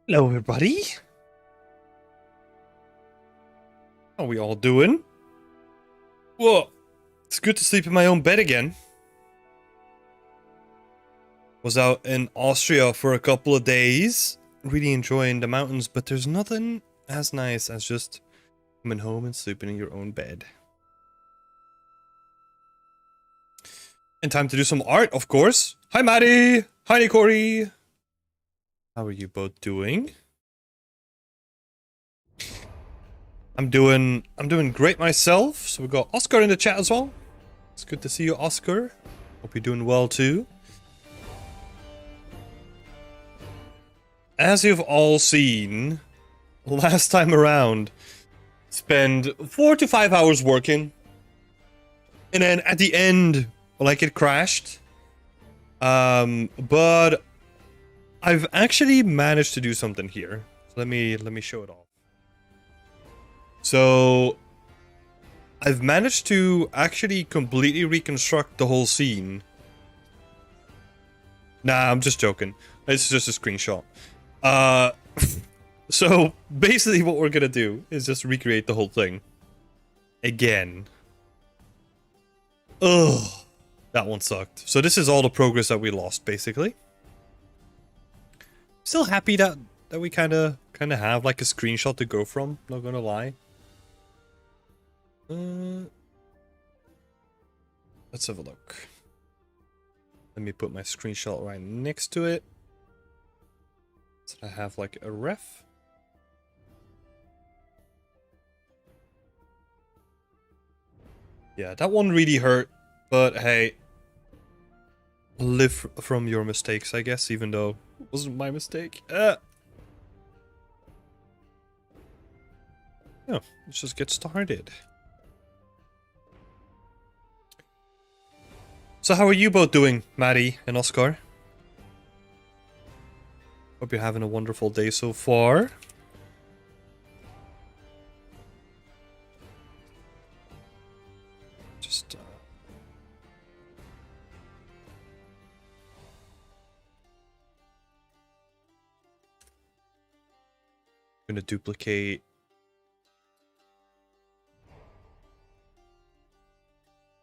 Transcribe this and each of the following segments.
Hello, everybody. How are we all doing? Whoa, it's good to sleep in my own bed again. Was out in Austria for a couple of days, really enjoying the mountains, but there's nothing as nice as just coming home and sleeping in your own bed. And time to do some art, of course. Hi, Maddie. Hi, Corey. How are you both doing? I'm doing great myself. So we got Oscar in the chat as well. It's good to see you, Oscar. Hope you're doing well too. As you've all seen, last time around, spend 4 to 5 hours working, and then at the end, like, it crashed. But I've actually managed to do something here. So let me show it off. So I've managed to actually completely reconstruct the whole scene. Nah, I'm just joking. It's just a screenshot. So basically what we're gonna do is just recreate the whole thing. Again. Ugh. That one sucked. So this is all the progress that we lost, basically. Still happy that we kinda have like a screenshot to go from, not gonna lie. Let's have a look. Let me put my screenshot right next to it. So I have like a ref. Yeah, that one really hurt, but hey, live from your mistakes, I guess, even though it wasn't my mistake. Yeah, let's just get started. So how are you both doing, Maddie and Oscar? Hope you're having a wonderful day so far. Just gonna duplicate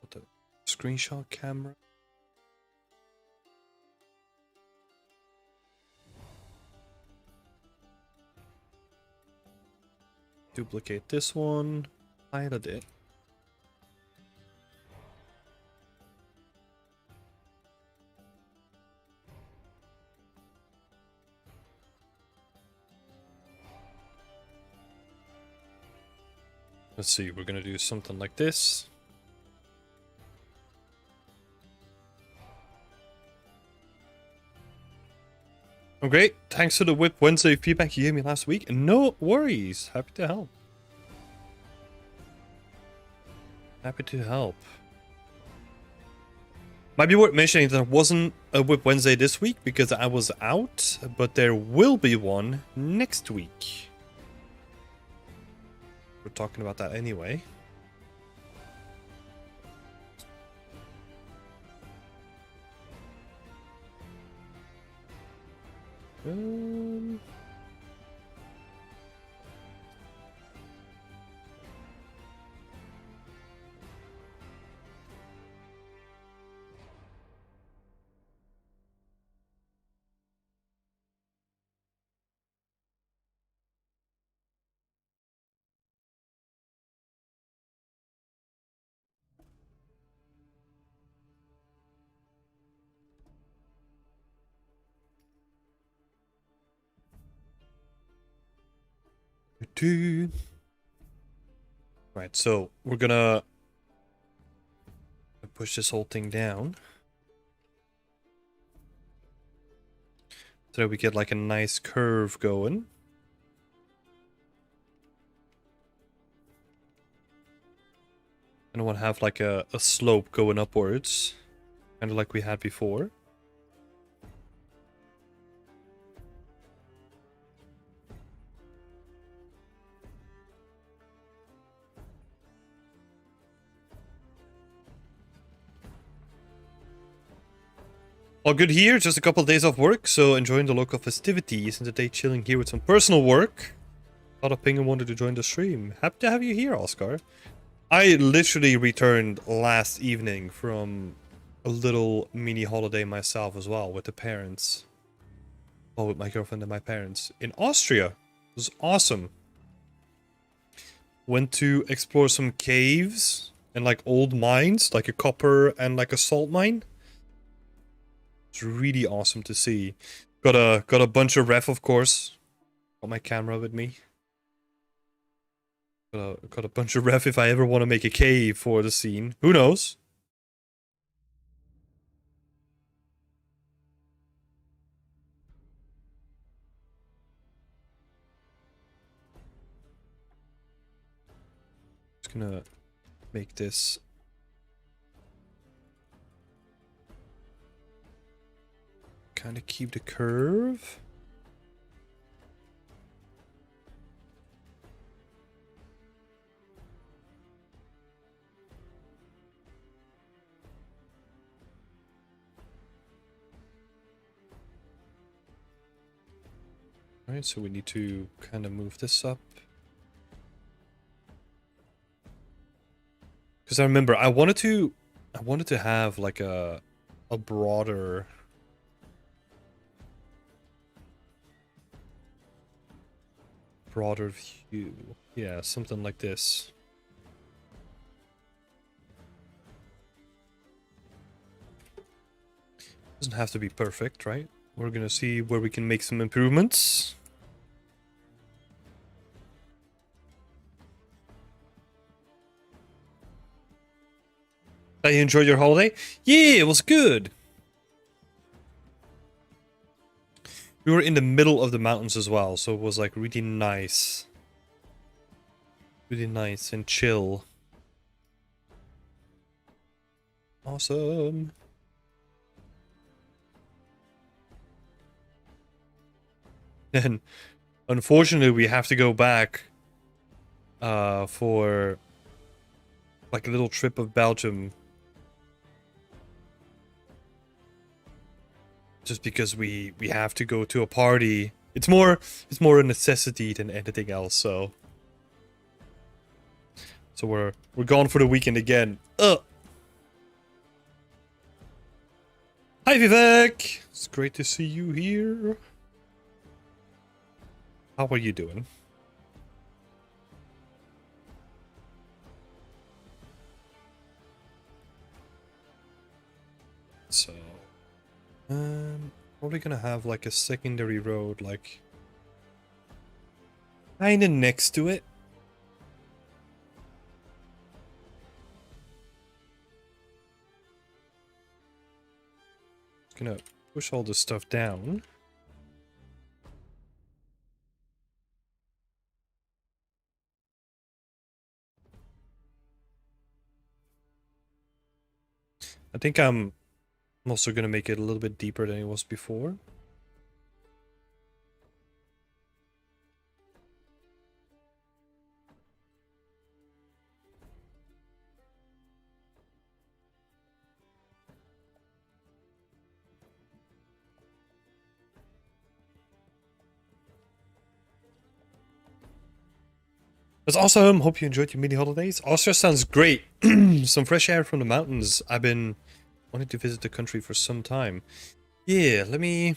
the screenshot camera. Duplicate this one. Highlight it. Let's see, we're gonna do something like this. Oh, great. Thanks for the Whip Wednesday feedback you gave me last week. No worries. Happy to help. Happy to help. Might be worth mentioning there wasn't a Whip Wednesday this week because I was out, but there will be one next week. We're talking about that anyway. Right, so we're gonna push this whole thing down so that we get like a nice curve going. I don't want to have like a slope going upwards, kind of like we had before. All good here, just a couple of days off work, so enjoying the local festivities and the day chilling here with some personal work. Thought of Penguin wanted to join the stream. Happy to have you here, Oscar. I literally returned last evening from a little mini holiday myself as well with the parents. Oh, with my girlfriend and my parents in Austria. It was awesome. Went to explore some caves and like old mines, like a copper and like a salt mine. It's really awesome to see. Got a bunch of ref, of course. Got my camera with me. Got a bunch of ref if I ever want to make a cave for the scene. Who knows? Just gonna make this. Kind of keep the curve. Alright, so we need to kind of move this up. Because I remember I wanted to have like a broader view. Yeah, something like this. Doesn't have to be perfect, right? We're gonna see where we can make some improvements. Did you enjoy your holiday? Yeah, it was good. We were in the middle of the mountains as well, so it was like really nice. Really nice and chill. Awesome. And unfortunately we have to go back for like a little trip of Belgium. Just because we have to go to a party. It's more a necessity than anything else, so we're gone for the weekend again. Hi Vivek! It's great to see you here. How are you doing? So probably gonna have like a secondary road like kinda next to it. Just gonna push all this stuff down. I think I'm also gonna make it a little bit deeper than it was before. That's awesome. Hope you enjoyed your mini holidays. Austria sounds great. Some fresh air from the mountains. I've been wanting to visit the country for some time. Yeah, let me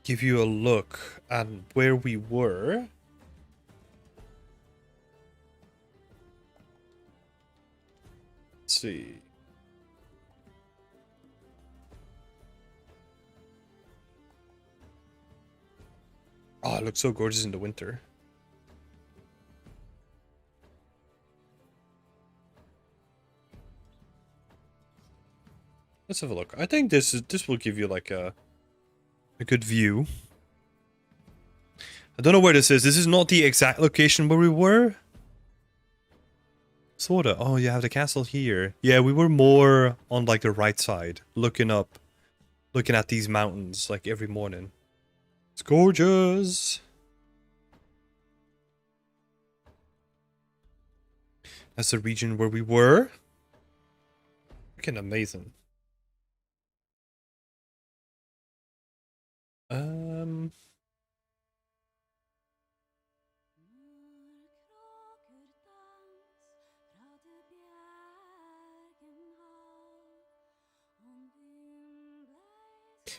give you a look at where we were. Let's see. Oh, it looks so gorgeous in the winter. Let's have a look. I think this will give you like a good view. I don't know where this is. This is not the exact location where we were. Sorta. Oh, you have the castle here. Yeah, we were more on like the right side, looking up, looking at these mountains like every morning. It's gorgeous. That's the region where we were. Freaking amazing.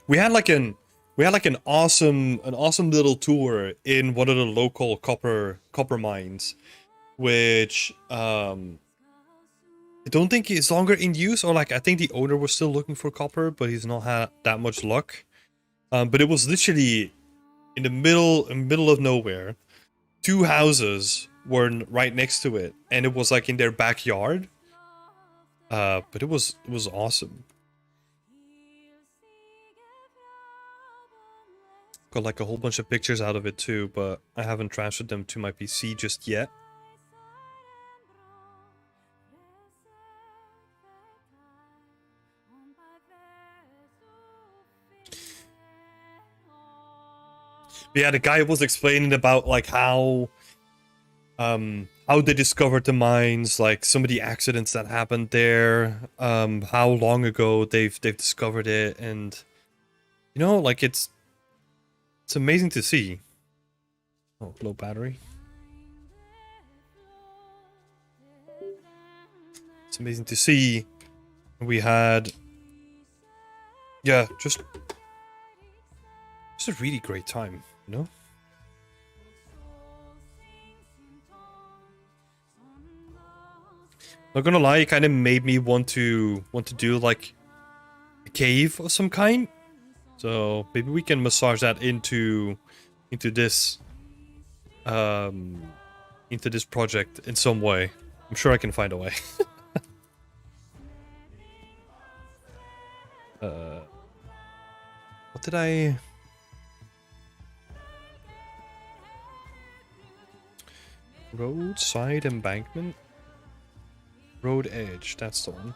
We had like an awesome little tour in one of the local copper mines, which I don't think is longer in use, or like I think the owner was still looking for copper, but he's not had that much luck. But it was literally in the middle of nowhere. Two houses were right next to it, and it was like in their backyard. But it was awesome. Got like a whole bunch of pictures out of it too, but I haven't transferred them to my PC just yet. But yeah, the guy was explaining about like how they discovered the mines, like some of the accidents that happened there, how long ago they've discovered it, and you know, like it's amazing to see. Oh, low battery. It's amazing to see. We had, yeah, just a really great time, you know. Not gonna lie, it kind of made me want to do like a cave of some kind. So maybe we can massage that into this project in some way. I'm sure I can find a way. What did I? Roadside embankment? Road edge, that's the one.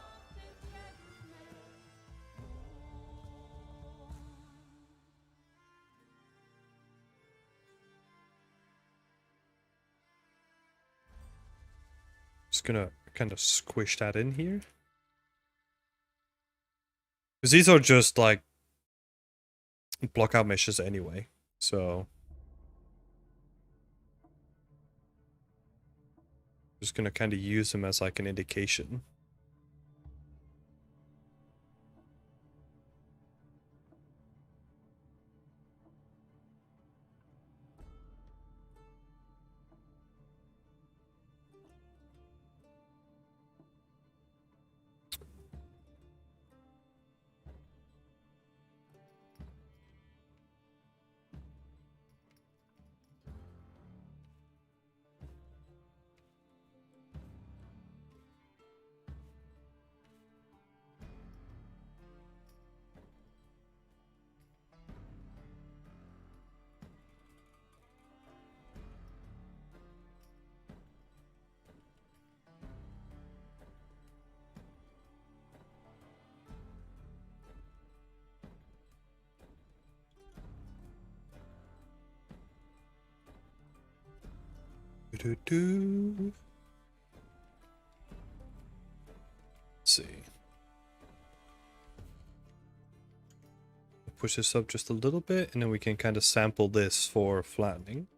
Just gonna kind of squish that in here. Because these are just like block out meshes anyway, so just gonna kind of use them as like an indication. Let's see. Push this up just a little bit, and then we can kind of sample this for flattening.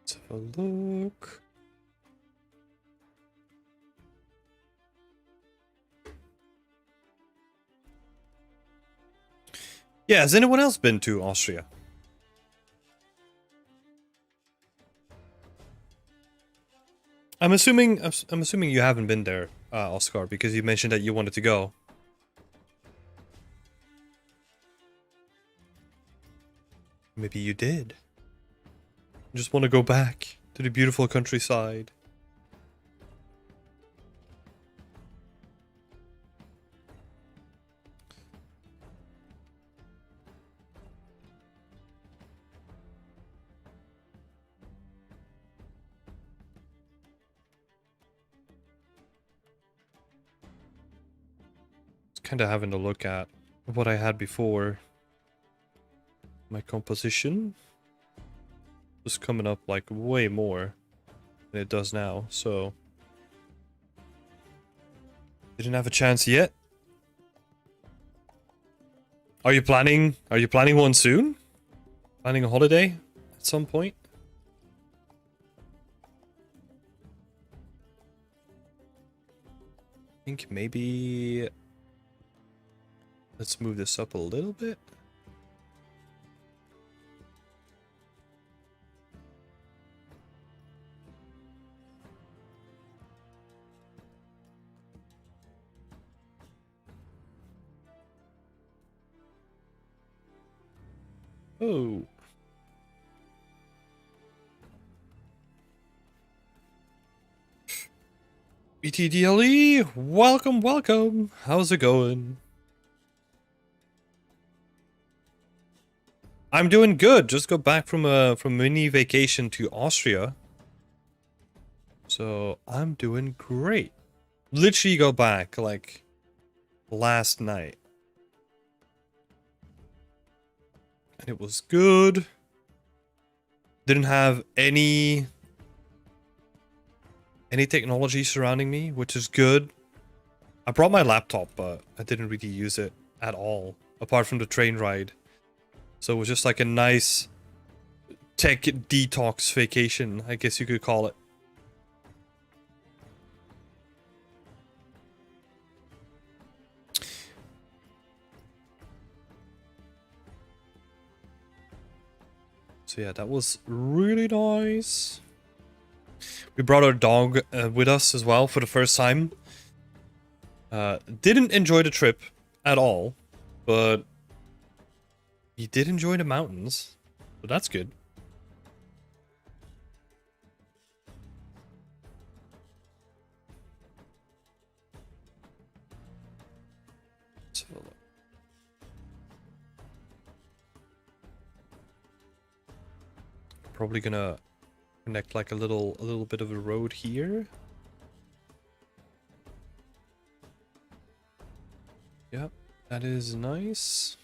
Let's have a look. Yeah, has anyone else been to Austria? I'm assuming you haven't been there, Oscar, because you mentioned that you wanted to go. Maybe you did. Just want to go back to the beautiful countryside. kind of having a look at what I had before. My composition was coming up like way more than it does now, so didn't have a chance yet. Are you planning one soon? Planning a holiday at some point? I think maybe let's move this up a little bit. Oh. ETDLE, welcome, welcome. How's it going? I'm doing good. Just got back from a mini vacation to Austria. So I'm doing great. Literally got back like last night. And it was good. Didn't have any technology surrounding me, which is good. I brought my laptop, but I didn't really use it at all, apart from the train ride. So it was just like a nice tech detox vacation, I guess you could call it. So yeah, that was really nice. We brought our dog with us as well for the first time. Didn't enjoy the trip at all, but he did enjoy the mountains, so that's good. Let's have a look. Probably gonna connect like a little bit of a road here. Yep, that is nice.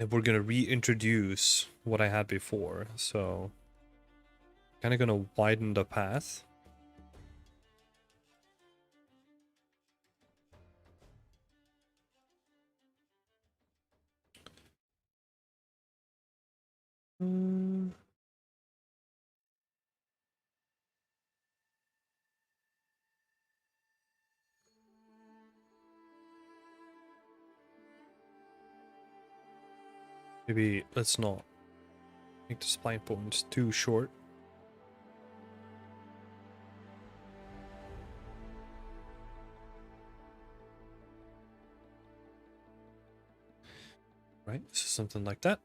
And we're gonna reintroduce what I had before, so kind of gonna widen the path. Maybe let's not make the spline points too short. Right, so something like that.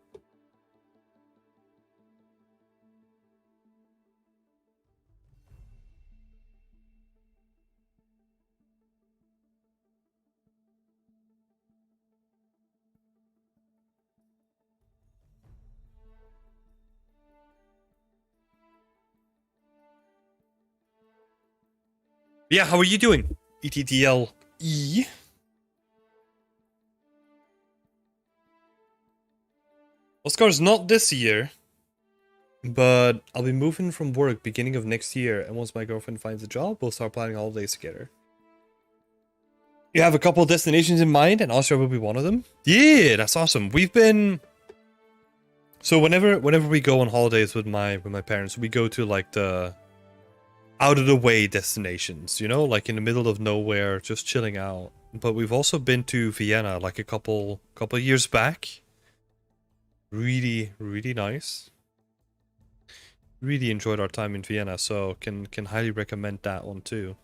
Yeah, how are you doing? ETTLE. Oscar's not this year, but I'll be moving from work beginning of next year, and once my girlfriend finds a job, we'll start planning holidays together. You have a couple destinations in mind, and Austria will be one of them? Yeah, that's awesome. We've been... So whenever we go on holidays with my parents, we go to like the out of the way destinations, you know, like in the middle of nowhere, just chilling out. But we've also been to Vienna like a couple years back. Really nice. Really enjoyed our time in Vienna, so can highly recommend that one too.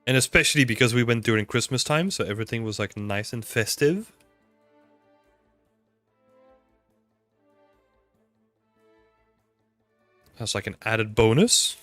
And especially because we went during Christmas time, so everything was like nice and festive. That's like an added bonus.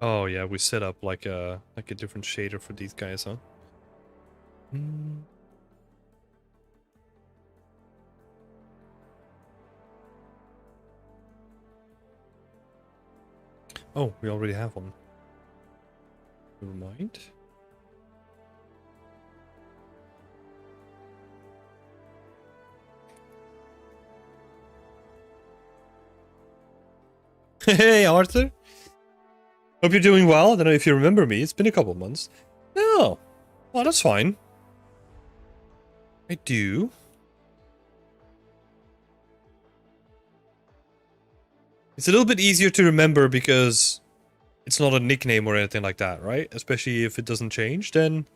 Oh yeah, we set up like a different shader for these guys, huh? Mm. Oh, we already have one. Never mind. Hey, Arthur. Hope you're doing well. I don't know if you remember me. It's been a couple months. Oh, well, that's fine. I do. It's a little bit easier to remember because it's not a nickname or anything like that, right? Especially if it doesn't change, then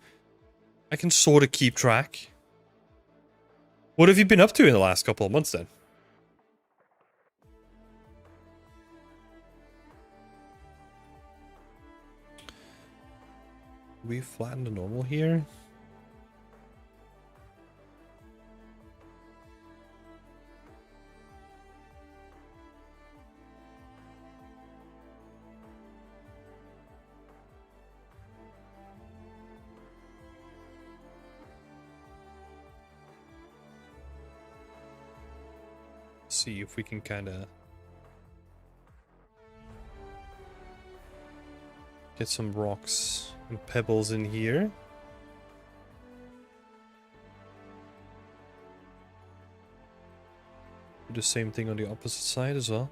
I can sort of keep track. What have you been up to in the last couple of months then? We flatten the normal here. See if we can kind of get some rocks and pebbles in here. Do the same thing on the opposite side as well.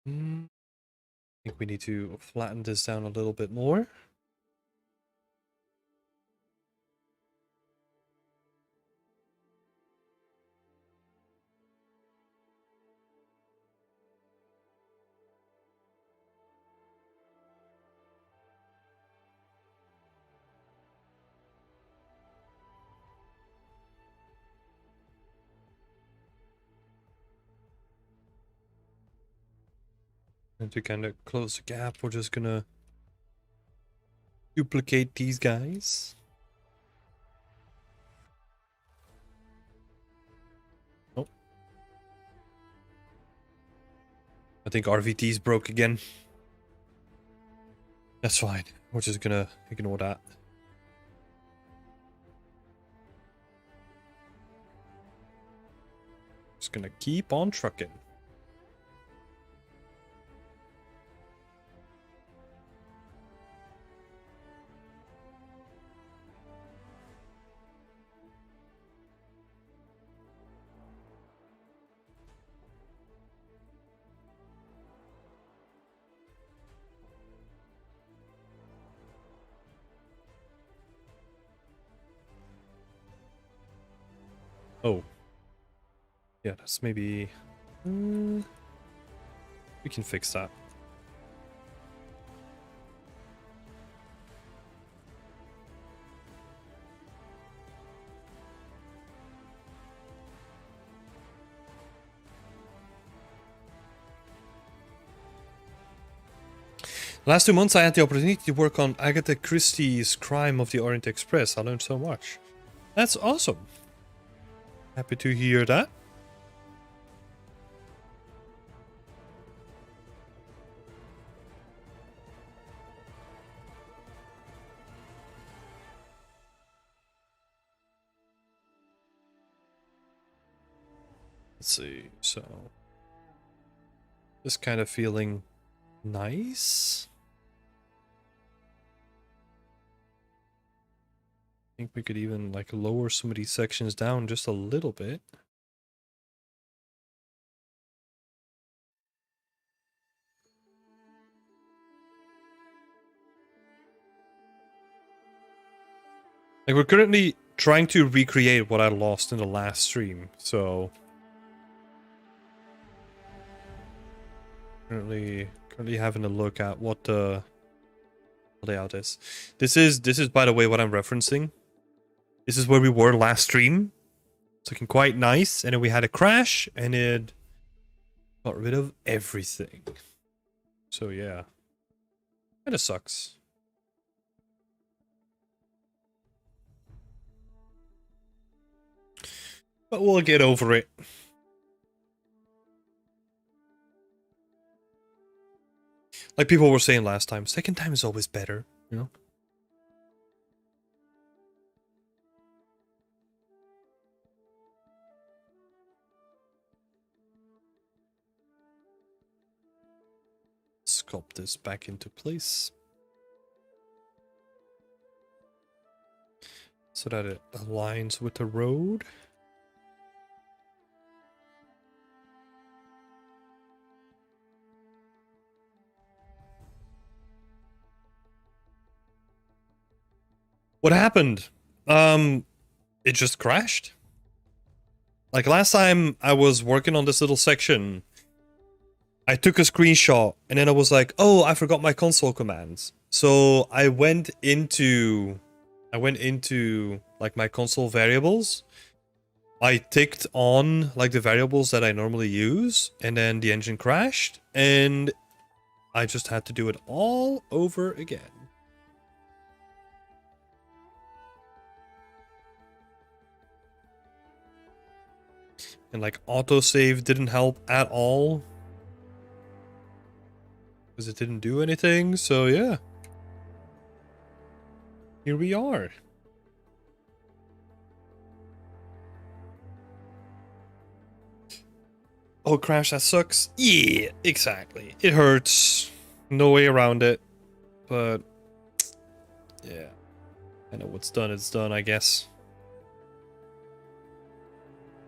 I think we need to flatten this down a little bit more. And to kind of close the gap, we're just gonna duplicate these guys. Oh. I think RVT's broke again. That's fine. We're just gonna ignore that. Just gonna keep on trucking. Oh. Yeah, that's maybe... we can fix that. Last 2 months I had the opportunity to work on Agatha Christie's Crime of the Orient Express. I learned so much. That's awesome. Happy to hear that. Let's see, so... Just kind of feeling nice. I think we could even like lower some of these sections down just a little bit. Like, we're currently trying to recreate what I lost in the last stream, so... Currently having a look at what the layout is. This is, by the way, what I'm referencing. This is where we were last stream. It's looking quite nice. And then we had a crash and it got rid of everything. So yeah. Kinda sucks. But we'll get over it. Like people were saying last time, second time is always better, you know? Sculpt this back into place. So that it aligns with the road. What happened? It just crashed. Like last time I was working on this little section, I took a screenshot and then I was like, oh, I forgot my console commands. So I went into like my console variables. I ticked on like the variables that I normally use, and then the engine crashed and I just had to do it all over again. And like autosave didn't help at all. Because it didn't do anything, so yeah. Here we are. Oh, crash, that sucks. Yeah, exactly. It hurts. No way around it. But, yeah. I know what's done, it's done, I guess.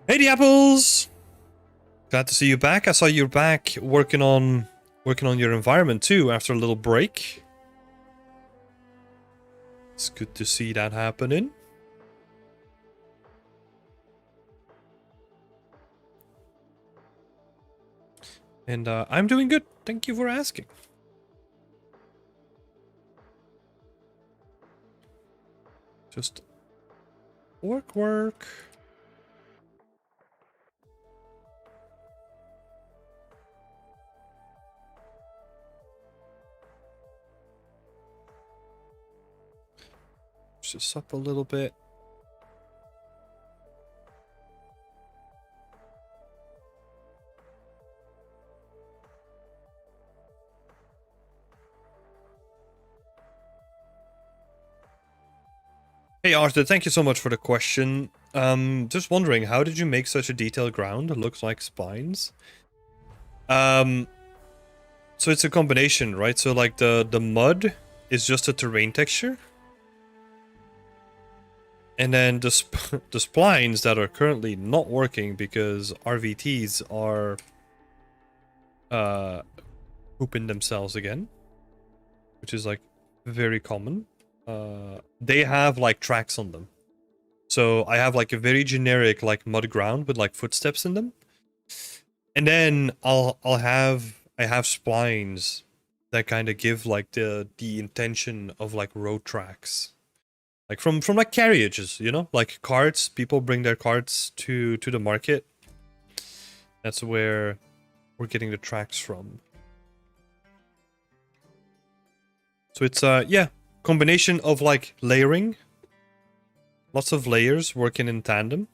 Hey, the apples! Glad to see you back. I saw you're back working on your environment too after a little break. It's good to see that happening. And I'm doing good. Thank you for asking. Just work. Just up a little bit. Hey Arthur, thank you so much for the question. Just wondering, how did you make such a detailed ground? It looks like spines. So it's a combination, right? So like the mud is just a terrain texture. And then the splines that are currently not working because RVTs are pooping themselves again, which is like very common. They have like tracks on them. So I have like a very generic like mud ground with like footsteps in them. And then I have splines that kind of give like the intention of like road tracks. Like from like carriages, you know, like carts. People bring their carts to the market. That's where we're getting the tracks from. So it's yeah, combination of like layering, lots of layers working in tandem.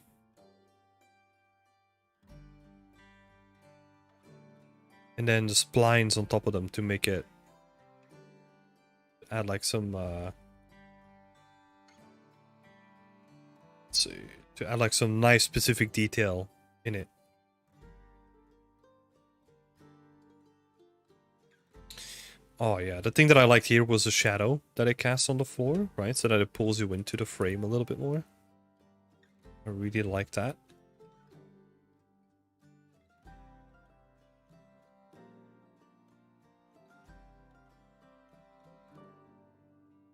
And then the splines on top of them to make it add like some let's see, to add like some nice specific detail in it. Oh yeah, the thing that I liked here was the shadow that it casts on the floor, right? So that it pulls you into the frame a little bit more. I really like that.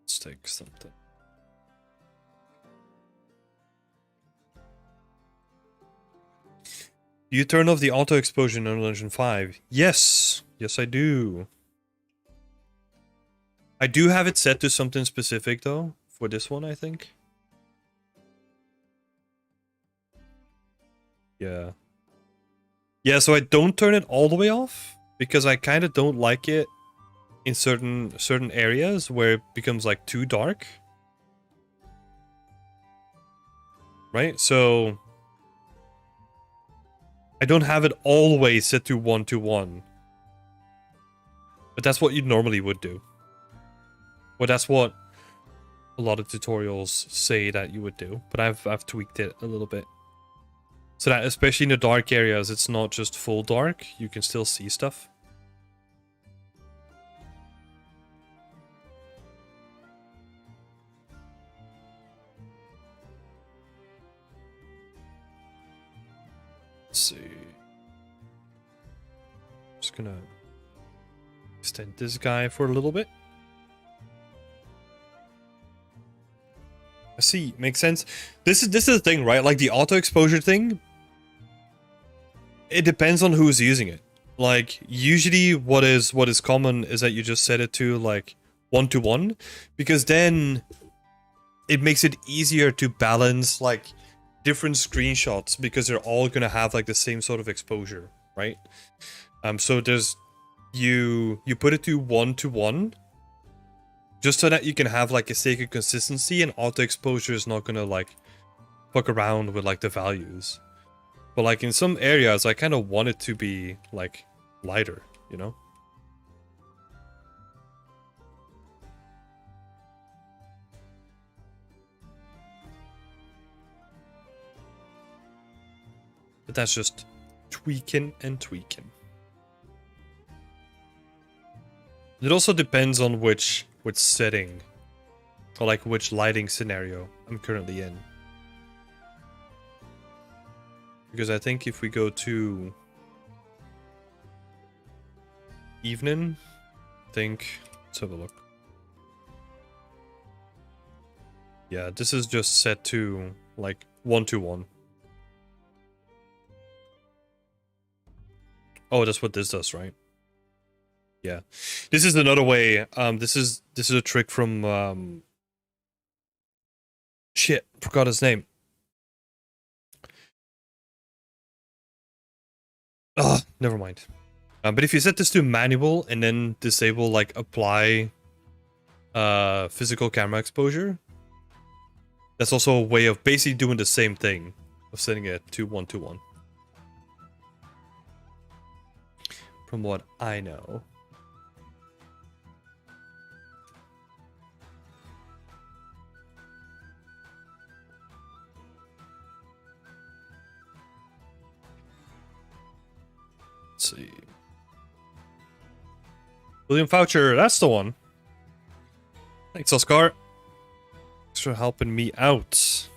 Let's take something. You turn off the auto exposure in Unreal Engine 5? Yes! Yes, I do. I do have it set to something specific, though, for this one, I think. Yeah. Yeah, so I don't turn it all the way off because I kind of don't like it in certain areas where it becomes like too dark. Right? So I don't have it always set to 1:1. But that's what you normally would do. Well, that's what a lot of tutorials say that you would do, but I've tweaked it a little bit. So that especially in the dark areas, it's not just full dark, you can still see stuff. Let's see. Just gonna extend this guy for a little bit. I see, makes sense. This is the thing, right? Like the auto exposure thing, it depends on who's using it. Like usually what is common is that you just set it to like 1:1, because then it makes it easier to balance like different screenshots because they're all gonna have like the same sort of exposure, right? So there's you put it to 1:1 just so that you can have like a sacred consistency, and auto exposure is not gonna like fuck around with like the values. But like in some areas, I kind of want it to be like lighter, you know? But that's just tweaking and tweaking. It also depends on which setting or like which lighting scenario I'm currently in. Because I think if we go to evening, let's have a look. Yeah, this is just set to like 1:1. Oh, that's what this does, right? Yeah. This is another way. This is a trick from shit, forgot his name. Never mind. But if you set this to manual and then disable like apply physical camera exposure, that's also a way of basically doing the same thing of setting it to 1:1. From what I know. Let's see. William Foucher, that's the one. Thanks, Oscar. Thanks for helping me out.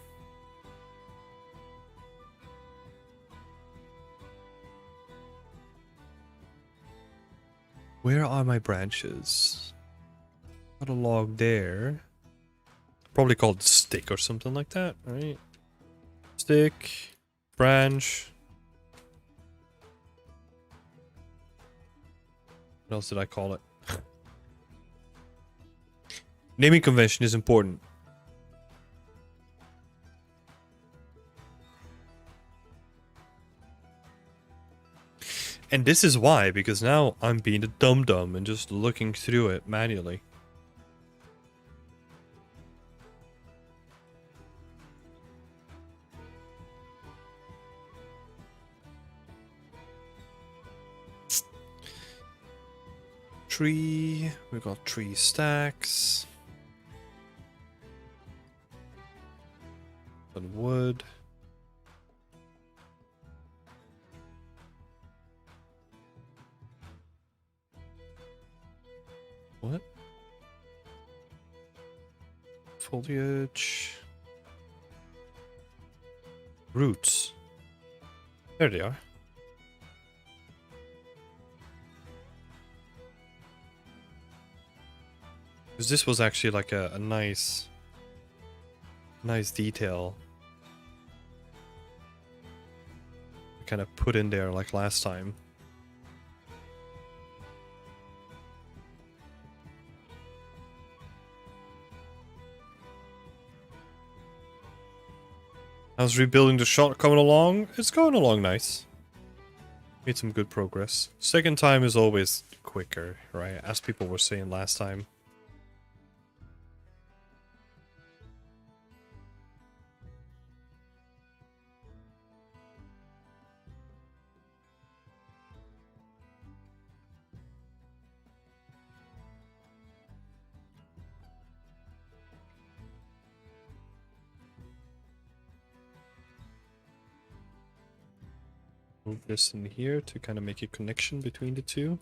Where are my branches? Got a log there. Probably called stick or something like that, right? Stick, branch. What else did I call it? Naming convention is important. And this is why, because now I'm being a dum-dum and just looking through it manually. Tree, we got 3 stacks. And wood. What? Foliage. Roots. There they are. Because this was actually like a nice detail. Kind of put in there like last time. How's rebuilding the shot coming along? It's going along nice. Made some good progress. Second time is always quicker, right? As people were saying last time. Move this in here to kind of make a connection between the two.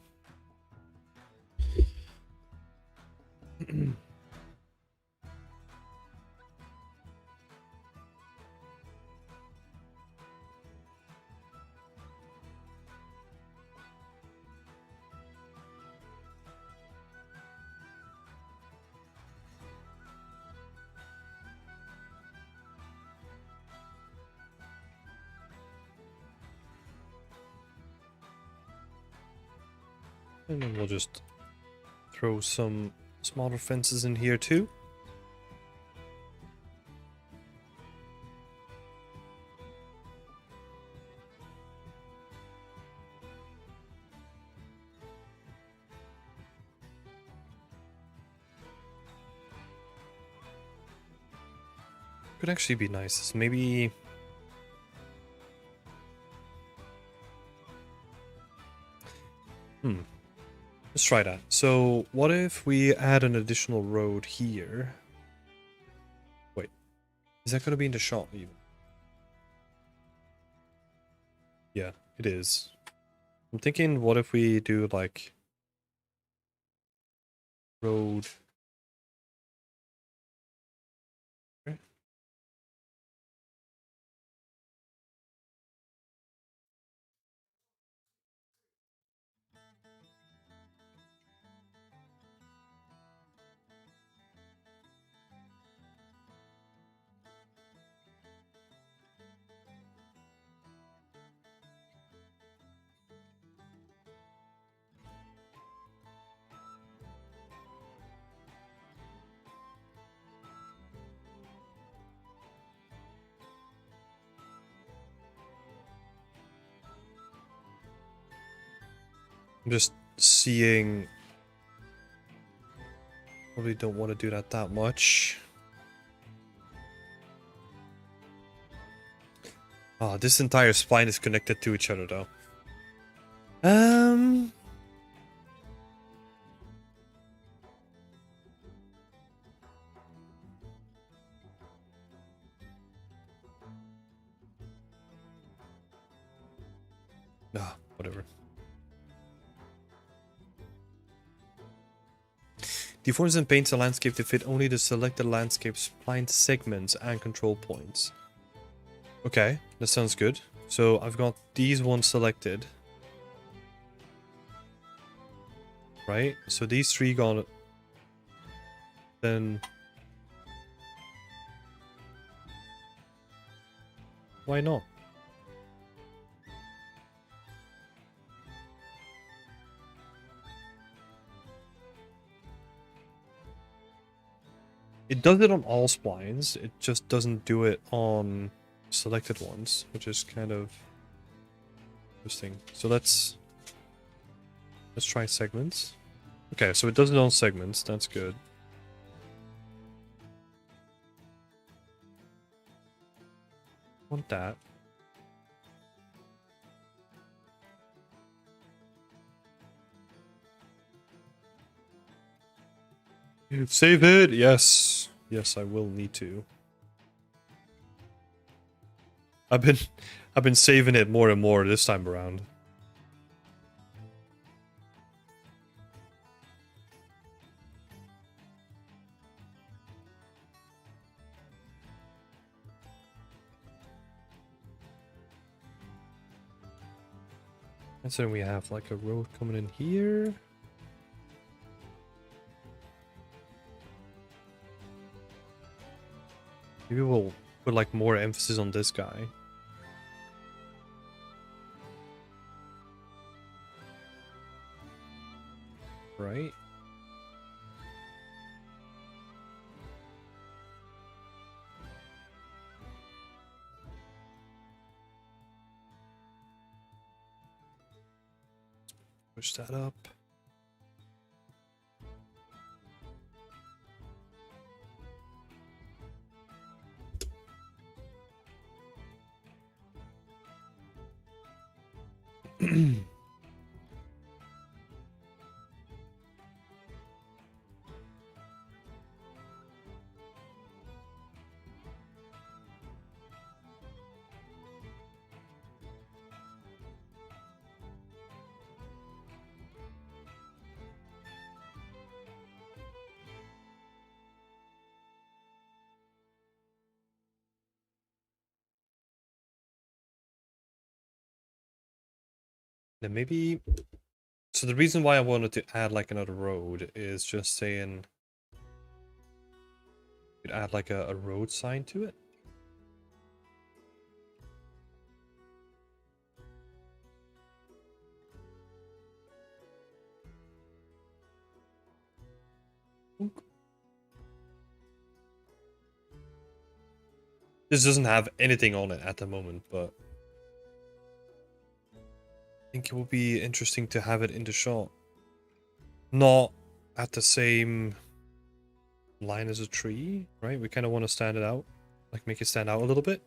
And then we'll just throw some smaller fences in here too. Could actually be nice. Maybe... Let's try that. So, what if we add an additional road here? Wait. Is that going to be in the shot even? Yeah, it is. I'm thinking, what if we do, like... road... Okay. I'm just seeing... Probably don't want to do that much. Oh, this entire spline is connected to each other though. Ah, whatever. Deforms and paints a landscape to fit only the selected landscape spline segments and control points. Okay, that sounds good. So I've got these ones selected. Right? So these three gone. Then... why not? It does it on all splines, it just doesn't do it on selected ones, which is kind of interesting. So let's try segments. Okay, so it does it on segments, that's good. Want that. Save it! Yes. Yes, I will need to. I've been saving it more and more this time around. And so we have like a road coming in here. Maybe we'll put like more emphasis on this guy. Right? Push that up. Then maybe... So the reason why I wanted to add like another road is just saying... Could add like a road sign to it. This doesn't have anything on it at the moment, but I think it will be interesting to have it in the shot. Not at the same line as a tree, right? We kind of want to stand it out, like make it stand out a little bit.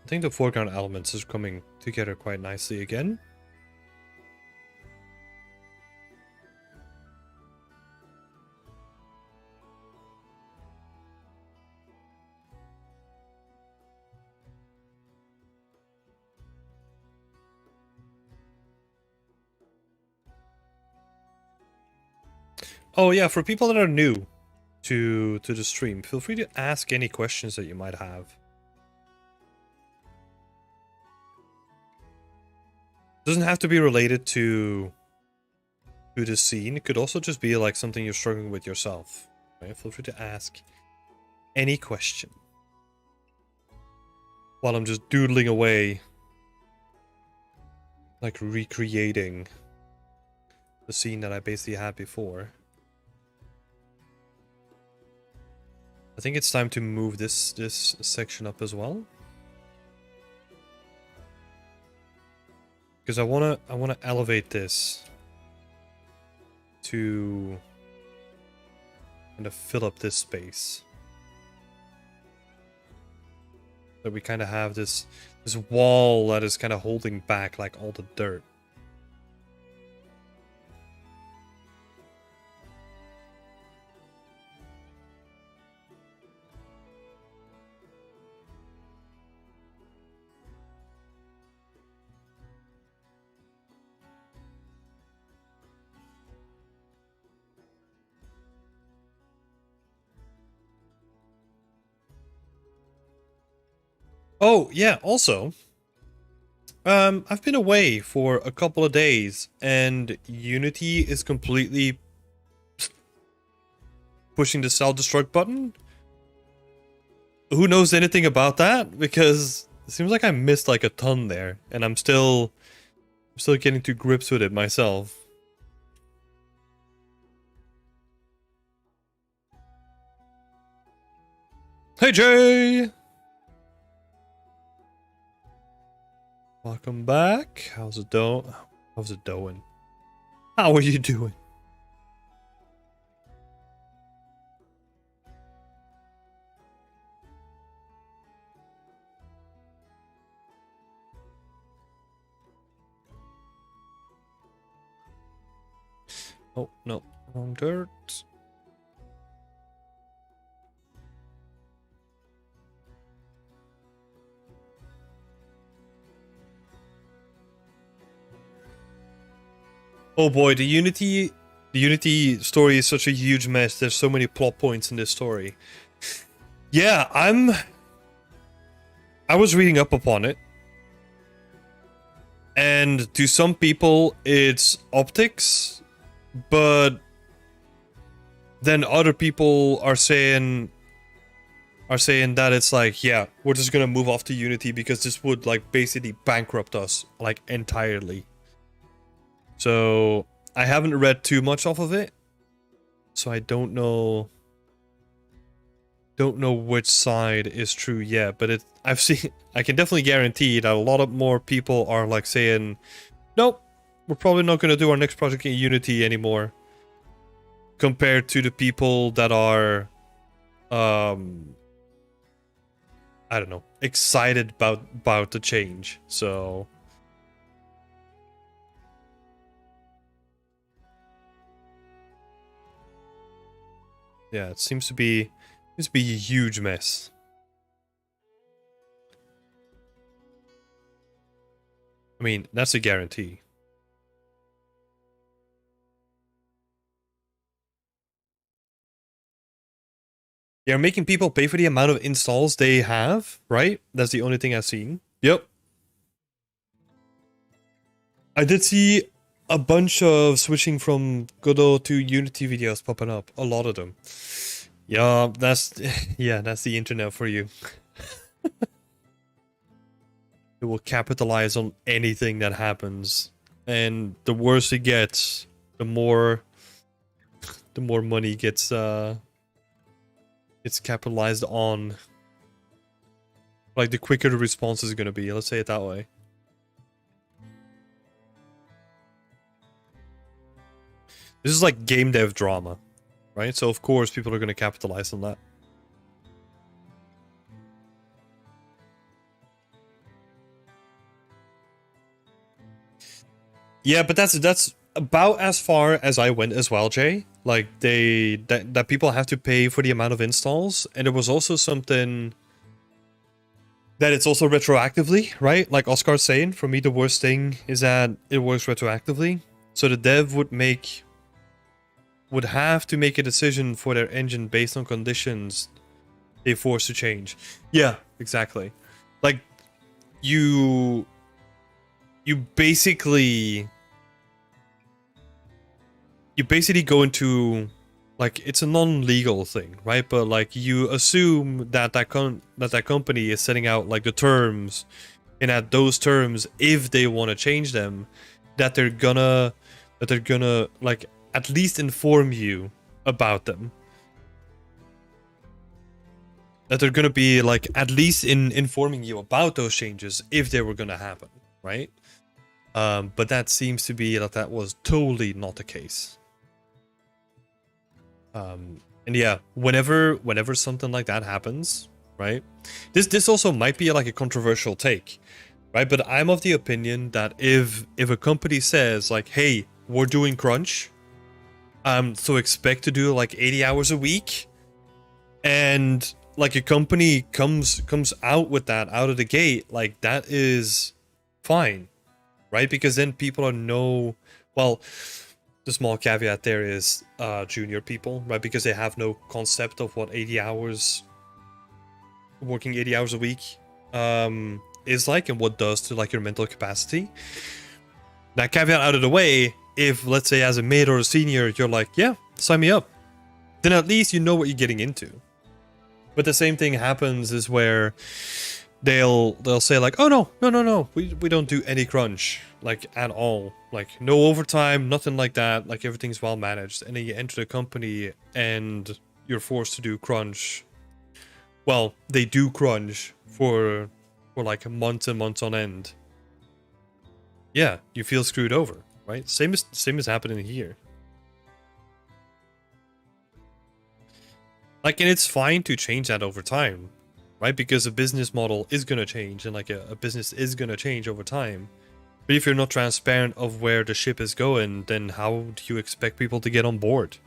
I think the foreground elements is coming together quite nicely again. Oh yeah, for people that are new to the stream, feel free to ask any questions that you might have. Doesn't have to be related to the scene. It could also just be like something you're struggling with yourself. Right? Feel free to ask any question while I'm just doodling away, like recreating the scene that I basically had before. I think it's time to move this section up as well. Because I wanna elevate this to kind of fill up this space. So we kind of have this wall that is kind of holding back like all the dirt. Oh, yeah, also, I've been away for a couple of days, and Unity is completely pushing the self-destruct button. Who knows anything about that? Because it seems like I missed like a ton there, and I'm still getting to grips with it myself. Hey, Jay! Welcome back. How's it doing? How are you doing? Oh, no. Wrong dirt. Oh boy, the Unity story is such a huge mess. There's so many plot points in this story. Yeah, I was reading up upon it. And to some people, it's optics. But then other people are saying, are saying that it's like, yeah, we're just gonna move off to Unity because this would like basically bankrupt us like entirely. So I haven't read too much off of it, so I don't know which side is true yet, but I can definitely guarantee that a lot of more people are like saying, nope, we're probably not going to do our next project in Unity anymore, compared to the people that are I don't know, excited about the change. So yeah, it seems to be a huge mess. I mean, that's a guarantee. You're making people pay for the amount of installs they have, right? That's the only thing I've seen. Yep. I did see a bunch of switching from Godot to Unity videos popping up. A lot of them. Yeah, that's the internet for you. It will capitalize on anything that happens. And the worse it gets, the more money gets it's capitalized on. Like, the quicker the response is gonna be, let's say it that way. This is like game dev drama, right? So of course people are gonna capitalize on that. Yeah, but that's about as far as I went as well, Jay. Like, that people have to pay for the amount of installs, and there was also something that it's also retroactively, right? Like Oscar's saying, for me the worst thing is that it works retroactively. So the dev would have to make a decision for their engine based on conditions they force to change. Yeah, exactly. Like, you basically go into, like, it's a non-legal thing, right? But like, you assume that that company is setting out like the terms, and at those terms, if they want to change them, that they're gonna like at least inform you about them. That they're gonna be like at least informing you about those changes if they were gonna happen, right? But that seems to be that was totally not the case. And yeah, whenever something like that happens, right? This also might be like a controversial take, right? But I'm of the opinion that if a company says like, hey, we're doing crunch, so expect to do like 80 hours a week, and like a company comes out with that out of the gate, like, that is fine, right? Because then people are well, the small caveat there is junior people, right? Because they have no concept of what working 80 hours a week is like, and what does to like your mental capacity. That caveat out of the way, if let's say as a mid or a senior, you're like, yeah, sign me up, then at least you know what you're getting into. But the same thing happens is where they'll say like, oh no, we don't do any crunch, like, at all, like no overtime, nothing like that, like everything's well managed. And then you enter the company and you're forced to do crunch. Well, they do crunch for like months and months on end. Yeah, you feel screwed over, right? Same as happening here. Like, and it's fine to change that over time, right? Because a business model is going to change, and like a business is going to change over time. But if you're not transparent of where the ship is going, then how do you expect people to get on board?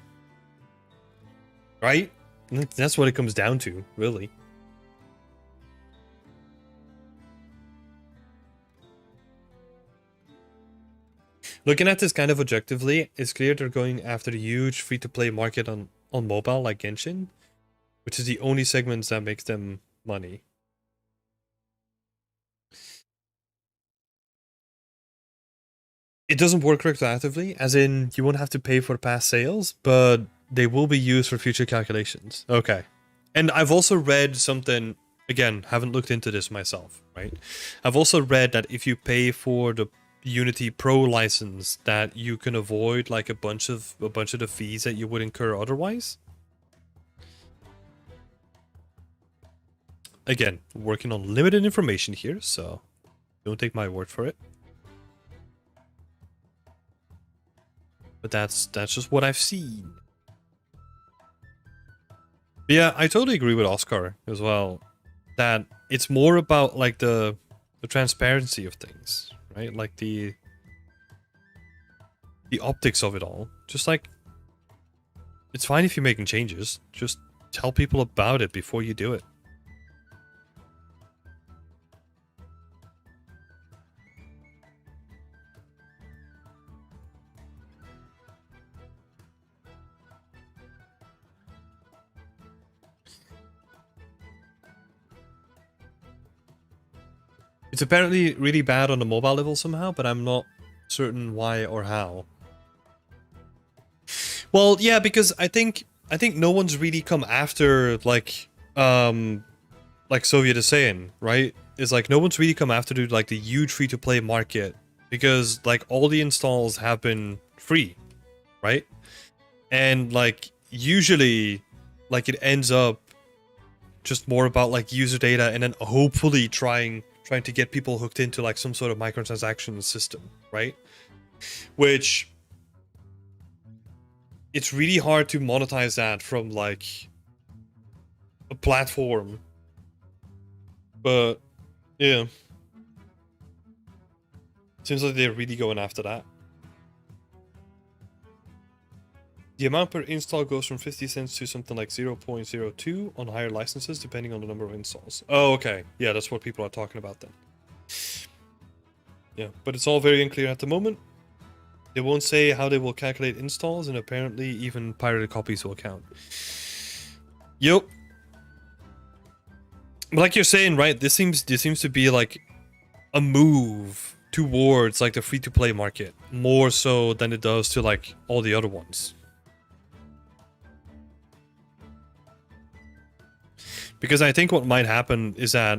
Right? That's what it comes down to, really. Looking at this kind of objectively, it's clear they're going after the huge free-to-play market on mobile, like Genshin, which is the only segments that makes them money. It doesn't work retroactively, as in you won't have to pay for past sales, but they will be used for future calculations. Okay. And I've also read something, again, haven't looked into this myself, right? I've also read that if you pay for the Unity Pro license, that you can avoid like a bunch of the fees that you would incur otherwise. Again, working on limited information here, so don't take my word for it. But that's just what I've seen. But yeah, I totally agree with Oscar as well. That it's more about like the transparency of things, right? Like the optics of it all. Just like, it's fine if you're making changes. Just tell people about it before you do it. It's apparently really bad on the mobile level somehow, but I'm not certain why or how. Well, yeah, because I think no one's really come after like Soviet is saying, right? Is like no one's really come after like the huge free-to-play market because like all the installs have been free, right? And like usually like it ends up just more about like user data and then hopefully trying to get people hooked into like some sort of microtransaction system, right? Which it's really hard to monetize that from like a platform. But yeah, seems like they're really going after that. The amount per install goes from 50 cents to something like 0.02 on higher licenses, depending on the number of installs. Oh, okay. Yeah, that's what people are talking about then. Yeah, but it's all very unclear at the moment. They won't say how they will calculate installs, and apparently even pirated copies will count. Yep. But like you're saying, right, this seems to be like a move towards like the free-to-play market, more so than it does to like all the other ones. Because I think what might happen is that,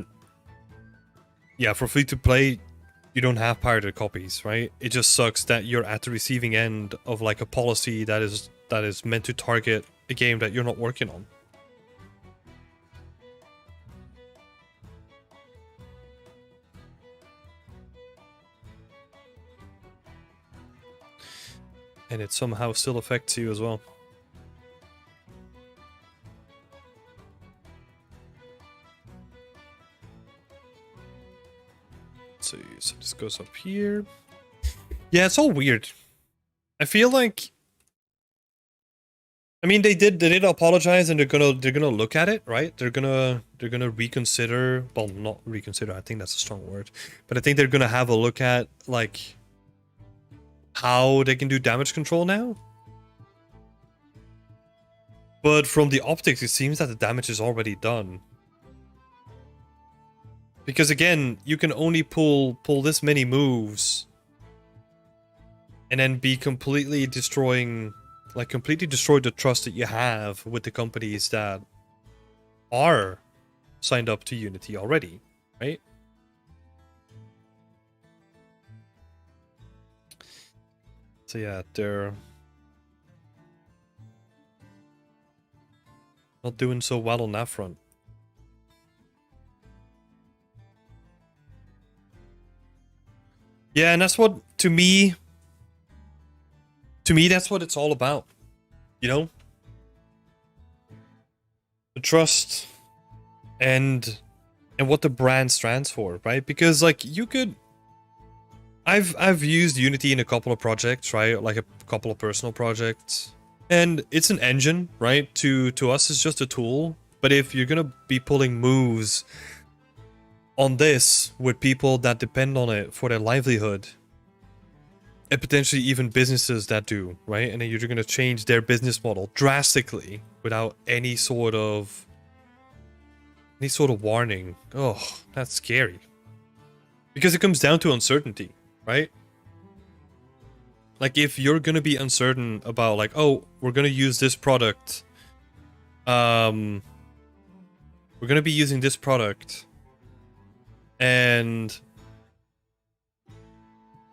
yeah, for free-to-play, you don't have pirated copies, right? It just sucks that you're at the receiving end of like a policy that is meant to target a game that you're not working on. And it somehow still affects you as well. So this goes up here. Yeah, it's all weird. I feel like, I mean, they did apologize, and they're gonna look at it, right? They're gonna reconsider. Well, not reconsider. I think that's a strong word, but I think they're gonna have a look at like how they can do damage control now. But from the optics, it seems that the damage is already done. Because again, you can only pull this many moves and then be completely destroy the trust that you have with the companies that are signed up to Unity already, right? So yeah, they're not doing so well on that front. Yeah, and that's what, to me, that's what it's all about, you know? The trust and what the brand stands for, right? Because like you could, I've used Unity in a couple of projects, right? Like a couple of personal projects, and it's an engine, right? To us, it's just a tool. But if you're gonna be pulling moves on this with people that depend on it for their livelihood, and potentially even businesses that do, right? And then you're going to change their business model drastically without any sort of warning. Oh, that's scary. Because it comes down to uncertainty, right? Like if you're going to be uncertain about like, oh, we're going to use this product we're gonna be using this product, and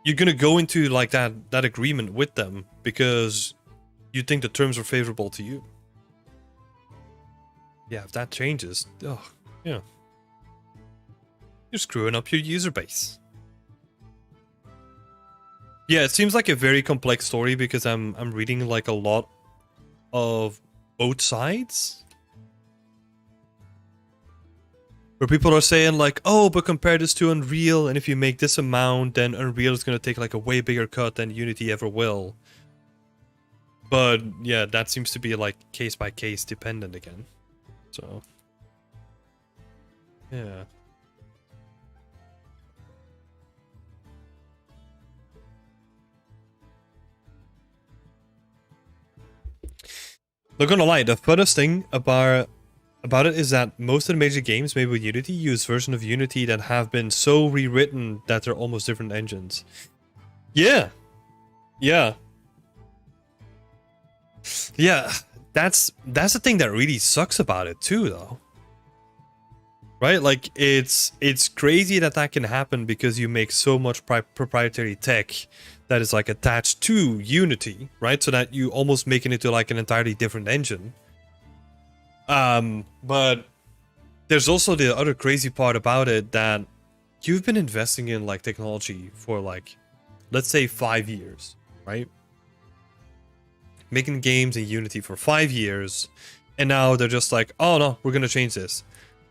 you're gonna go into like that agreement with them because you think the terms are favorable to you. Yeah, if that changes, oh yeah, you're screwing up your user base. Yeah, it seems like a very complex story because I'm reading like a lot of both sides, where people are saying like, oh, but compare this to Unreal, and if you make this amount, then Unreal is gonna take like a way bigger cut than Unity ever will. But yeah, that seems to be like case by case dependent again. So yeah. Not gonna lie, the funnest thing about it is that most of the major games made with Unity use versions of Unity that have been so rewritten that they're almost different engines. Yeah. Yeah. Yeah. That's the thing that really sucks about it too, though. Right? Like, it's crazy that can happen because you make so much proprietary tech that is like attached to Unity, right? So that you almost make it into like an entirely different engine. But there's also the other crazy part about it that you've been investing in like technology for like, let's say 5 years, right? Making games in Unity for 5 years, and now they're just like, oh no, we're gonna change this.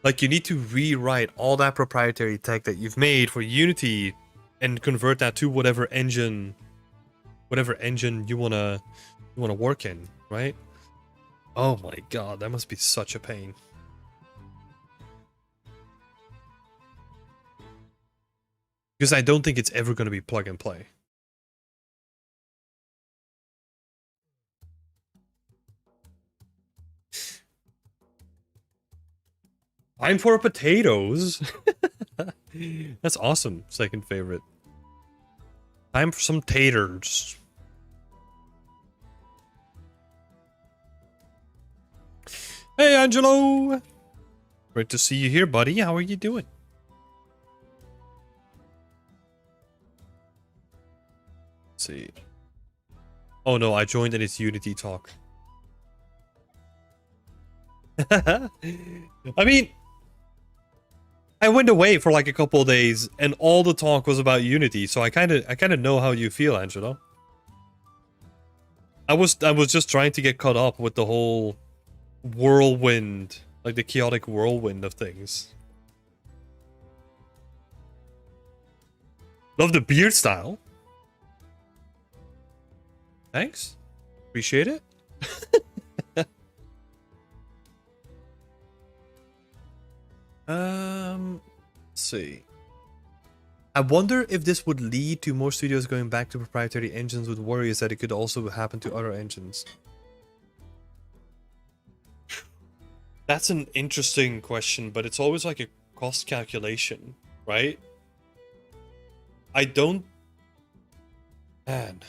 Like, you need to rewrite all that proprietary tech that you've made for Unity and convert that to whatever engine you wanna work in, right? Oh my god, that must be such a pain. Because I don't think it's ever gonna be plug and play. Time for potatoes. That's awesome. Second favorite. Time for some taters. Hey, Angelo. Great to see you here, buddy. How are you doing? Let's see. Oh no, I joined and it's Unity talk. I mean, I went away for like a couple of days and all the talk was about Unity, so I kind of know how you feel, Angelo. I was just trying to get caught up with the whole whirlwind, like the chaotic whirlwind of things. Love the beard style. Thanks. Appreciate it. Let's see. I wonder if this would lead to more studios going back to proprietary engines with worries that it could also happen to other engines. That's an interesting question, but it's always like a cost calculation, right? I don't... Man.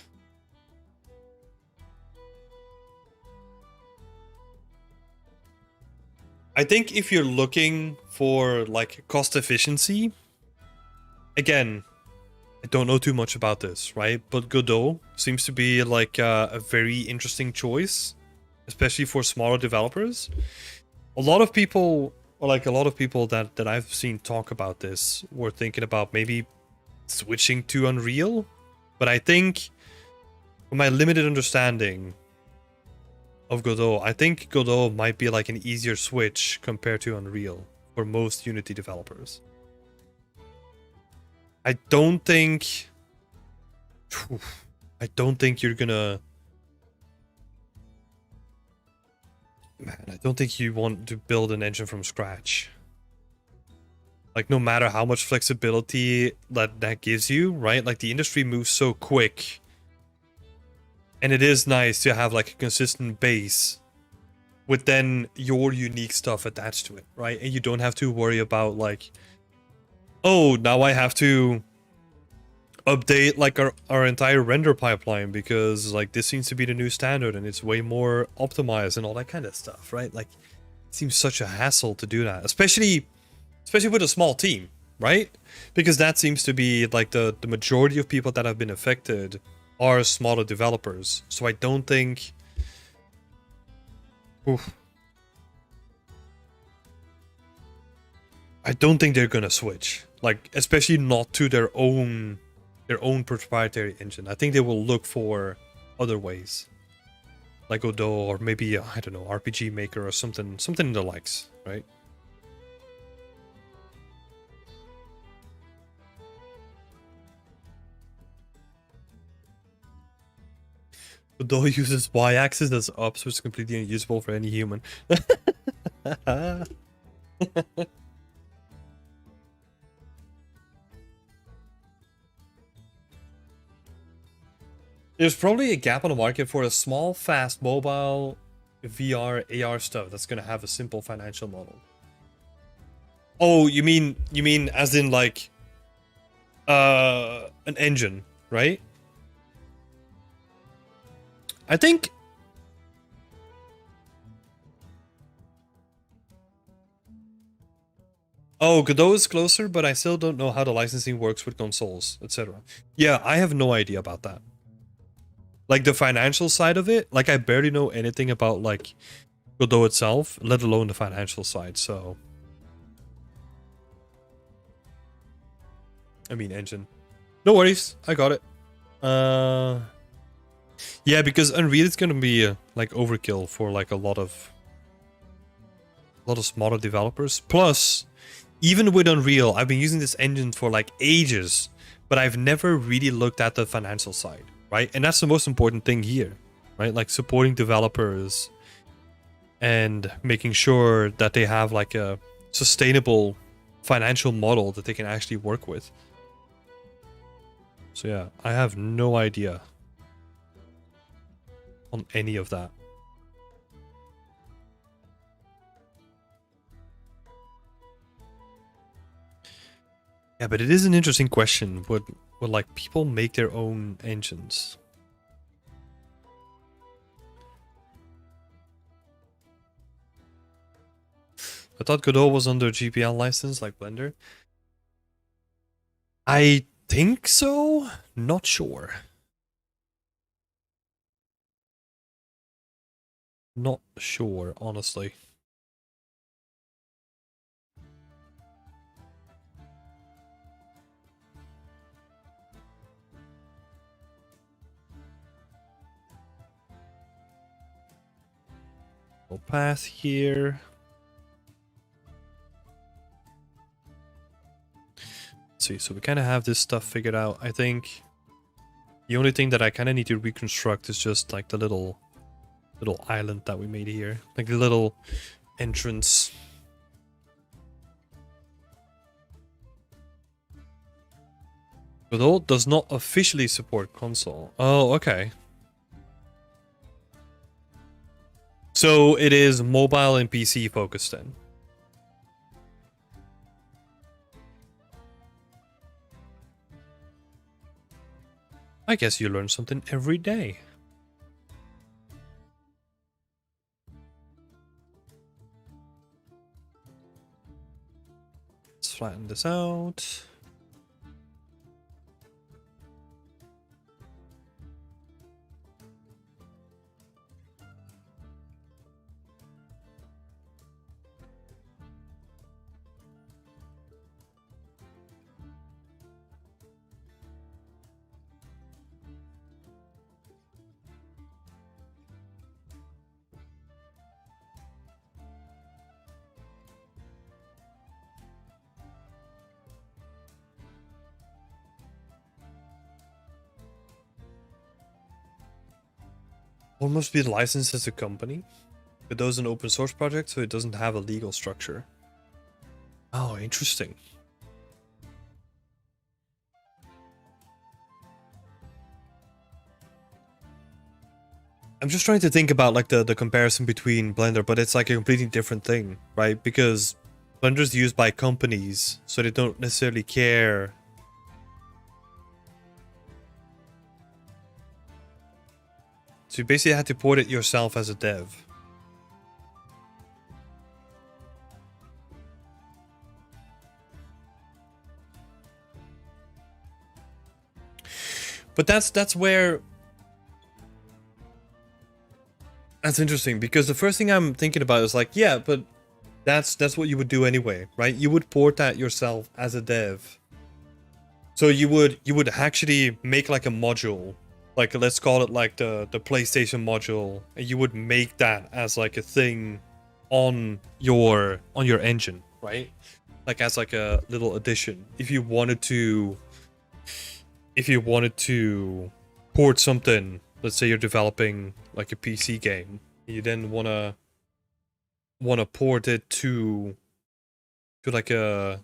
I think if you're looking for like cost efficiency, again, I don't know too much about this, right? But Godot seems to be like a very interesting choice, especially for smaller developers. A lot of people, or like a lot of people that I've seen talk about this, were thinking about maybe switching to Unreal. But I think, from my limited understanding of Godot, I think Godot might be like an easier switch compared to Unreal for most Unity developers. I don't think you're gonna... Man, I don't think you want to build an engine from scratch. Like, no matter how much flexibility that gives you, right? Like, the industry moves so quick. And it is nice to have like a consistent base with then your unique stuff attached to it, right? And you don't have to worry about like, oh, now I have to update like our entire render pipeline because like this seems to be the new standard and it's way more optimized and all that kind of stuff, right? Like, seems such a hassle to do that, especially with a small team, right? Because that seems to be like the majority of people that have been affected are smaller developers. So I don't think. Oof. I don't think they're gonna switch. Like, especially not to their own proprietary engine. I think they will look for other ways, like Godot or maybe I don't know, RPG Maker or something in the likes, right? Godot uses y-axis as up, so it's completely unusable for any human. There's probably a gap on the market for a small, fast mobile VR AR stuff that's gonna have a simple financial model. Oh, you mean as in like an engine, right? I think Godot is closer, but I still don't know how the licensing works with consoles, etc. Yeah, I have no idea about that. Like the financial side of it, like I barely know anything about like Godot itself, let alone the financial side, so I mean engine. No worries, I got it. Yeah, because Unreal is gonna be like overkill for like a lot of smaller developers. Plus, even with Unreal, I've been using this engine for like ages, but I've never really looked at the financial side, right? And that's the most important thing here, right? Like supporting developers and making sure that they have like a sustainable financial model that they can actually work with. So yeah, I have no idea on any of that. Yeah, but it is an interesting question. Would like people make their own engines? I thought Godot was under GPL license like Blender. I think so. Not sure. Not sure, honestly. No path here. Let's see, so we kind of have this stuff figured out. I think the only thing that I kind of need to reconstruct is just like the little island that we made here. Like the little entrance. Godot does not officially support console. Oh, okay. So it is mobile and PC focused then. I guess you learn something every day. Let's flatten this out. What must be licensed as a company? Godot is an open source project, so it doesn't have a legal structure. Oh, interesting. I'm just trying to think about like the comparison between Blender, but it's like a completely different thing, right? Because Blender's used by companies, so they don't necessarily care. So you basically had to port it yourself as a dev. But that's where... That's interesting, because the first thing I'm thinking about is like, yeah, but that's what you would do anyway, right? You would port that yourself as a dev. So you would actually make like a module, like let's call it like the PlayStation module, and you would make that as like a thing on your engine, right? Like as like a little addition. If you wanted to port something, let's say you're developing like a PC game, you then wanna port it to like a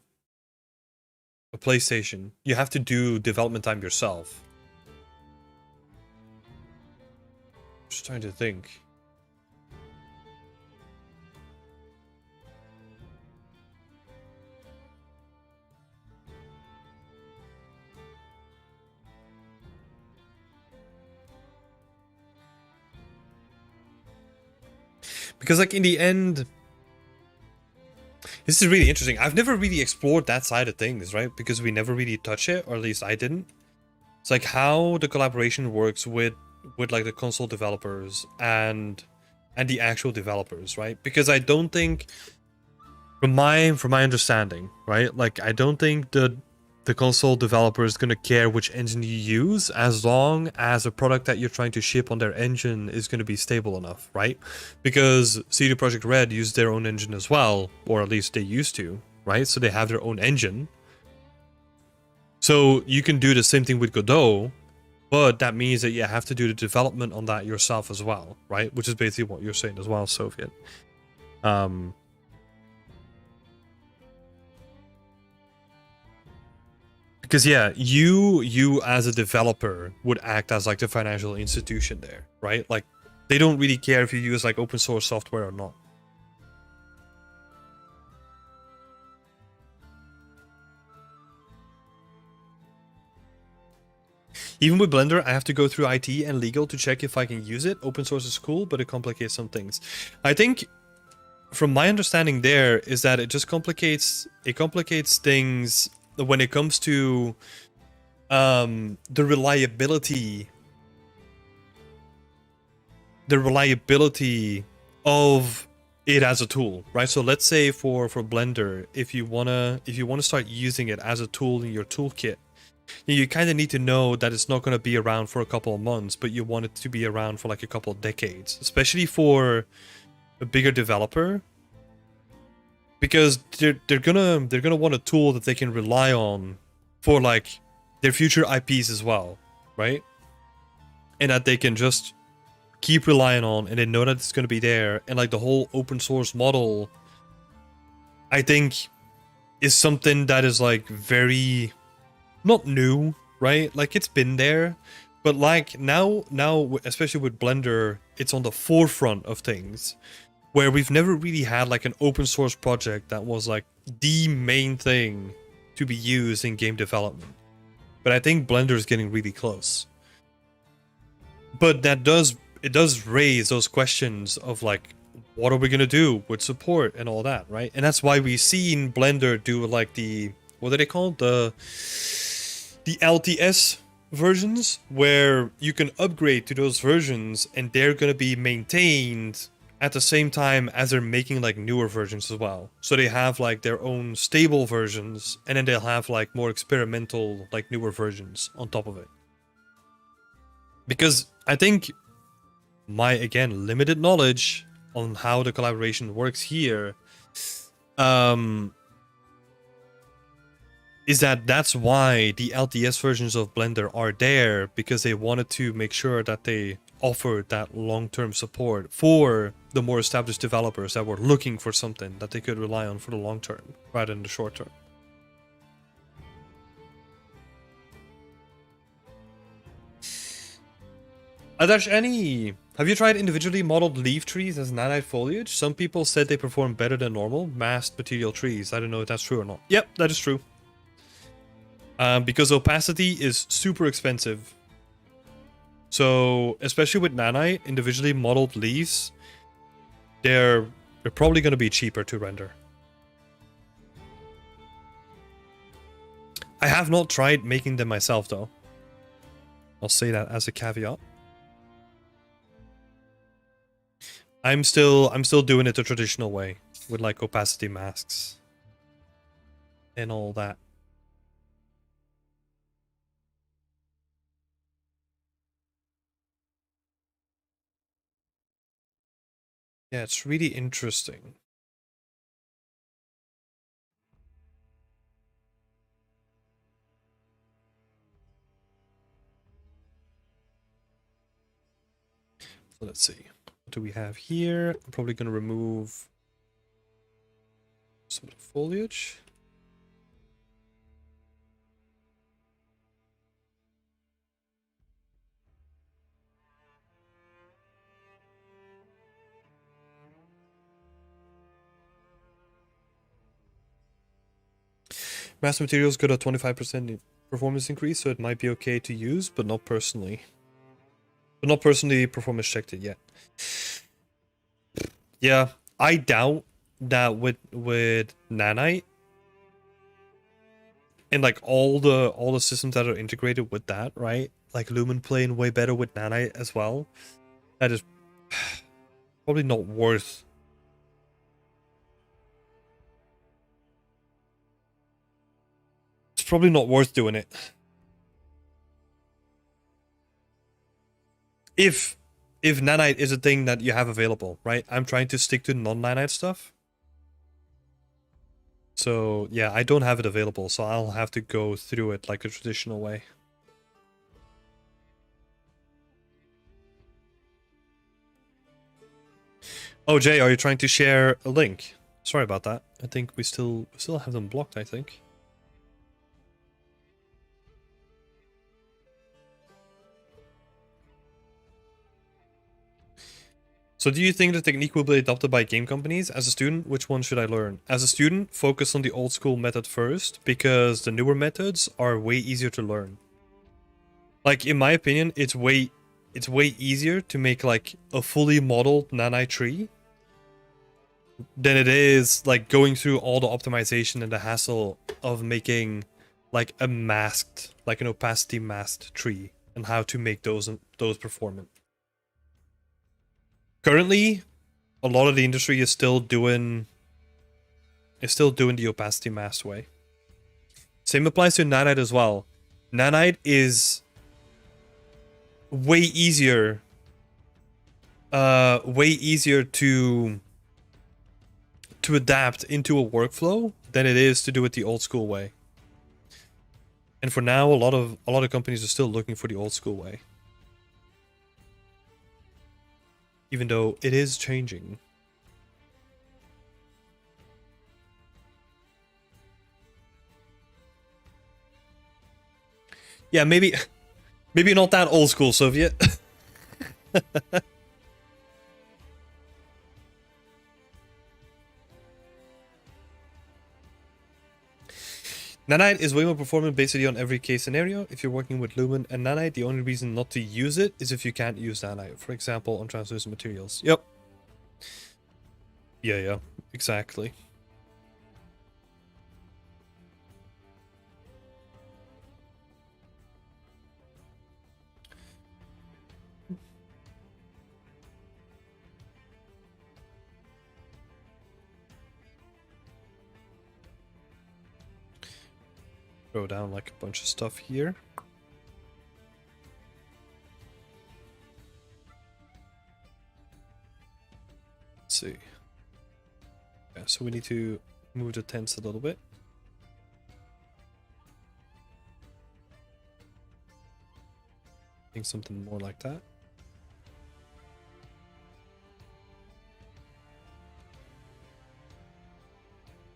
PlayStation, you have to do development time yourself. Just trying to think. Because like in the end, this is really interesting. I've never really explored that side of things, right? Because we never really touch it, or at least I didn't. It's like how the collaboration works with like the console developers and the actual developers, right? Because I don't think, from my understanding, right? Like I don't think the console developer is going to care which engine you use, as long as the product that you're trying to ship on their engine is going to be stable enough, right? Because CD Projekt Red used their own engine as well, or at least they used to, right? So they have their own engine. So you can do the same thing with Godot, but that means that you have to do the development on that yourself as well, right? Which is basically what you're saying as well, Soviet. Because yeah, you as a developer would act as like the financial institution there, right? Like they don't really care if you use like open source software or not. Even with Blender, I have to go through IT and legal to check if I can use it. Open source is cool, but it complicates some things. I think, from my understanding there, is that it just complicates things when it comes to the reliability of it as a tool, right? So let's say for Blender, if you wanna start using it as a tool in your toolkit, you kind of need to know that it's not going to be around for a couple of months, but you want it to be around for like a couple of decades, especially for a bigger developer, because they're gonna want a tool that they can rely on for like their future IPs as well, right? And that they can just keep relying on, and they know that it's going to be there. And like the whole open source model, I think, is something that is like very not new, right? Like it's been there, but like now especially with Blender, it's on the forefront of things, where we've never really had like an open source project that was like the main thing to be used in game development. But I think Blender is getting really close. But it does raise those questions of like, what are we gonna do with support and all that, right? And that's why we've seen Blender do like the, what are they called? The LTS versions, where you can upgrade to those versions and they're gonna be maintained at the same time as they're making like newer versions as well. So they have like their own stable versions, and then they'll have like more experimental like newer versions on top of it. Because I think my, again, limited knowledge on how the collaboration works here is that's why the LTS versions of Blender are there, because they wanted to make sure that they offered that long-term support for the more established developers that were looking for something that they could rely on for the long term rather than the short term. Have you tried individually modeled leaf trees as nanite foliage? Some people said they perform better than normal masked material trees. I don't know if that's true or not. Yep, that is true. Because opacity is super expensive. So, especially with nanite, individually modeled leaves, they're probably going to be cheaper to render. I have not tried making them myself though. I'll say that as a caveat. I'm still doing it the traditional way with like opacity masks and all that. Yeah, it's really interesting. So let's see. What do we have here? I'm probably going to remove some of the foliage. Master materials got a 25% performance increase, so it might be okay to use, but not personally. But not personally performance checked it yet. Yeah, I doubt that with Nanite and like all the systems that are integrated with that, right? Like Lumen playing way better with Nanite as well. That is probably not worth. It's probably not worth doing it. If Nanite is a thing that you have available, right? I'm trying to stick to non-Nanite stuff. So yeah, I don't have it available, so I'll have to go through it like a traditional way. Oh, Jay, are you trying to share a link? Sorry about that. I think we still have them blocked, I think. So do you think the technique will be adopted by game companies? As a student, which one should I learn? As a student, focus on the old school method first, because the newer methods are way easier to learn. Like, in my opinion, it's way easier to make like a fully modeled Nanite tree than it is like going through all the optimization and the hassle of making like a masked, like an opacity masked tree, and how to make those performant. Currently, a lot of the industry is still doing the opacity masked way. Same applies to Nanite as well. Nanite is way easier to adapt into a workflow than it is to do it the old school way. And for now, a lot of companies are still looking for the old school way, even though it is changing. Yeah, maybe not that old school, Soviet. Nanite is way more performant basically on every case scenario. If you're working with Lumen and Nanite, the only reason not to use it is if you can't use Nanite. For example, on translucent materials. Yep. Yeah, exactly. Throw down like a bunch of stuff here. Let's see. Yeah, so we need to move the tents a little bit. I think something more like that.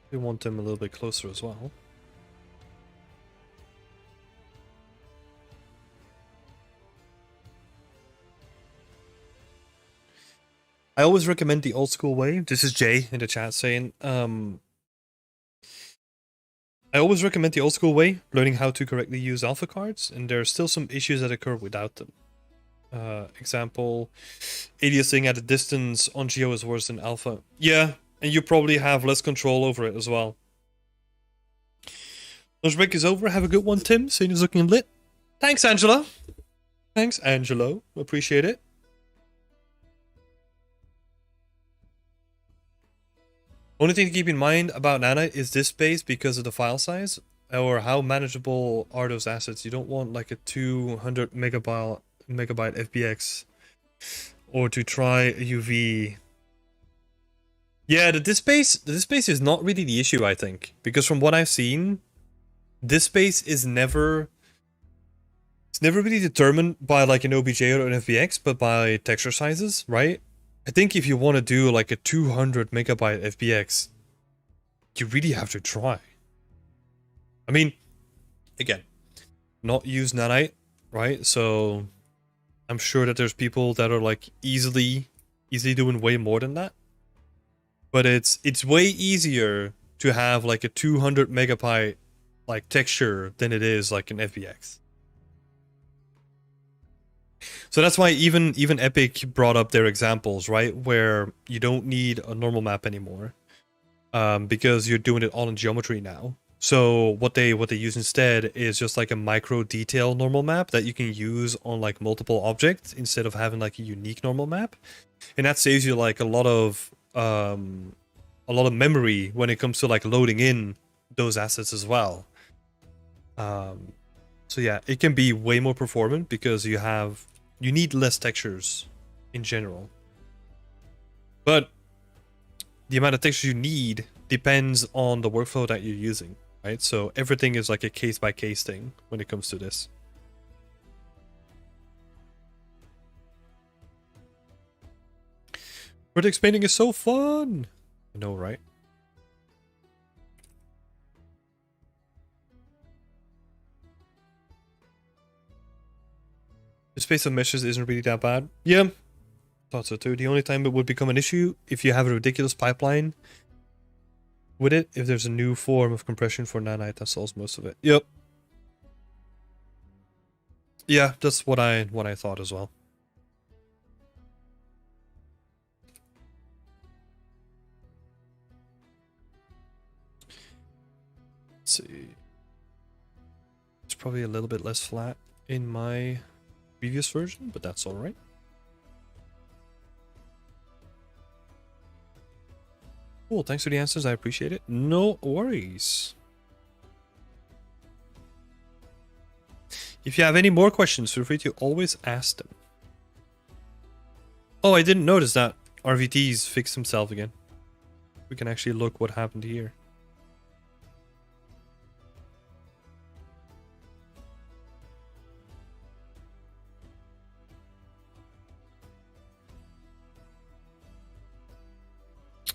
We want them a little bit closer as well. I always recommend the old school way. This is Jay in the chat saying, I always recommend the old school way, learning how to correctly use alpha cards, and there are still some issues that occur without them. Example, aliasing at a distance on Geo is worse than alpha. Yeah, and you probably have less control over it as well. Lunch break is over. Have a good one, Tim. Soon is looking lit. Thanks, Angela. Thanks, Angelo. Appreciate it. Only thing to keep in mind about Nanite is this space because of the file size, or how manageable are those assets. You don't want like a 200 megabyte FBX, or to try a UV. Yeah, the disk space is not really the issue, I think, because from what I've seen, this space is never, it's never really determined by like an OBJ or an FBX, but by texture sizes, right? I think if you want to do like a 200 megabyte FBX, you really have to try. I mean, again, not use Nanite, right? So I'm sure that there's people that are like easily doing way more than that. But it's way easier to have like a 200 megabyte like texture than it is like an FBX. So that's why even Epic brought up their examples, right? Where you don't need a normal map anymore, because you're doing it all in geometry now. So what they use instead is just like a micro detail normal map that you can use on like multiple objects instead of having like a unique normal map, and that saves you like a lot of memory when it comes to like loading in those assets as well. So yeah, it can be way more performant because you need less textures in general. But the amount of textures you need depends on the workflow that you're using, right? So everything is like a case-by-case thing when it comes to this. Vertex painting is so fun! I know, right? The space of meshes isn't really that bad. Yeah, thought so too. The only time it would become an issue if you have a ridiculous pipeline with it, if there's a new form of compression for Nanite that solves most of it. Yep. Yeah, that's what I thought as well. Let's see. It's probably a little bit less flat in my previous version, but that's all right. Cool, thanks for the answers. I appreciate it. No worries. If you have any more questions, feel free to always ask them. Oh, I didn't notice that RVT's fixed himself again. We can actually look what happened here.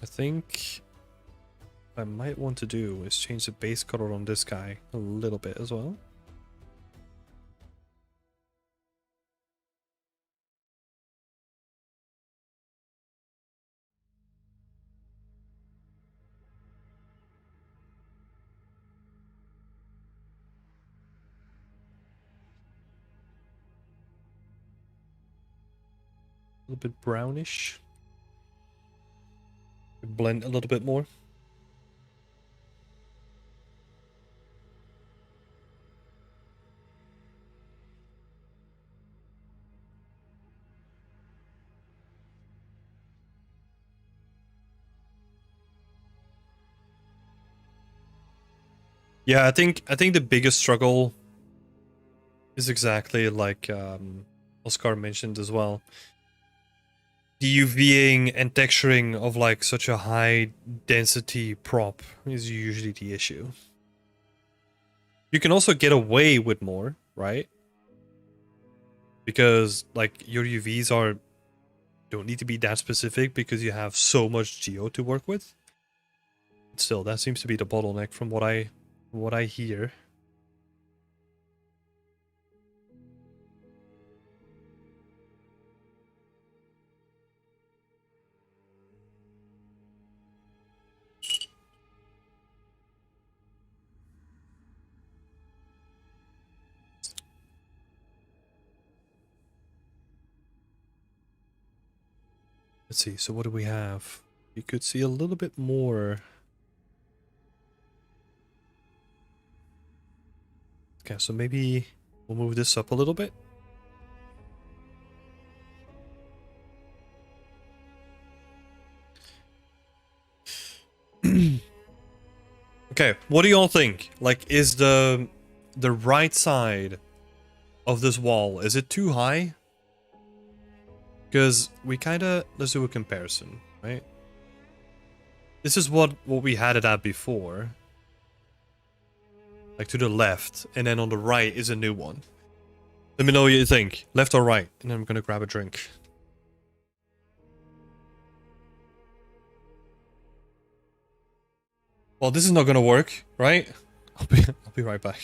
I think what I might want to do is change the base color on this guy a little bit as well. A little bit brownish. Blend a little bit more. Yeah, I think the biggest struggle is exactly like Oscar mentioned as well. The UVing and texturing of like such a high density prop is usually the issue. You can also get away with more, right? Because like your UVs don't need to be that specific because you have so much geo to work with. But still, that seems to be the bottleneck from what I hear. Let's see, so what do we have? You could see a little bit more. Okay, so maybe we'll move this up a little bit. Okay, what do y'all think? Like, is the right side of this wall, is it too high? Because we kinda, let's do a comparison, right? This is what we had it at before. Like to the left, and then on the right is a new one. Let me know what you think, left or right, and then I'm gonna grab a drink. Well, this is not gonna work, right? I'll be right back.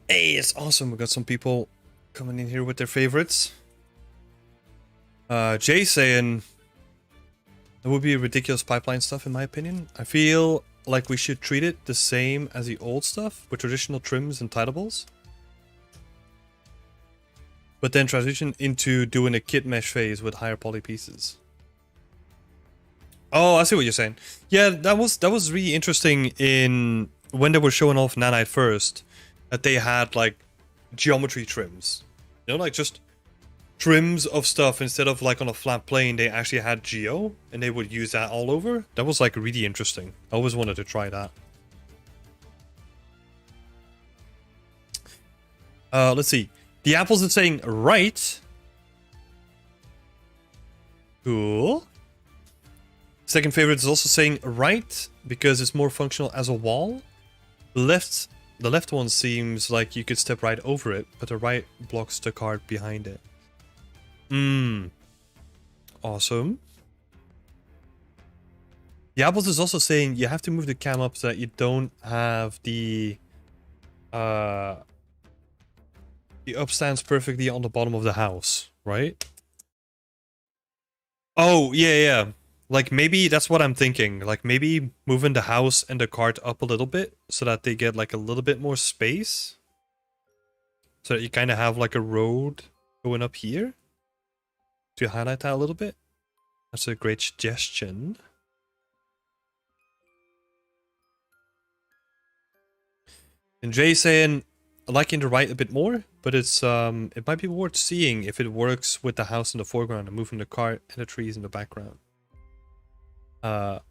Hey, it's awesome. We got some people coming in here with their favorites. Jay saying it would be ridiculous pipeline stuff in my opinion. I feel like we should treat it the same as the old stuff with traditional trims and tidables. But then transition into doing a kit mesh phase with higher poly pieces. Oh, I see what you're saying. Yeah, that was really interesting in when they were showing off Nanite first, that they had like geometry trims. You know, like just trims of stuff instead of like on a flat plane, they actually had geo and they would use that all over. That was like really interesting. I always wanted to try that. Let's see. The apples is saying right. Cool. Second favorite is also saying right because it's more functional as a wall. The left one seems like you could step right over it, but the right blocks the card behind it. Awesome. The apples is also saying you have to move the cam up so that you don't have the up stands perfectly on the bottom of the house, right? Oh, yeah. Like, maybe that's what I'm thinking. Like, maybe moving the house and the cart up a little bit so that they get, like, a little bit more space. So that you kind of have, like, a road going up here. To highlight that a little bit. That's a great suggestion. And Jay saying, I like in the right a bit more, but it's it might be worth seeing if it works with the house in the foreground and moving the cart and the trees in the background. Cart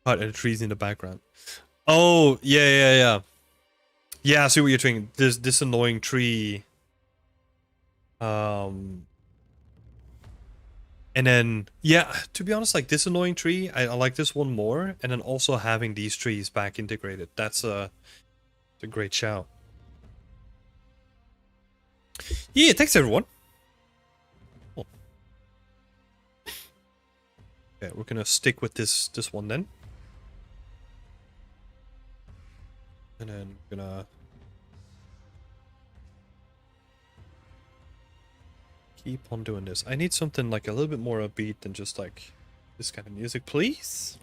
and the trees in the background. Oh, yeah. Yeah, I see what you're doing. This annoying tree. And then, yeah, to be honest, like this annoying tree, I like this one more. And then also having these trees back integrated. That's a great shout. Yeah, thanks everyone. Oh. Okay, we're gonna stick with this one then. And then we're gonna keep on doing this. I need something like a little bit more upbeat than just like this kind of music, please.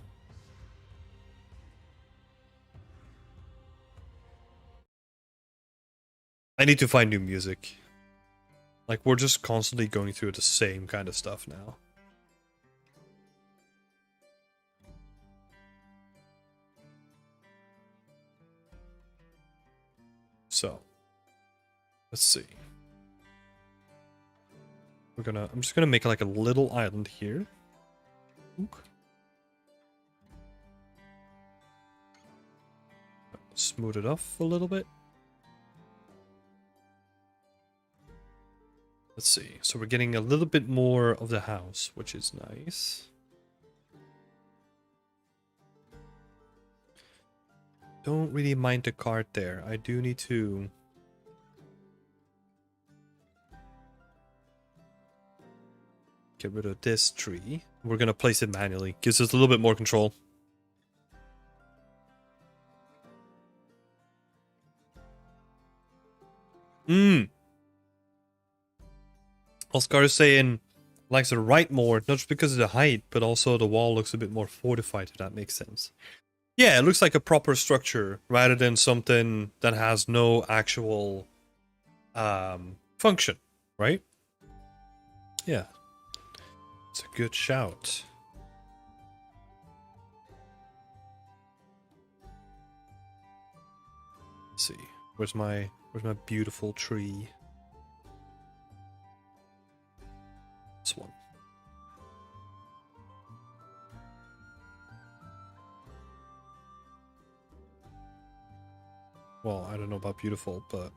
I need to find new music. Like, we're just constantly going through the same kind of stuff now. So, let's see. I'm just gonna make like a little island here. Ook. Smooth it off a little bit. Let's see. So we're getting a little bit more of the house, which is nice. Don't really mind the cart there. I do need to... get rid of this tree. We're going to place it manually. Gives us a little bit more control. Oscar is saying likes the right more, not just because of the height, but also the wall looks a bit more fortified, if that makes sense. Yeah, it looks like a proper structure rather than something that has no actual function, right? Yeah. It's a good shout. Let's see. Where's my beautiful tree? This one. Well, I don't know about beautiful, but...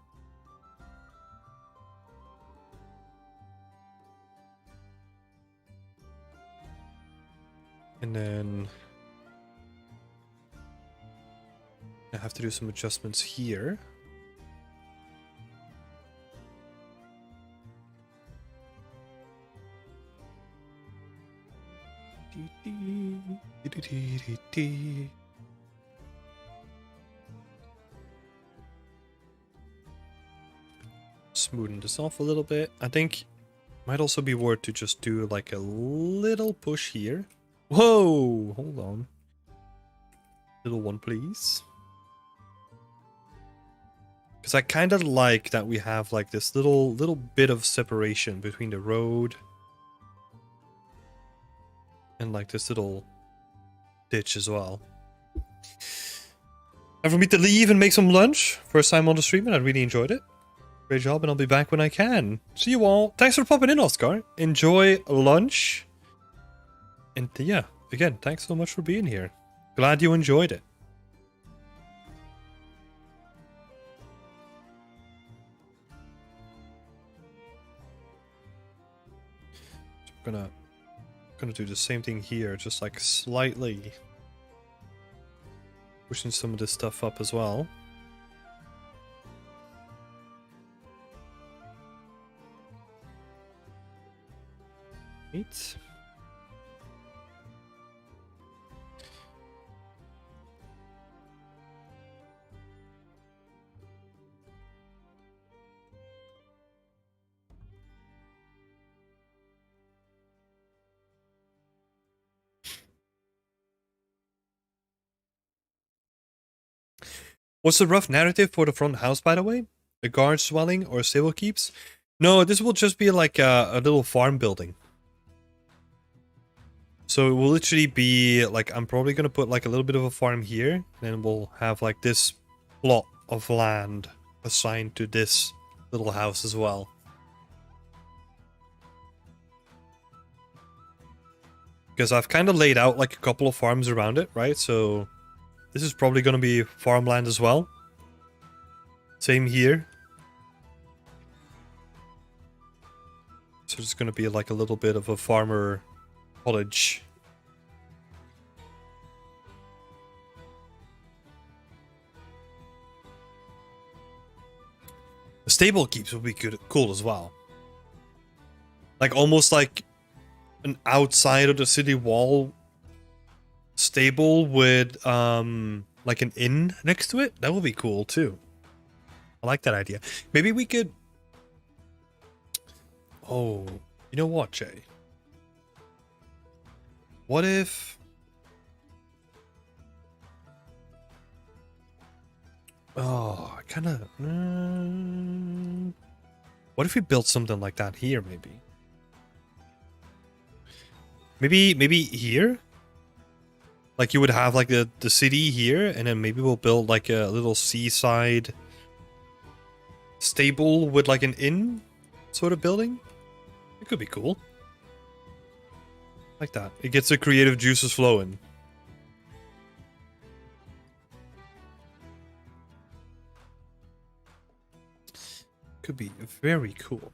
And then... I have to do some adjustments here. Smoothen this off a little bit. I think it might also be worth to just do like a little push here. Whoa! Hold on. Little one, please. Because I kind of like that we have like this little bit of separation between the road and like this little ditch as well. Time for me to leave and make some lunch. First time on the stream and I really enjoyed it. Great job, and I'll be back when I can. See you all. Thanks for popping in, Oscar. Enjoy lunch. And yeah, again, thanks so much for being here. Glad you enjoyed it. So I'm gonna do the same thing here, just like slightly pushing some of this stuff up as well. Right. What's the rough narrative for the front house, by the way? A guard's dwelling or stable keeps? No, this will just be like a little farm building. So it will literally be like, I'm probably going to put like a little bit of a farm here. Then we'll have like this plot of land assigned to this little house as well. Because I've kind of laid out like a couple of farms around it, right? So this is probably going to be farmland as well. Same here. So it's going to be like a little bit of a farmer cottage. The stable keeps would be good, cool as well. Like almost like an outside of the city wall stable with like an inn next to it. That would be cool too. I like that idea. Maybe we could... Oh, you know what, Jay? What if... Oh, I kind of... what if we built something like that here, maybe? Maybe here? Like you would have like the city here, and then maybe we'll build like a little seaside stable with like an inn sort of building. It could be cool. Like that. It gets the creative juices flowing. Could be very cool.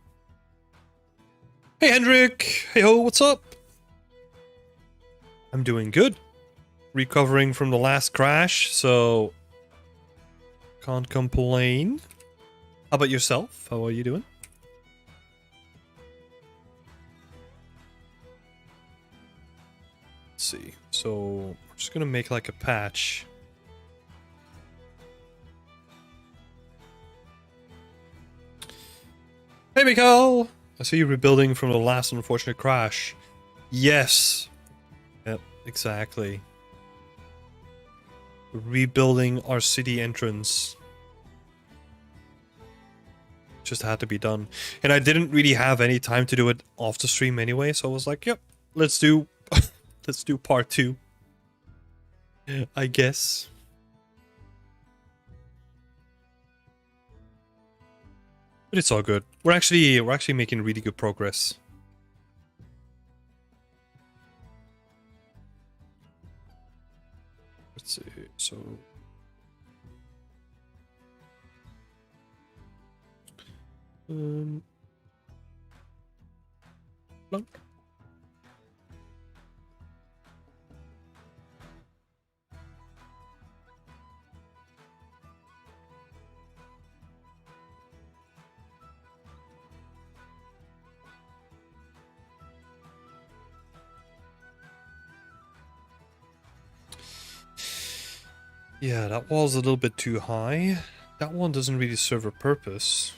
Hey Hendrik! Hey ho, what's up? I'm doing good. Recovering from the last crash, so can't complain. How about yourself? How are you doing? Let's see. So we're just gonna make like a patch. Hey Mikhail! I see you rebuilding from the last unfortunate crash. Yes. Yep, exactly. Rebuilding our city entrance. Just had to be done. And I didn't really have any time to do it off the stream anyway, so I was like, yep, let's do let's do part 2. I guess. But it's all good. We're actually making really good progress. Let's see. So plunk. Yeah, that wall's a little bit too high. That one doesn't really serve a purpose.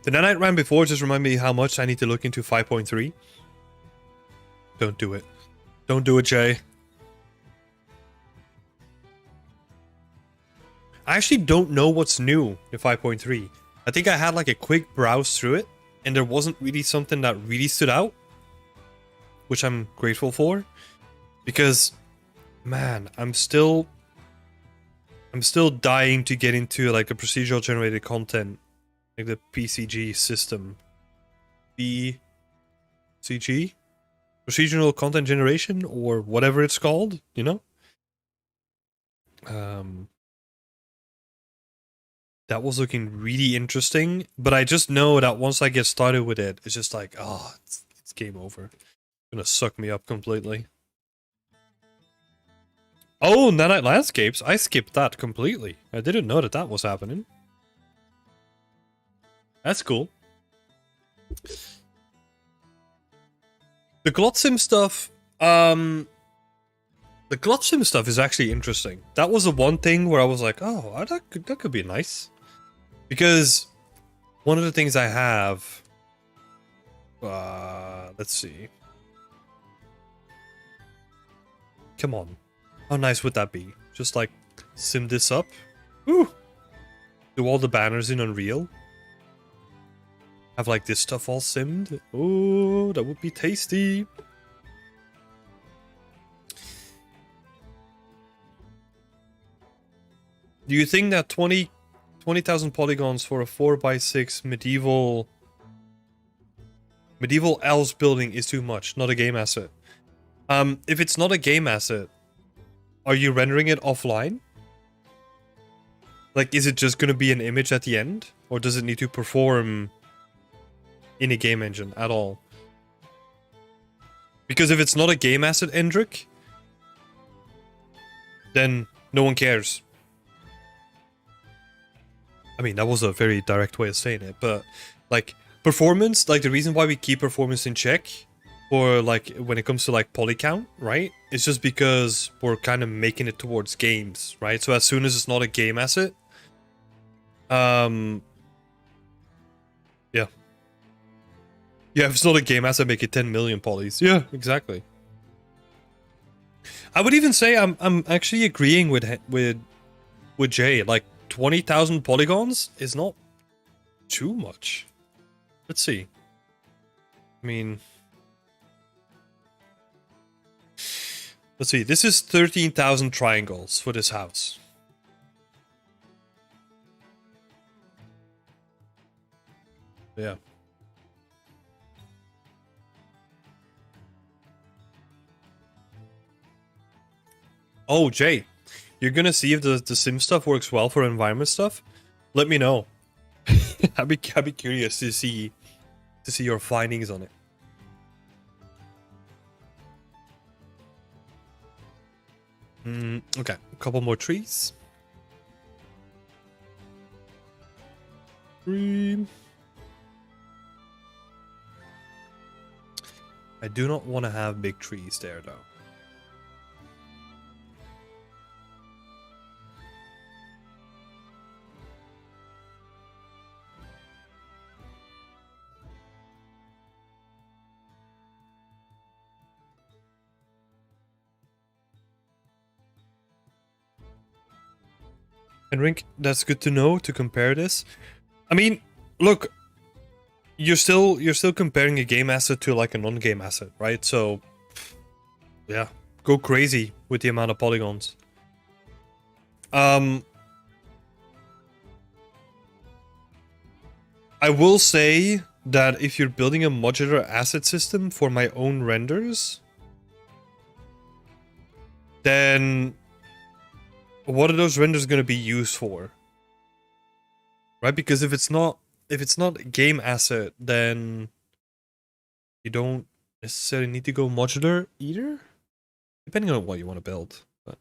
The Nanite ran before just remind me how much I need to look into 5.3. Don't do it. Don't do it, Jay. I actually don't know what's new in 5.3. I think I had like a quick browse through it, and there wasn't really something that really stood out, which I'm grateful for, because, man, I'm still dying to get into like a procedural generated content, like the PCG system, PCG, procedural content generation, or whatever it's called, you know. That was looking really interesting, but I just know that once I get started with it, it's just like, oh, it's game over. It's gonna suck me up completely. Oh, Nanite Landscapes? I skipped that completely. I didn't know that that was happening. That's cool. The Glotsim stuff, the Glotsim stuff is actually interesting. That was the one thing where I was like, oh, that could be nice. Because one of the things I have, let's see. Come on. How nice would that be? Just like sim this up. Woo! Do all the banners in Unreal. Have like this stuff all simmed. Oh, that would be tasty. Do you think that 20,000 polygons for a 4x6 medieval elves building is too much, not a game asset? If it's not a game asset, are you rendering it offline? Like, is it just gonna be an image at the end? Or does it need to perform in a game engine at all? Because if it's not a game asset, Endrick, then no one cares. I mean, that was a very direct way of saying it, but like performance, like the reason why we keep performance in check for like when it comes to like poly count, right? It's just because we're kind of making it towards games, right? So as soon as it's not a game asset, yeah, Yeah, if it's not a game asset, make it 10 million polys. Yeah, exactly. I would even say I'm actually agreeing with Jay. Like 20,000 polygons is not too much. Let's see. I mean, let's see. This is 13,000 triangles for this house. Yeah. Oh, Jay, you're gonna see if the sim stuff works well for environment stuff. Let me know. I'd be curious to see your findings on it. Okay, a couple more trees. 3. I do not want to have big trees there, though. And Rink, that's good to know to compare this. I mean, look, you're still comparing a game asset to like a non-game asset, right? So, yeah, go crazy with the amount of polygons. I will say that if you're building a modular asset system for my own renders, then what are those renders going to be used for? Right? Because if it's not a game asset, then you don't necessarily need to go modular either, depending on what you want to build. But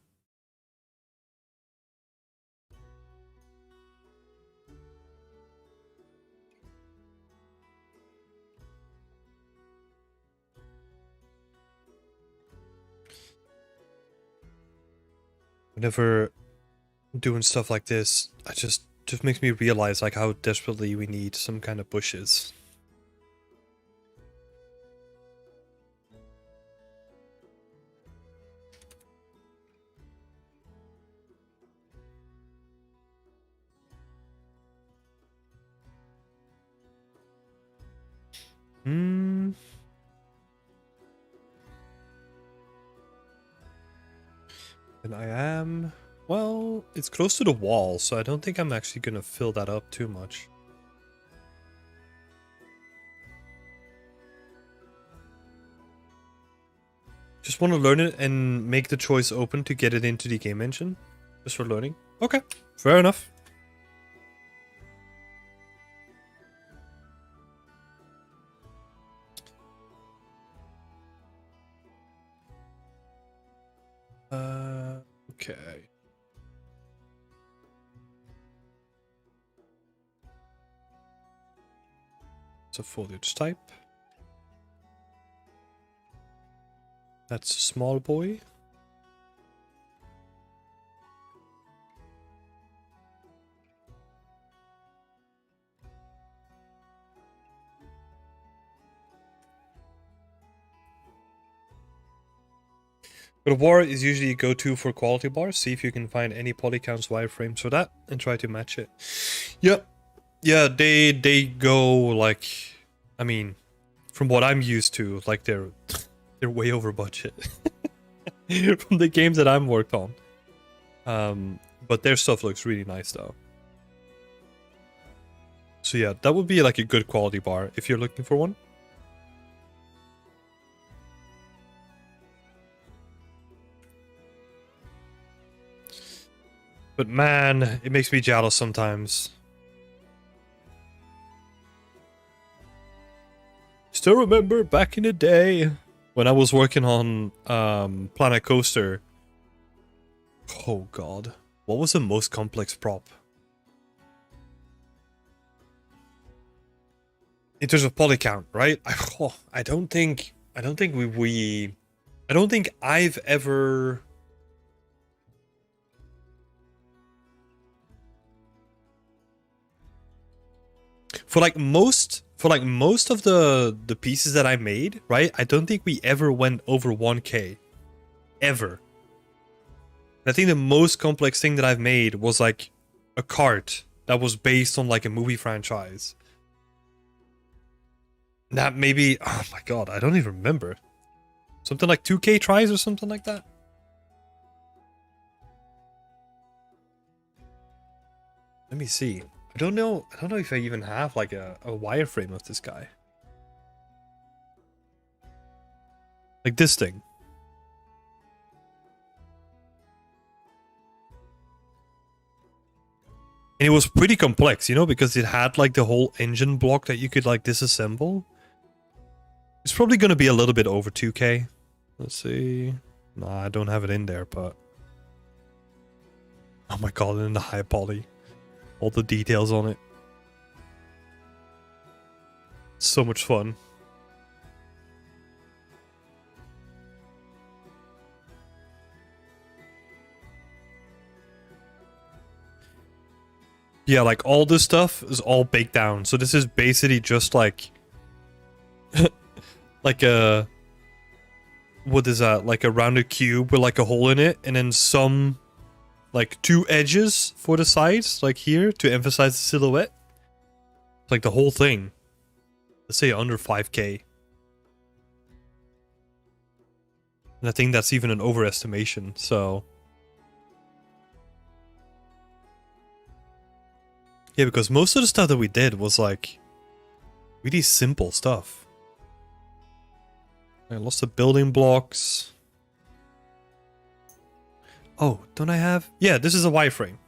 whenever doing stuff like this, I just makes me realize like how desperately we need some kind of bushes. And I am... Well, it's close to the wall, so I don't think I'm actually going to fill that up too much. Just want to learn it and make the choice open to get it into the game engine. Just for learning. Okay, fair enough. Okay. It's a foliage type. That's a small boy. But a war is usually a go-to for quality bars. See if you can find any polycounts wireframes for that and try to match it. Yep. Yeah, they go like, I mean, from what I'm used to, like they're way over budget from the games that I'm worked on. But their stuff looks really nice though. So yeah, that would be like a good quality bar if you're looking for one. But man, it makes me jealous sometimes. Still remember back in the day when I was working on Planet Coaster. Oh god, what was the most complex prop? In terms of poly count, right? I don't think I've ever... For like most for like most of the pieces that I made, right? I don't think we ever went over 1K. Ever. I think the most complex thing that I've made was like a cart that was based on like a movie franchise. That maybe, oh my god, I don't even remember. Something like 2K tries or something like that. Let me see. I don't know if I even have like a wireframe of this guy. Like this thing. And it was pretty complex, you know, because it had like the whole engine block that you could like disassemble. It's probably going to be a little bit over 2K. Let's see. No, I don't have it in there, but... Oh my god, in the high poly. All the details on it. So much fun. Yeah, like all this stuff is all baked down. So this is basically just like... like a... What is that? Like a rounded cube with like a hole in it. And then some... like 2 edges for the sides, like here, to emphasize the silhouette. Like the whole thing. Let's say under 5K. And I think that's even an overestimation, so... Yeah, because most of the stuff that we did was like... really simple stuff. I lost the building blocks. Oh, don't I have... Yeah, this is a wireframe.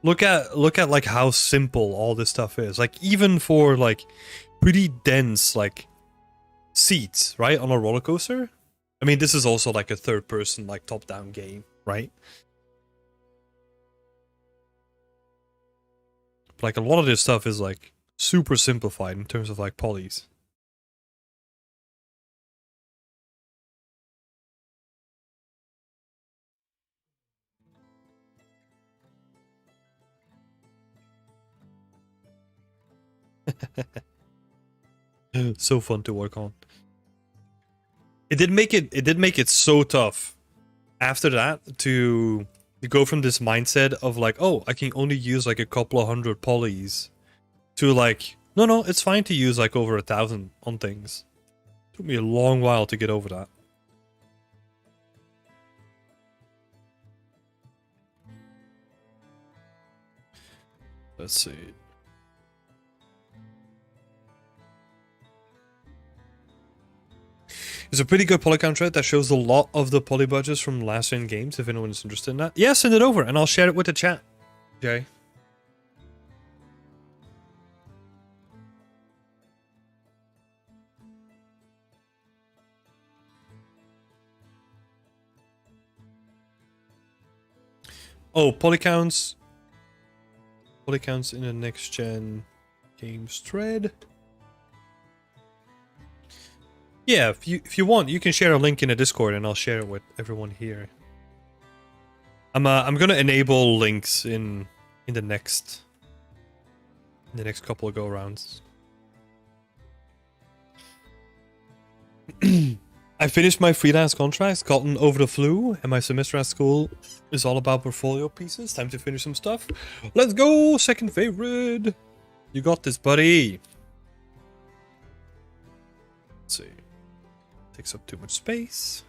Look at like how simple all this stuff is. Like even for like pretty dense like seats, right, on a roller coaster. I mean, this is also like a third person like top-down game, right? But like a lot of this stuff is like super simplified in terms of like polys. So fun to work on. It did make it so tough after that to go from this mindset of like, oh, I can only use like a couple of hundred polys to like, no, it's fine to use like over 1,000 on things. Took me a long while to get over that. Let's see. It's a pretty good Polygon thread that shows a lot of the poly budgets from last gen games, if anyone is interested in that. Yeah, send it over and I'll share it with the chat. Jay. Oh, polycounts. Polycounts in the next gen games thread. Yeah, if you want, you can share a link in the Discord and I'll share it with everyone here. I'm gonna enable links in the next couple of go rounds. I finished my freelance contracts, gotten over the flu, and my semester at school is all about portfolio pieces. Time to finish some stuff. Let's go! Second favorite! You got this, buddy! Let's see. Takes up too much space.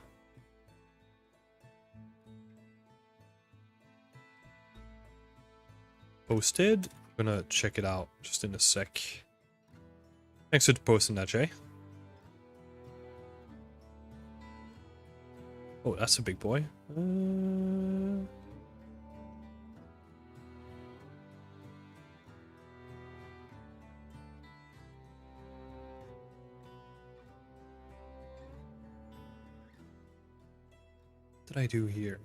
Posted. I'm gonna check it out just in a sec. Thanks for posting that, Jay. Oh, that's a big boy. What did I do here?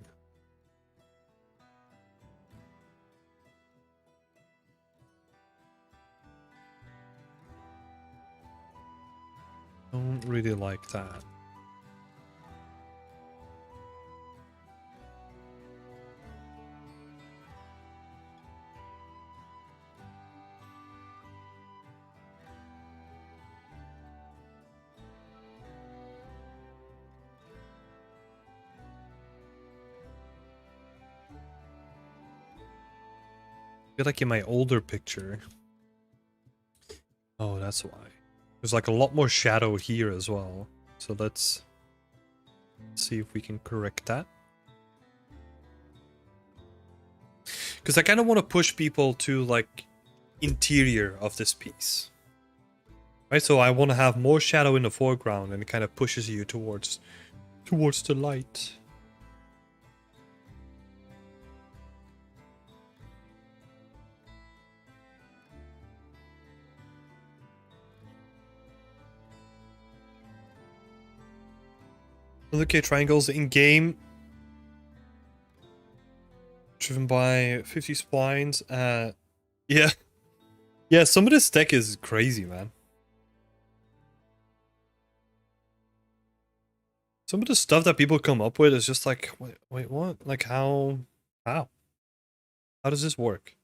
Don't really like that. feel like in my older picture. Oh, that's why. There's like a lot more shadow here as well. So let's see if we can correct that. Because I kind of want to push people to like interior of this piece. Right, so I want to have more shadow in the foreground and it kind of pushes you towards the light. Okay, triangles in game. Driven by 50 splines. Yeah. Yeah, some of this deck is crazy, man. Some of the stuff that people come up with is just like, wait, what? Like, how? How does this work?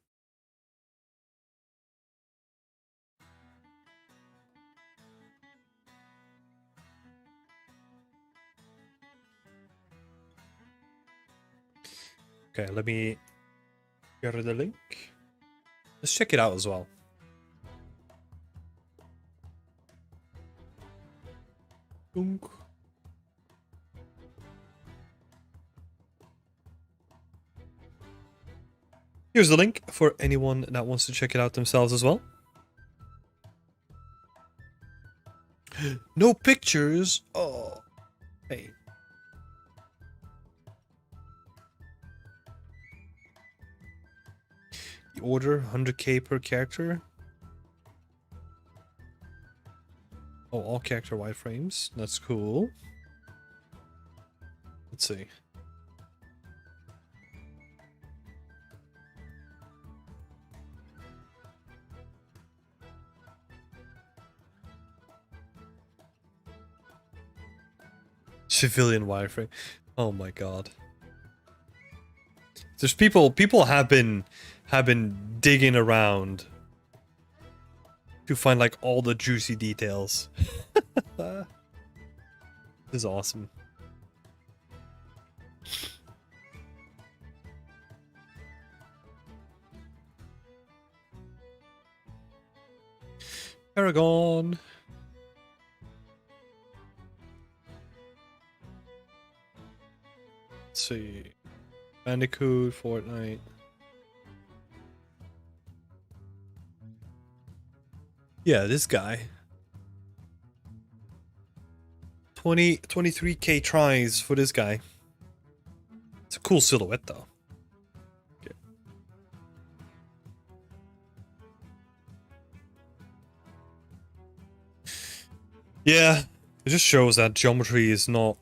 Okay, let me get the link. Let's check it out as well. Dunk. Here's the link for anyone that wants to check it out themselves as well. No pictures. Oh, hey. The order 100k per character. Oh, all character wireframes. That's cool. Let's see. Civilian wireframe. Oh my god. There's people have been digging around to find like all the juicy details. This is awesome. Paragon. Let's see. Bandicoot, Fortnite. Yeah, this guy. 23k tries for this guy. It's a cool silhouette though. Okay. Yeah, it just shows that geometry is not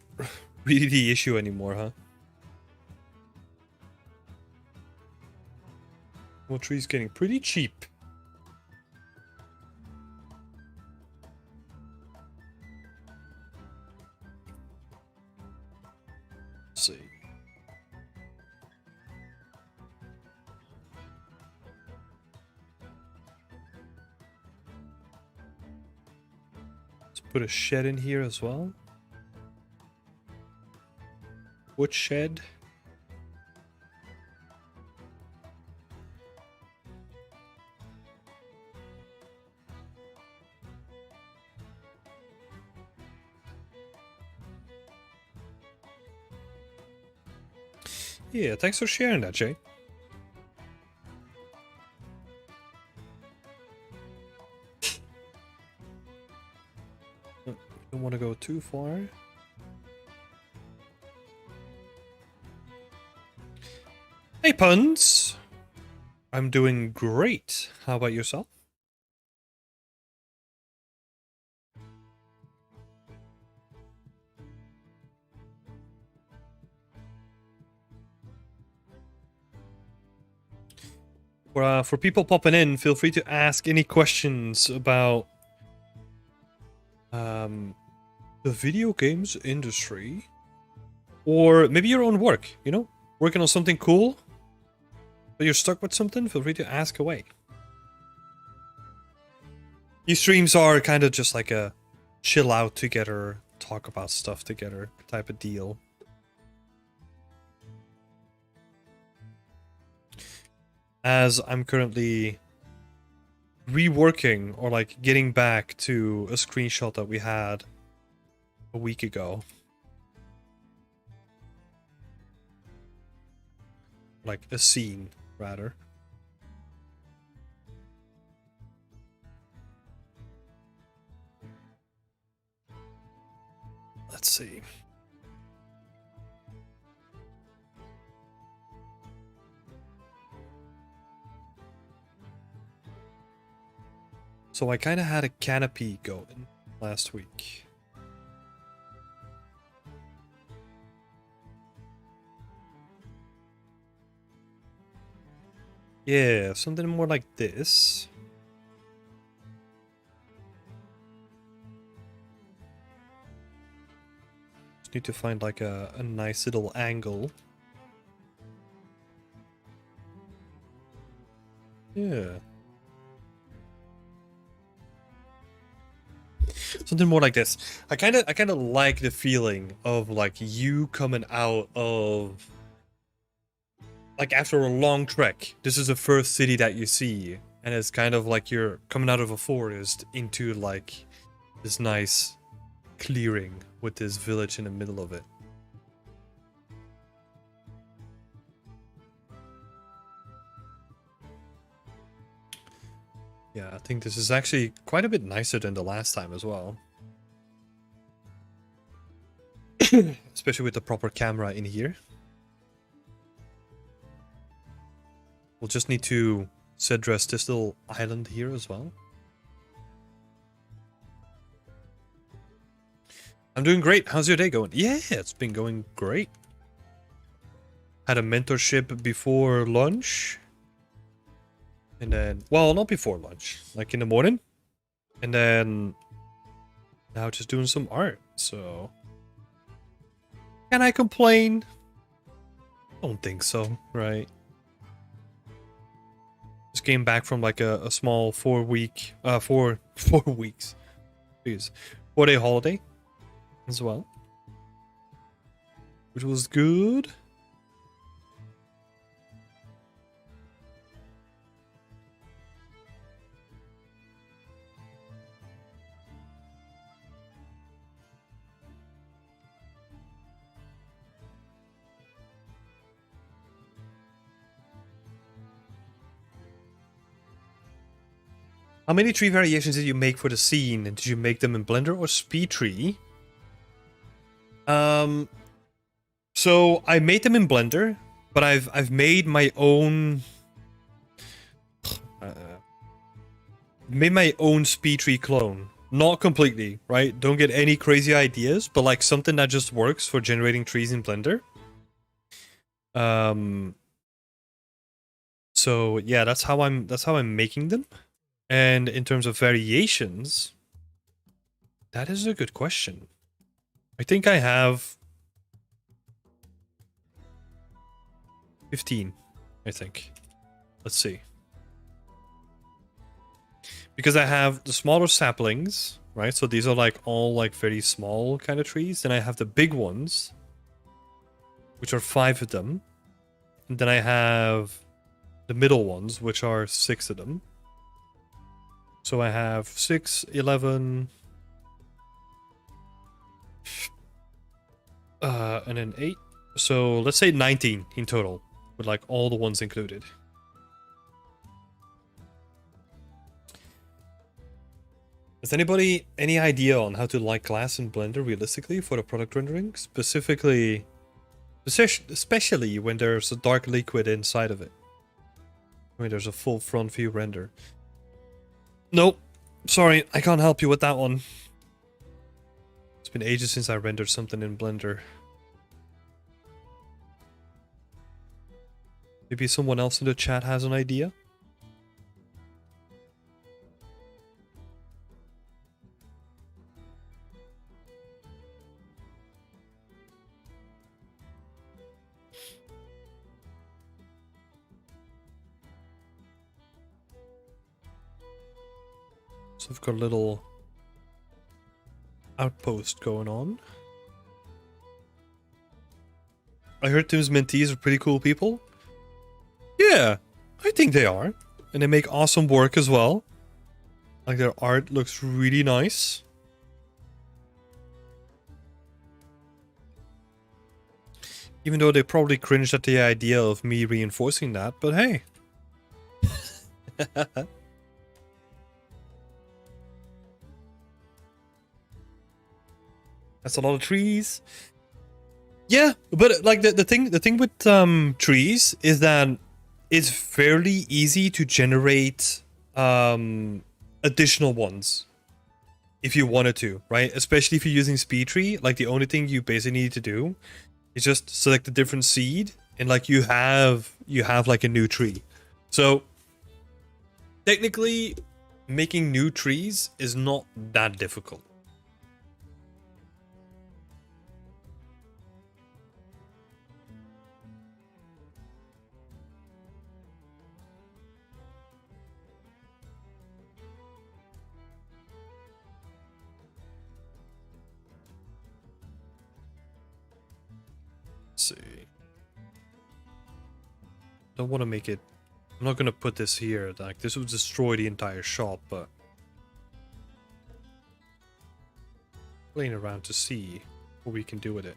really the issue anymore, huh? Geometry is getting pretty cheap. Let's see. Let's put a shed in here as well. Wood shed. Yeah, thanks for sharing that, Jay. Don't want to go too far. Hey, Puns! I'm doing great. How about yourself? For people popping in, feel free to ask any questions about the video games industry, or maybe your own work, you know? Working on something cool, but you're stuck with something, feel free to ask away. These streams are kind of just like a chill out together, talk about stuff together type of deal. as I'm currently reworking or like getting back to a screenshot that we had a week ago. Like a scene, rather. Let's see. So I kind of had a canopy going last week. Yeah, something more like this. Just need to find like a nice little angle. Yeah. Something more like this. I kind of like the feeling of like you coming out of like after a long trek. This is the first city that you see, and it's kind of like you're coming out of a forest into like this nice clearing with this village in the middle of it. Yeah, I think this is actually quite a bit nicer than the last time as well. Especially with the proper camera in here. We'll just need to set dress this little island here as well. I'm doing great. How's your day going? Yeah, it's been going great. Had a mentorship before lunch. And then, well, not before lunch, like in the morning. And then now just doing some art, so can I complain? Don't think so, right? Just came back from like a small 4 weeks, 4-day holiday as well, which was good. How many tree variations did you make for the scene? And did you make them in Blender or SpeedTree? So I made them in Blender, but I've made my own SpeedTree clone. Not completely, right? Don't get any crazy ideas, but like something that just works for generating trees in Blender. So yeah, that's how I'm making them. And in terms of variations, that is a good question. I think I have 15, I think. Let's see. Because I have the smaller saplings, right? So these are like all like very small kind of trees. Then I have the big ones, which are 5 of them. And then I have the middle ones, which are 6 of them. So I have 6, 11, and then 8. So let's say 19 in total, with like all the ones included. Has anybody any idea on how to light glass in Blender realistically for the product rendering? Specifically, especially when there's a dark liquid inside of it. When there's a full front view render. Nope. Sorry, I can't help you with that one. It's been ages since I rendered something in Blender. Maybe someone else in the chat has an idea? So I've got a little outpost going on. I heard Tim's mentees are pretty cool people. Yeah, I think they are. And they make awesome work as well. Like, their art looks really nice. Even though they probably cringed at the idea of me reinforcing that, but hey. That's a lot of trees. Yeah, but like the thing with trees is that it's fairly easy to generate additional ones if you wanted to, right? Especially if you're using speed tree, like the only thing you basically need to do is just select a different seed and like you have like a new tree. So technically making new trees is not that difficult. See, don't want to make it. I'm not gonna put this here. Like this would destroy the entire shop, but playing around to see what we can do with it.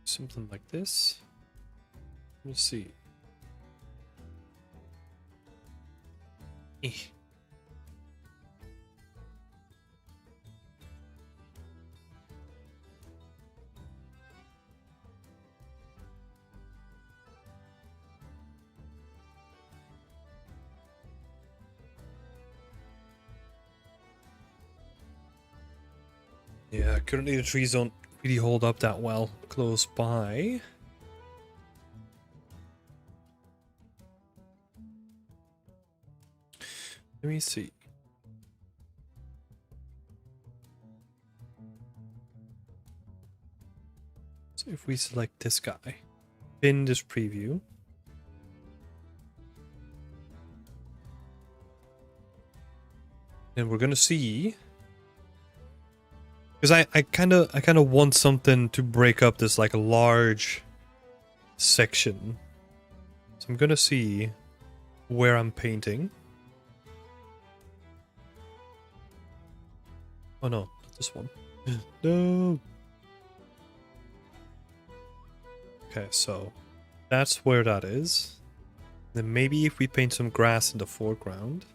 Something like this. We'll see. Yeah, currently the trees don't really hold up that well close by. Let me see. So if we select this guy, pin this preview. And we're gonna see, because I kind of want something to break up this like a large section. So I'm gonna see where I'm painting. Oh no, not this one. No. Okay, so that's where that is. Then maybe if we paint some grass in the foreground.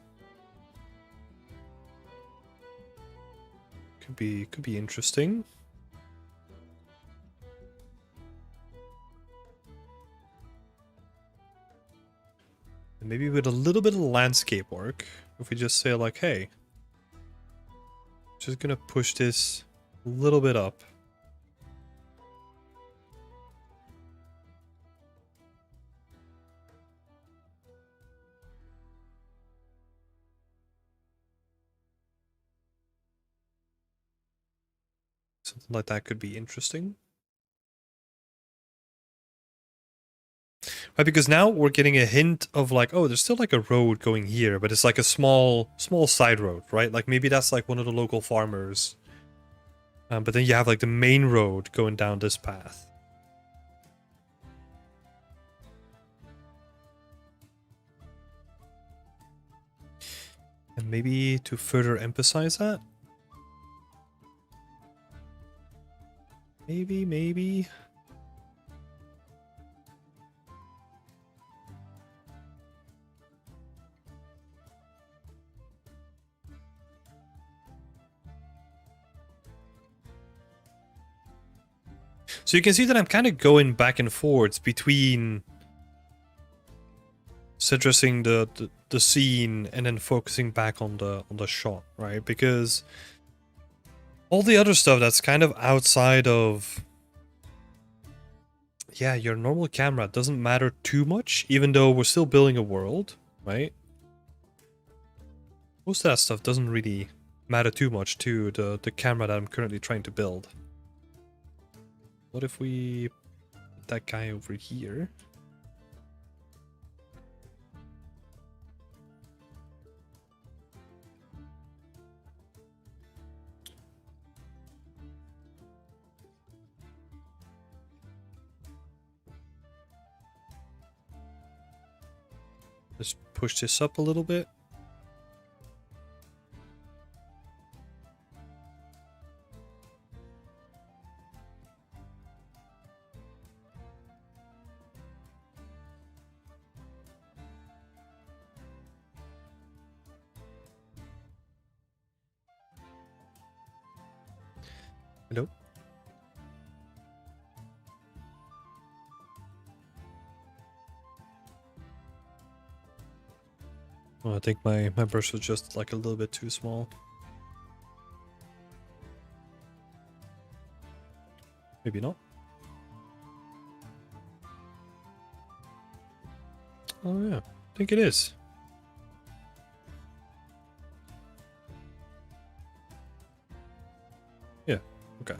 Could be interesting. And maybe with a little bit of landscape work, if we just say like, hey, just gonna push this a little bit up. Something like that could be interesting. Right, because now we're getting a hint of like, oh, there's still like a road going here, but it's like a small side road, right? Like maybe that's like one of the local farmers. But then you have like the main road going down this path. And maybe to further emphasize that. Maybe. So you can see that I'm kind of going back and forth between addressing the scene and then focusing back on the shot, right? Because all the other stuff that's kind of outside of, yeah, your normal camera doesn't matter too much, even though we're still building a world, right? Most of that stuff doesn't really matter too much to the camera that I'm currently trying to build. What if we put that guy over here? Just push this up a little bit. Hello? Oh, I think my brush was just like a little bit too small. Maybe not. Oh yeah, I think it is. Yeah, okay.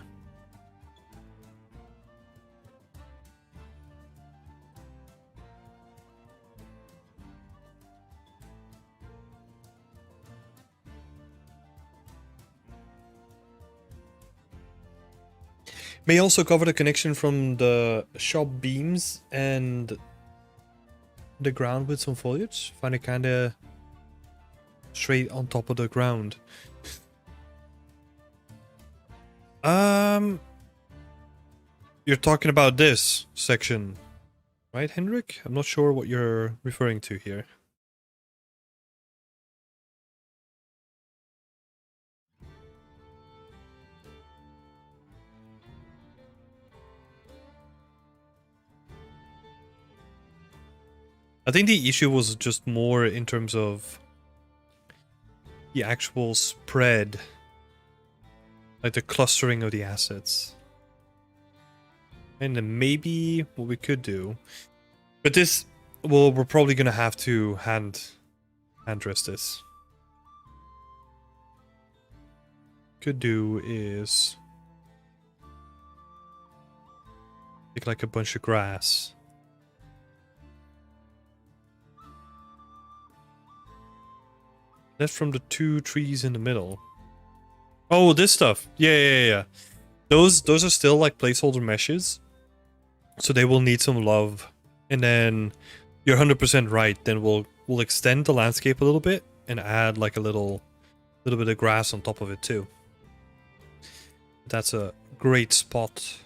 May also cover the connection from the shop beams and the ground with some foliage. Find it kind of straight on top of the ground. You're talking about this section, right, Hendrik? I'm not sure what you're referring to here. I think the issue was just more in terms of the actual spread, like the clustering of the assets. And then maybe what we could do, but this, well, we're probably gonna have to hand dress this. Could do is take like a bunch of grass. That's from the 2 trees in the middle. Oh, this stuff. Yeah. Those are still like placeholder meshes. So they will need some love. And then you're 100% right. Then we'll extend the landscape a little bit and add like a little bit of grass on top of it too. That's a great spot.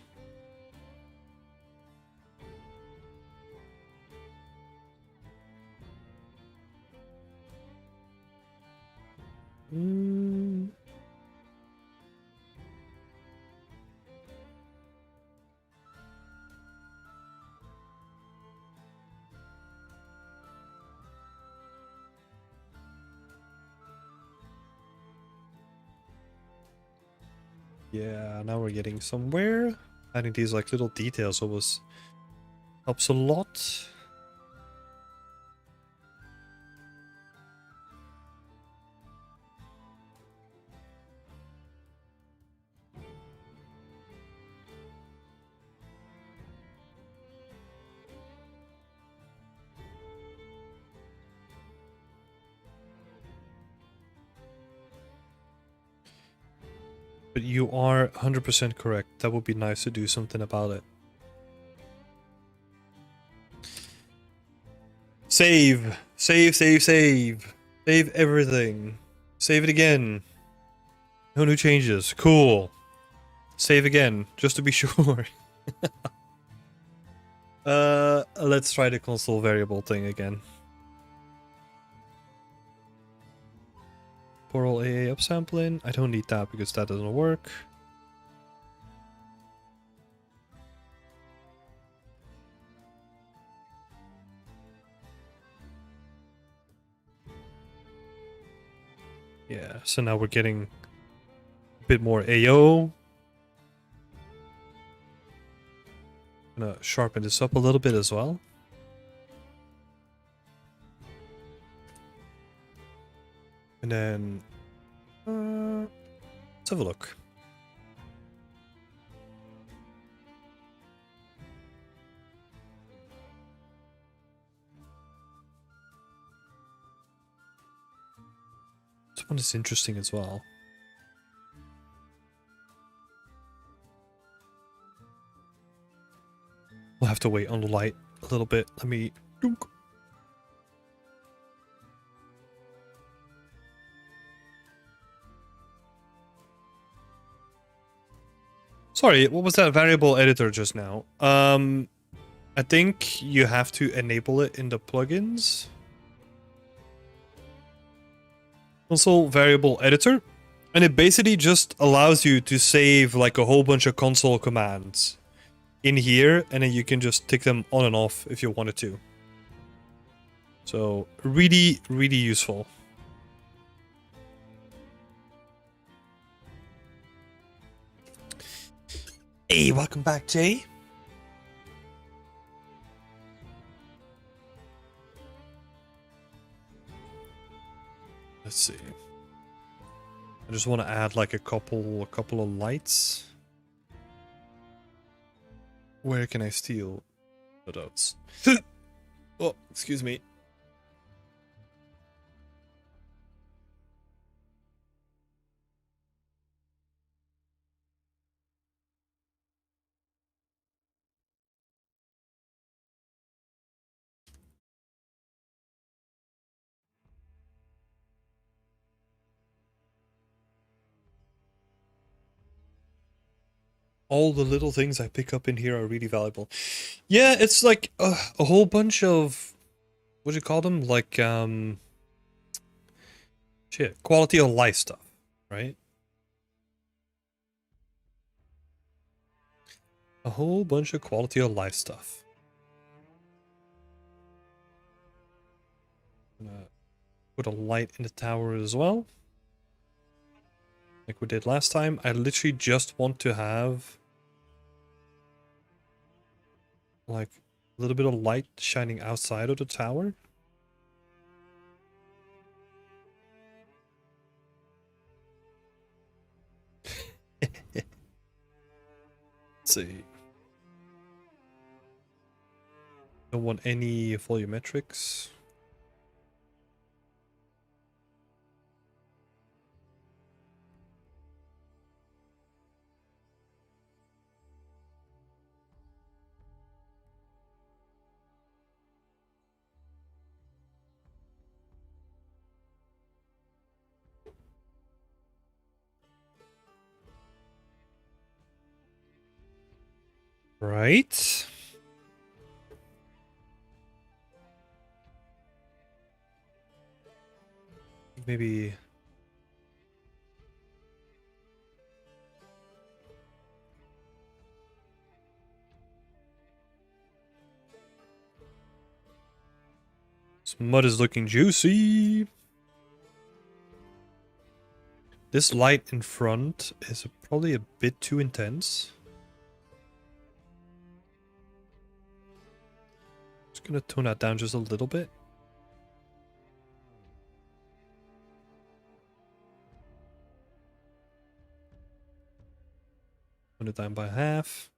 Yeah, now we're getting somewhere. Adding these like little details always helps a lot. But you are 100% correct. That would be nice to do something about it. Save. Save everything. Save it again. No new changes. Cool. Save again, just to be sure. Let's try the console variable thing again. Poral AA upsampling. I don't need that because that doesn't work. Yeah, so now we're getting a bit more AO. Gonna sharpen this up a little bit as well. And then Let's have a look. This one is interesting as well. We'll have to wait on the light a little bit. Let me... Sorry, what was that variable editor just now? I think you have to enable it in the plugins. Console variable editor. And it basically just allows you to save like a whole bunch of console commands in here, and then you can just tick them on and off if you wanted to. So really, really useful. Hey, welcome back, Jay. Let's see. I just want to add like a couple of lights. Where can I steal the dots? Oh, excuse me. All the little things I pick up in here are really valuable. Yeah, it's like a whole bunch of, what do you call them? Like, shit, quality of life stuff, right? A whole bunch of quality of life stuff. I'm gonna put a light in the tower as well. Like we did last time. I literally just want to have like a little bit of light shining outside of the tower. Let's see. Don't want any volumetrics. Right. Maybe this mud is looking juicy. This light in front is probably a bit too intense. Just gonna tone that down just a little bit. Tone it down by half.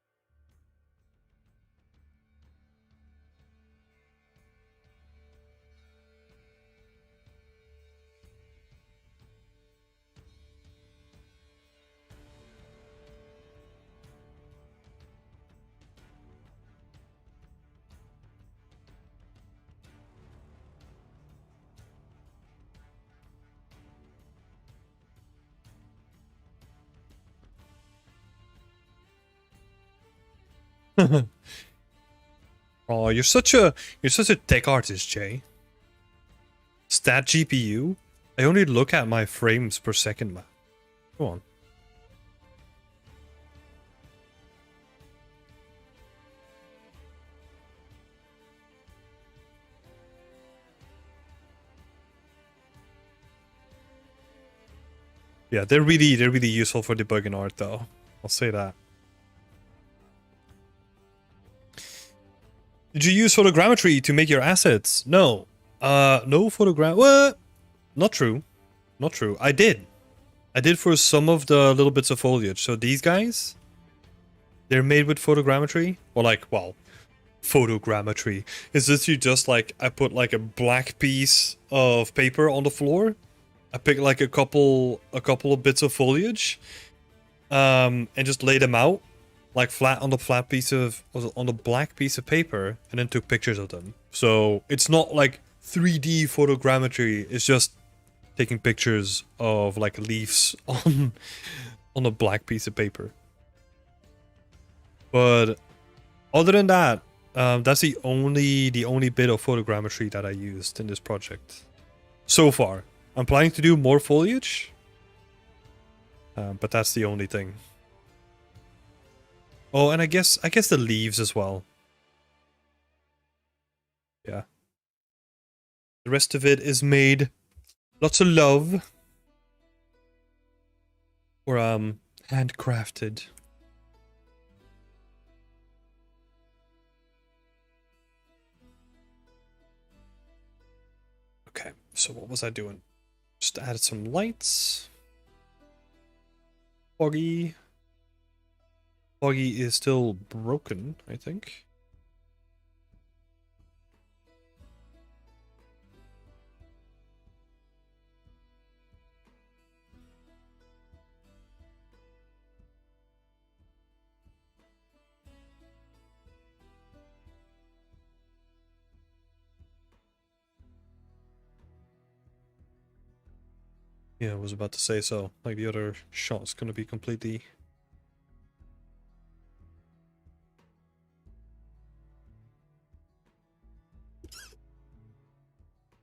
Oh, you're such a tech artist, Jay. Stat GPU? I only look at my frames per second, man. Come on. Yeah, they're really useful for debugging art, though. I'll say that. Did you use Photogrammetry to make your assets? No. No photogram. What? Not true. Not true. I did. I did for some of the little bits of foliage. So these guys, they're made with photogrammetry. Or like, well, photogrammetry. Is this you just like, I put like a black piece of paper on the floor. I pick like a couple of bits of foliage. And just lay them out. Like flat on the on the black piece of paper. And then took pictures of them. So it's not like 3D photogrammetry. It's just taking pictures of like leaves on a black piece of paper. But other than that, that's the only bit of photogrammetry that I used in this project so far. I'm planning to do more foliage, but that's the only thing. Oh, and I guess the leaves as well. Yeah. The rest of it is made. Lots of love. Or handcrafted. Okay, so what was I doing? Just added some lights. Foggy. Foggy is still broken, I think. Yeah, I was about to say so. Like the other shot's gonna be completely...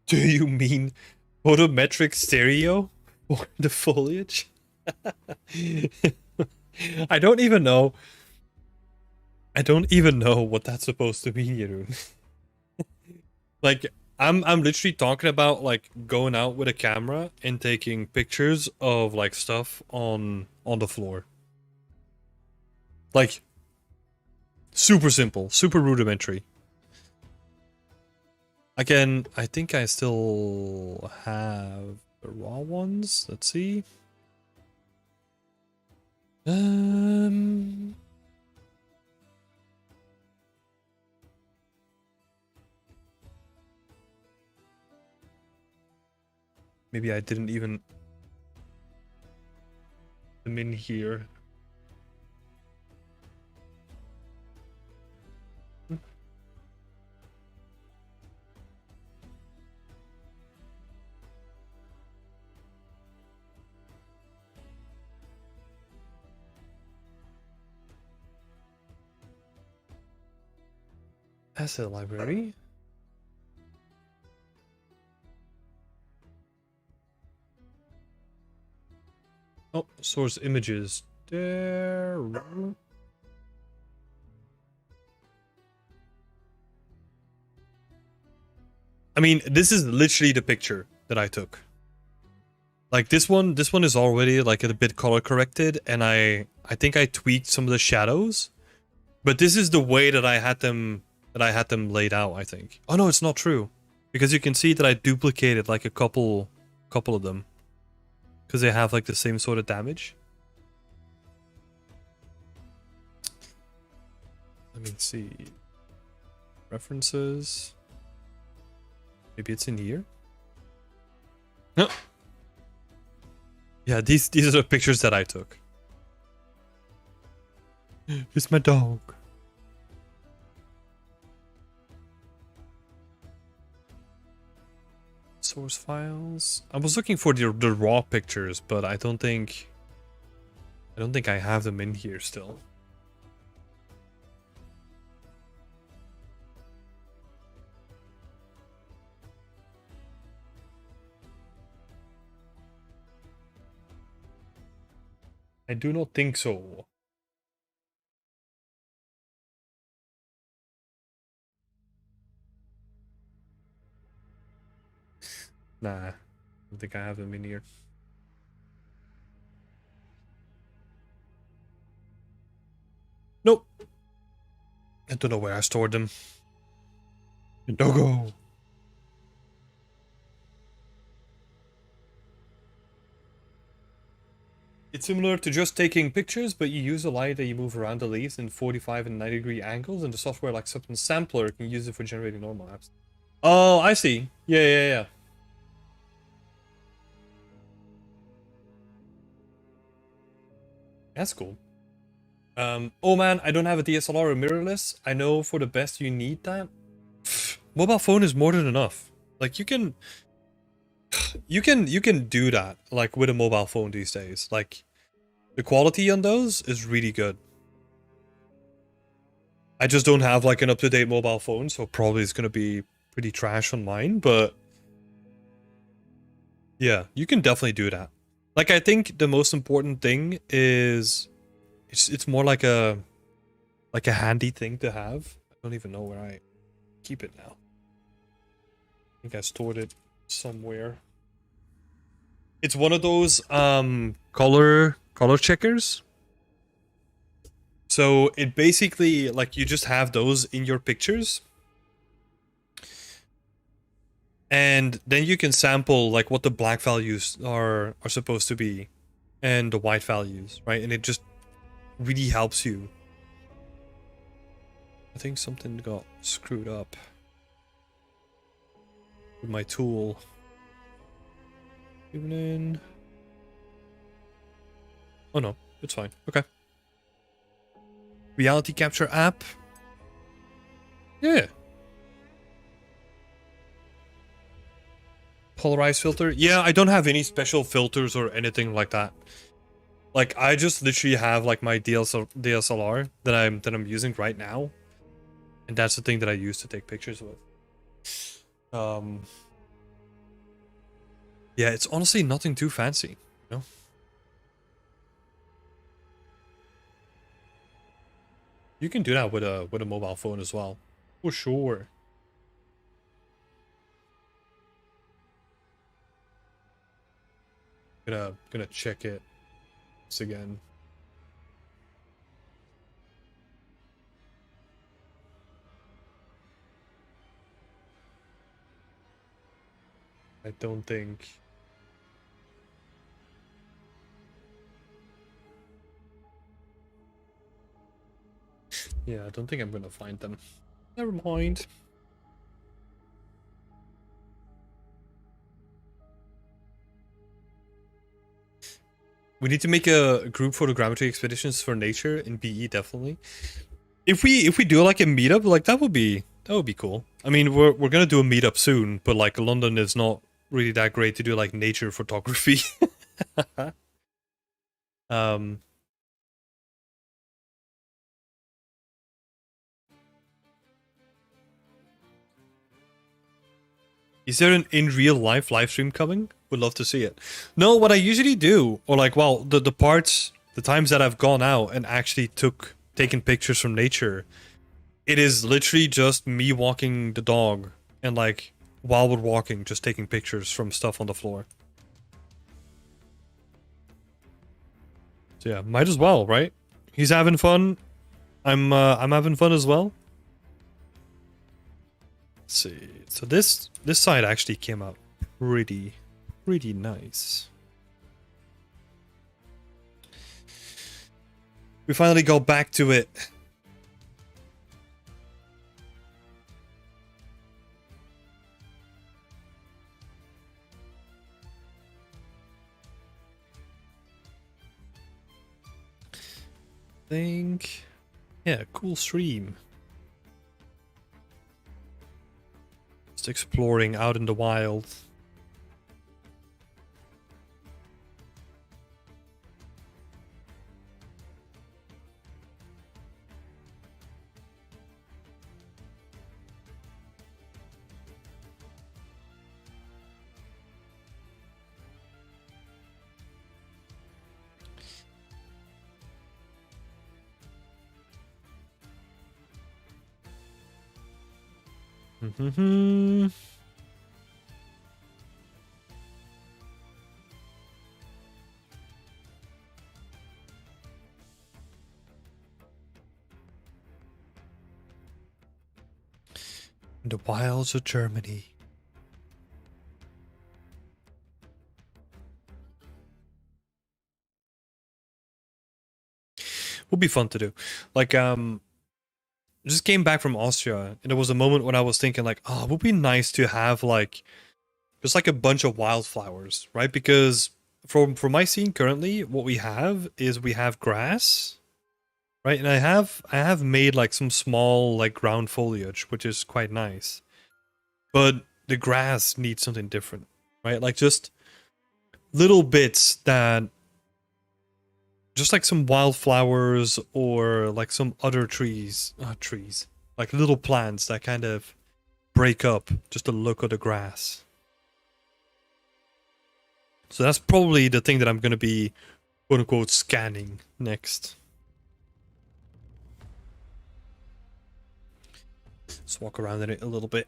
Do you mean photometric stereo for the foliage? I don't even know. I don't even know what that's supposed to mean, Jeroen. Like, I'm literally talking about like going out with a camera and taking pictures of like stuff on the floor. Like, super simple, super rudimentary. Again, I think I still have the raw ones. Let's see. Maybe I didn't even put them in here. Asset library. Oh, source images. There. I mean, this is literally the picture that I took. Like this one is already like a bit color corrected, and I think I tweaked some of the shadows. But this is the way that I had them laid out, I think. Oh no, it's not true. Because you can see that I duplicated like a couple of them. Because they have like the same sort of damage. Let me see. References. Maybe it's in here. No. Yeah, these are the pictures that I took. It's my dog. Source files. I was looking for the raw pictures, but I don't think I have them in here still. I do not think so. Nah, I don't think I have them in here. Nope. I don't know where I stored them. Doggo. It's similar to just taking pictures, but you use a light that you move around the leaves in 45 and 90-degree angles, and the software like Substance Sampler can use it for generating normal apps. Oh, I see. Yeah. That's cool. Oh man, I don't have a DSLR or mirrorless. I know for the best you need that. Mobile phone is more than enough. Like you can do that like with a mobile phone these days. Like the quality on those is really good. I just don't have like an up-to-date mobile phone, so probably it's gonna be pretty trash on mine, but yeah, you can definitely do that. Like I think the most important thing is it's more like a handy thing to have. I don't even know where I keep it now. I think I stored it somewhere. It's one of those color checkers. So it basically like you just have those in your pictures. And then you can sample like what the black values are supposed to be and the white values, right? And it just really helps you. I think something got screwed up with my tool. Even in... Oh no, it's fine. Okay. Reality capture app. Yeah. Polarized filter. Yeah, I don't have any special filters or anything like that. Like I just literally have like my DSLR that I'm using right now. And that's the thing that I use to take pictures with. Yeah, it's honestly nothing too fancy, you know? You can do that with a mobile phone as well. For sure. Gonna check it once again. I don't think. Yeah, I don't think I'm gonna find them. Never mind. We need to make a group photogrammetry expeditions for nature in BE, definitely. If we do like a meetup, like that would be cool. I mean, we're gonna do a meetup soon, but like London is not really that great to do like nature photography. Is there an in real life live stream coming? Would love to see it. No, what I usually do, or like, well, the times that I've gone out and actually taken pictures from nature, it is literally just me walking the dog and like while we're walking, just taking pictures from stuff on the floor. So yeah, might as well, right? He's having fun. I'm having fun as well. Let's see. So this side actually came out pretty nice. We finally got back to it. Think, yeah, cool stream. Just exploring out in the wild. Mm-hmm. The wilds of Germany. Would be fun to do. Like, just came back from Austria, and there was a moment when I was thinking, like, oh, it would be nice to have, like, just like a bunch of wildflowers, right? Because for my scene currently, what we have is we have grass, right? And I have made like some small like ground foliage, which is quite nice. But the grass needs something different, right? Like just little bits that just like some wildflowers or like some other trees, like little plants that kind of break up just the look of the grass. So that's probably the thing that I'm going to be, quote unquote, scanning next. Let's walk around in it a little bit.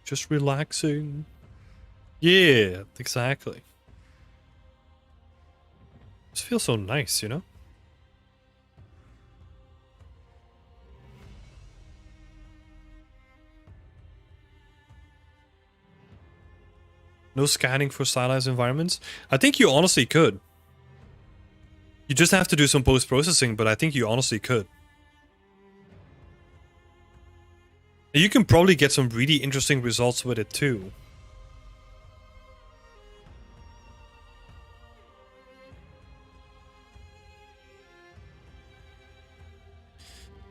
Just relaxing. Yeah, exactly. This feels so nice, you know? No scanning for stylized environments? I think you honestly could. You just have to do some post-processing, but I think you honestly could. You can probably get some really interesting results with it too.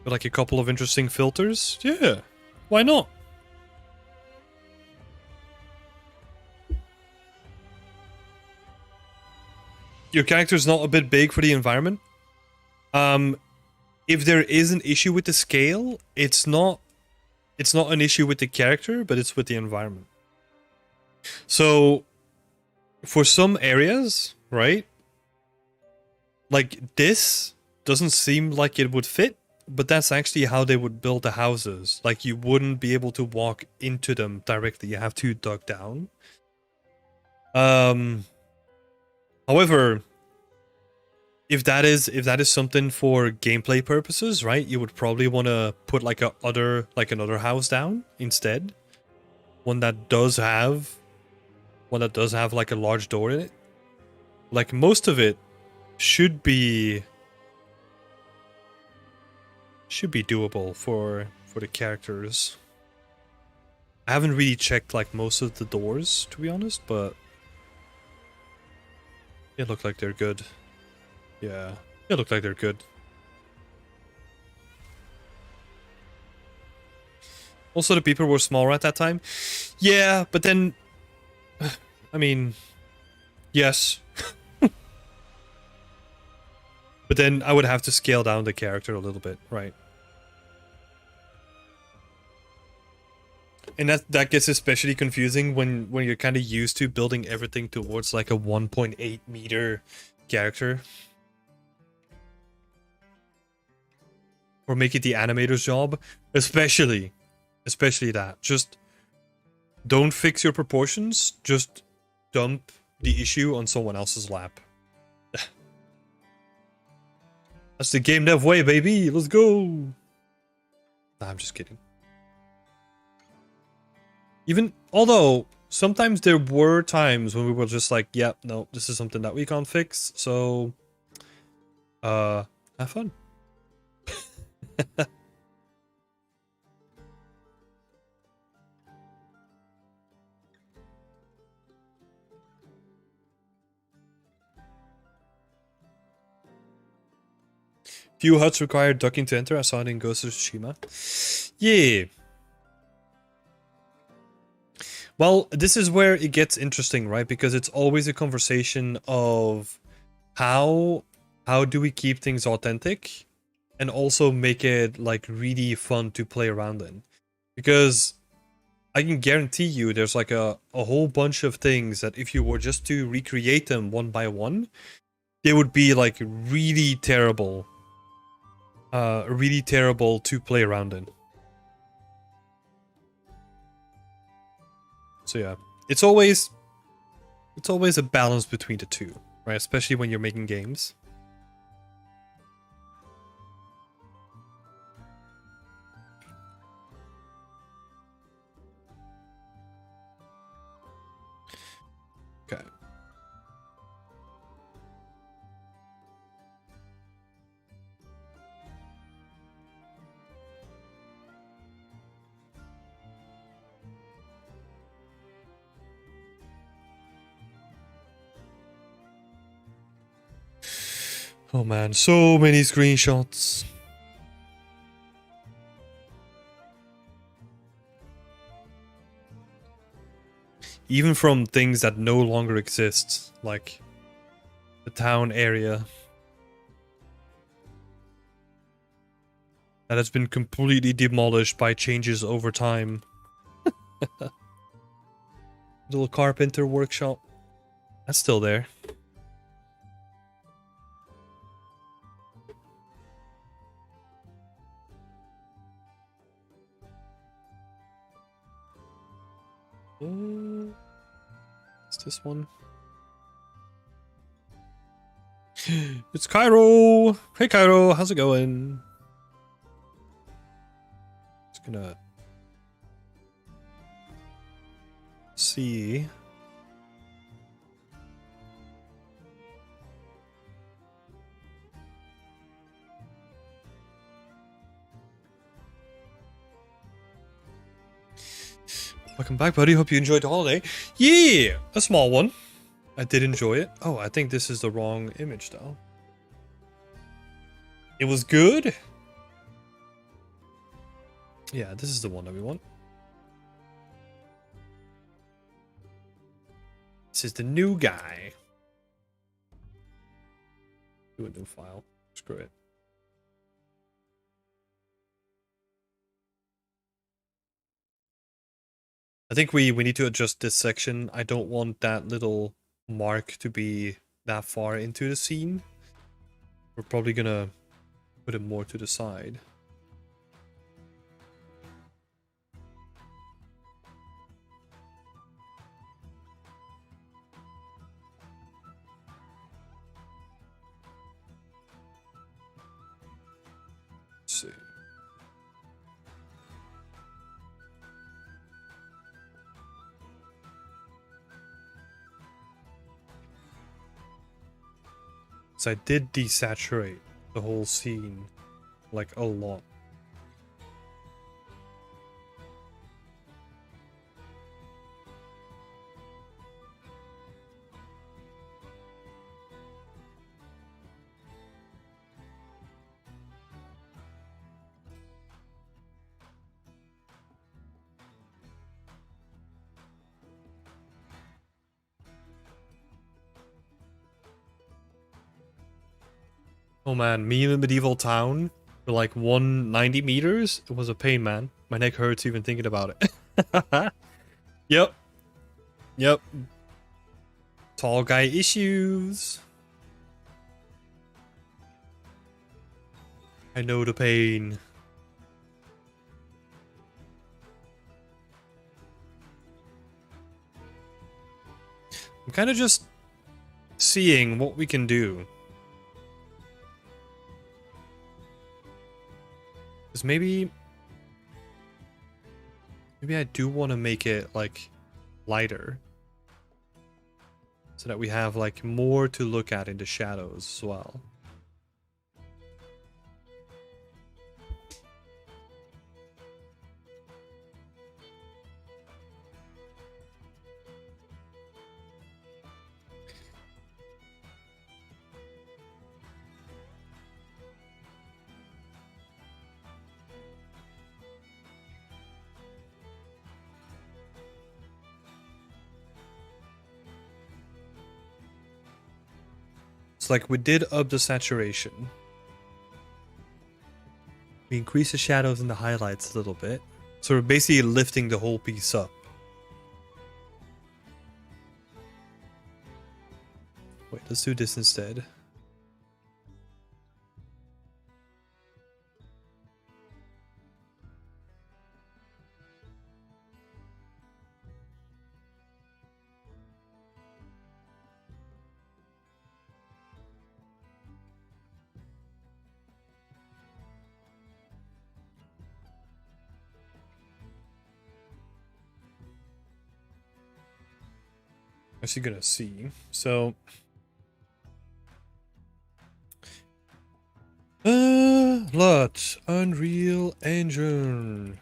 With like a couple of interesting filters? Yeah, why not? Your character's not a bit big for the environment? If there is an issue with the scale, it's not an issue with the character, but it's with the environment. So for some areas, right? Like this doesn't seem like it would fit, but that's actually how they would build the houses. Like you wouldn't be able to walk into them directly. You have to dug down. However, if that is something for gameplay purposes, right? You would probably want to put like another house down instead. One that does have like a large door in it. Like most of it should be doable for the characters. I haven't really checked like most of the doors, to be honest, but it looked like they're good. Yeah, it looked like they're good. Also, the people were smaller at that time. Yeah, but then, I mean, yes. But then I would have to scale down the character a little bit, right? And that gets especially confusing when you're kind of used to building everything towards like a 1.8 meter character. Or make it the animator's job. Especially that. Just don't fix your proportions. Just dump the issue on someone else's lap. That's the game dev way, baby. Let's go. Nah, I'm just kidding. Even, although, sometimes there were times when we were just like, yeah, no, this is something that we can't fix, so, have fun. Few huts require ducking to enter. I saw it in Ghost of Tsushima. Yeah. Well, this is where it gets interesting, right? Because it's always a conversation of how do we keep things authentic and also make it like really fun to play around in. Because I can guarantee you there's like a whole bunch of things that if you were just to recreate them one by one, they would be like really terrible to play around in. So yeah, it's always a balance between the two, right? Especially when you're making games. Okay. Oh man, so many screenshots. Even from things that no longer exist, like the town area that has been completely demolished by changes over time. Little carpenter workshop. That's still there. What's this one? It's Cairo! Hey Cairo, how's it going? Just gonna see. Welcome back, buddy. Hope you enjoyed the holiday. Yeah! A small one. I did enjoy it. Oh, I think this is the wrong image, though. It was good? Yeah, this is the one that we want. This is the new guy. Do a new file. Screw it. I think we need to adjust this section. I don't want that little mark to be that far into the scene. We're probably gonna put it more to the side. Let's see. So I did desaturate the whole scene, like a lot. Oh man, me in a medieval town for like 190 meters? It was a pain, man. My neck hurts even thinking about it. Yep. Yep. Tall guy issues. I know the pain. I'm kind of just seeing what we can do. Because maybe I do want to make it like lighter. So that we have like more to look at in the shadows as well. It's like we did up the saturation. We increased the shadows and the highlights a little bit. So we're basically lifting the whole piece up. Wait, let's do this instead. as you're gonna see. So lot Unreal Engine.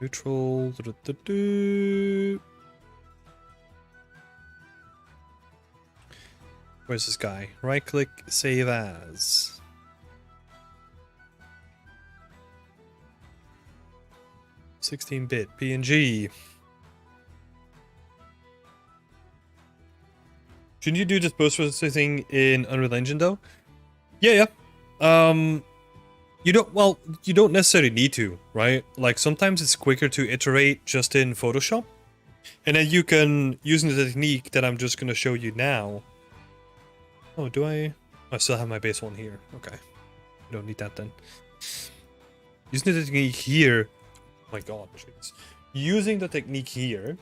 Neutral. Where's this guy? Right click, save as. (16-bit) PNG. Shouldn't you do this post-processing in Unreal Engine though? Yeah. You don't necessarily need to, right? Like sometimes it's quicker to iterate just in Photoshop. And then you can, using the technique that I'm just gonna show you now. Oh, do I? I still have my base one here. Okay. I don't need that then. Using the technique here. Oh my god, jeez. Using the technique here,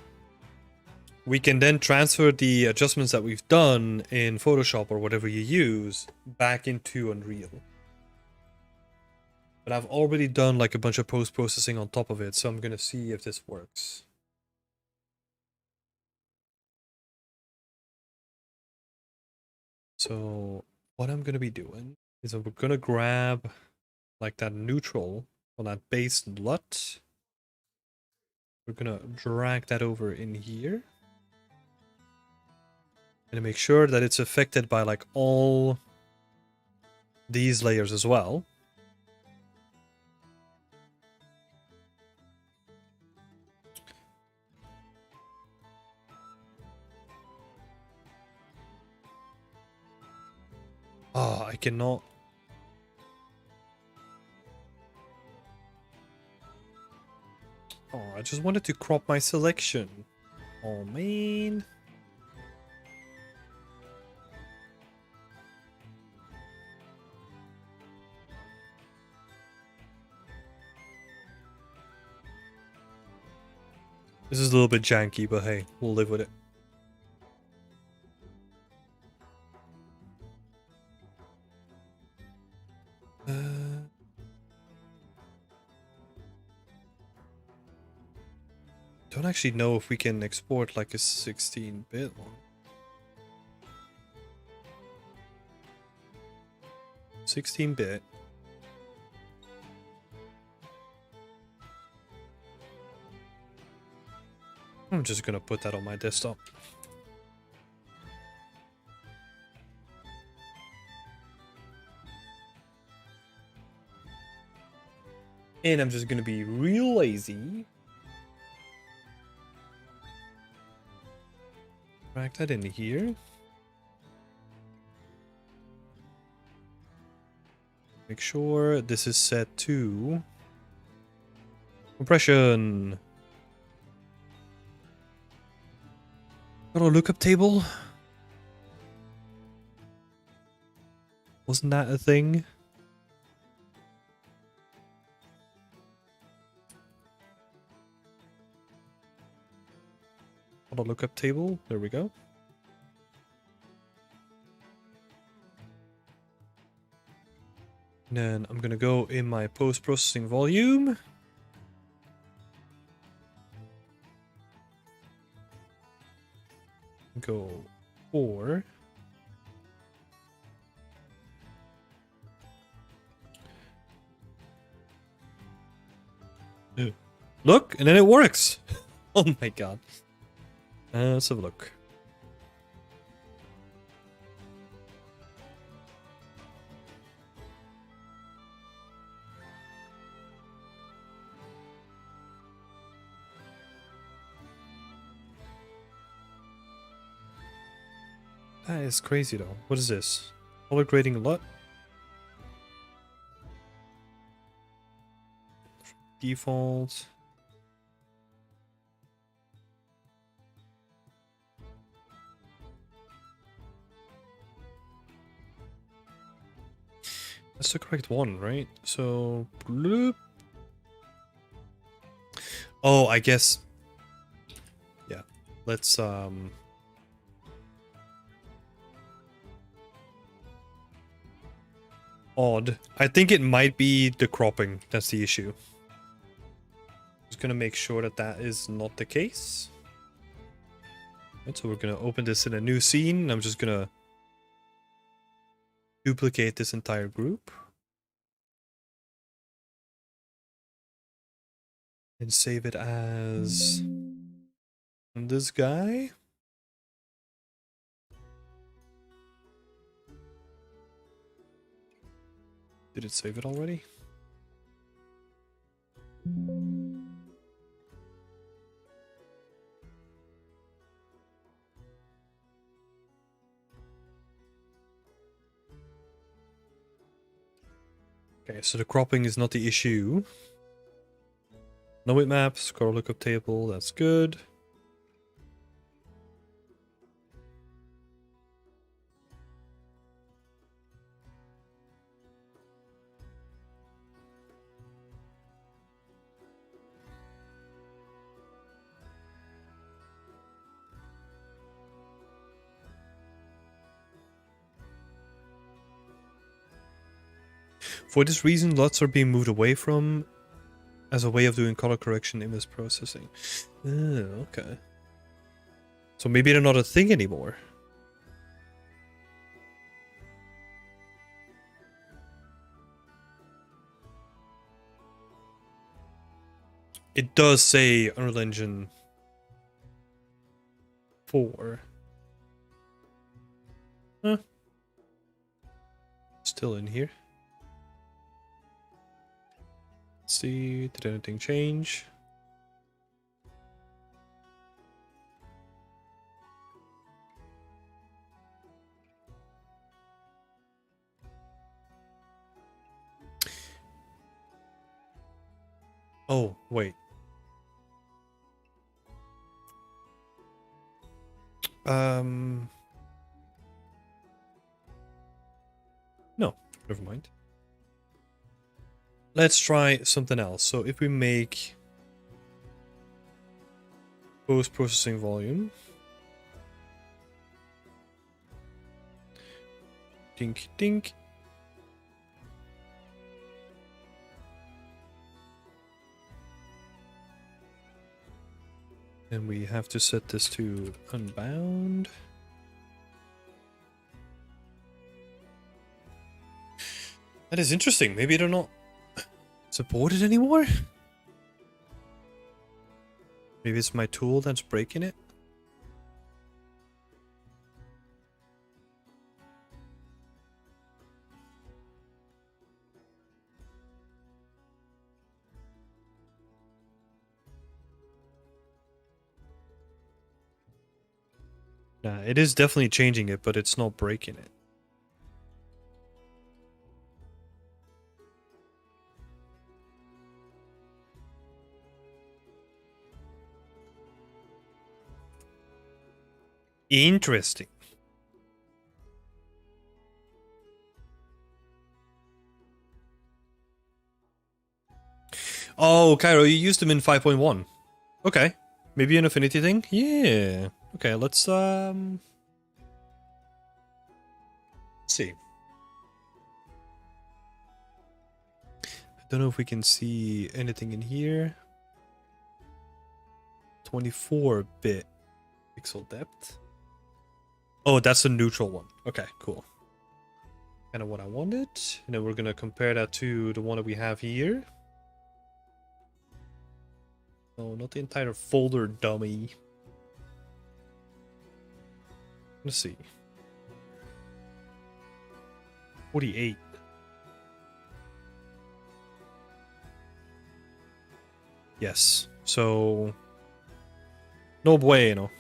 we can then transfer the adjustments that we've done in Photoshop or whatever you use back into Unreal. But I've already done like a bunch of post-processing on top of it, so I'm gonna see if this works. So what I'm gonna be doing is we're gonna grab like that neutral on that base LUT. We're gonna drag that over in here. And make sure that it's affected by like all these layers as well. Oh, I cannot. Oh, I just wanted to crop my selection. Oh, man. This is a little bit janky, but hey, we'll live with it. Don't actually know if we can export like a 16-bit one. 16-bit. I'm just gonna put that on my desktop. And I'm just gonna be real lazy. Drag that in here. Make sure this is set to compression. Got a lookup table? Wasn't that a thing? Got a lookup table? There we go. And then I'm gonna go in my post-processing volume. Go 4. Look, and then it works. Oh my god. Let's have a look. That is crazy though. What is this? Color grading a lot? Default. That's the correct one, right? So, bloop. Oh, I guess. Yeah. Let's odd. I think it might be the cropping that's the issue. Just gonna make sure that that is not the case. Right, so we're gonna open this in a new scene. I'm just gonna duplicate this entire group. And save it as this guy. Did it save it already? Okay, so the cropping is not the issue. No bitmap, score lookup table, that's good. For this reason, lots are being moved away from as a way of doing color correction image processing. Okay. So maybe they're not a thing anymore. It does say Unreal Engine 4. Huh. Still in here. Let's see, did anything change? Oh, wait. No, never mind. Let's try something else. So if we make post-processing volume. Dink, dink. And we have to set this to unbound. That is interesting. Maybe they're not supported anymore? Maybe it's my tool that's breaking it? Nah, it is definitely changing it, but it's not breaking it. Interesting. Oh, Cairo, you used them in 5.1. Okay. Maybe an affinity thing? Yeah. Okay, let's see. I don't know if we can see anything in here. 24-bit pixel depth. Oh, that's the neutral one. Okay, cool. Kind of what I wanted. And then we're gonna compare that to the one that we have here. Oh, not the entire folder, dummy. Let's see. 48. Yes. So no bueno.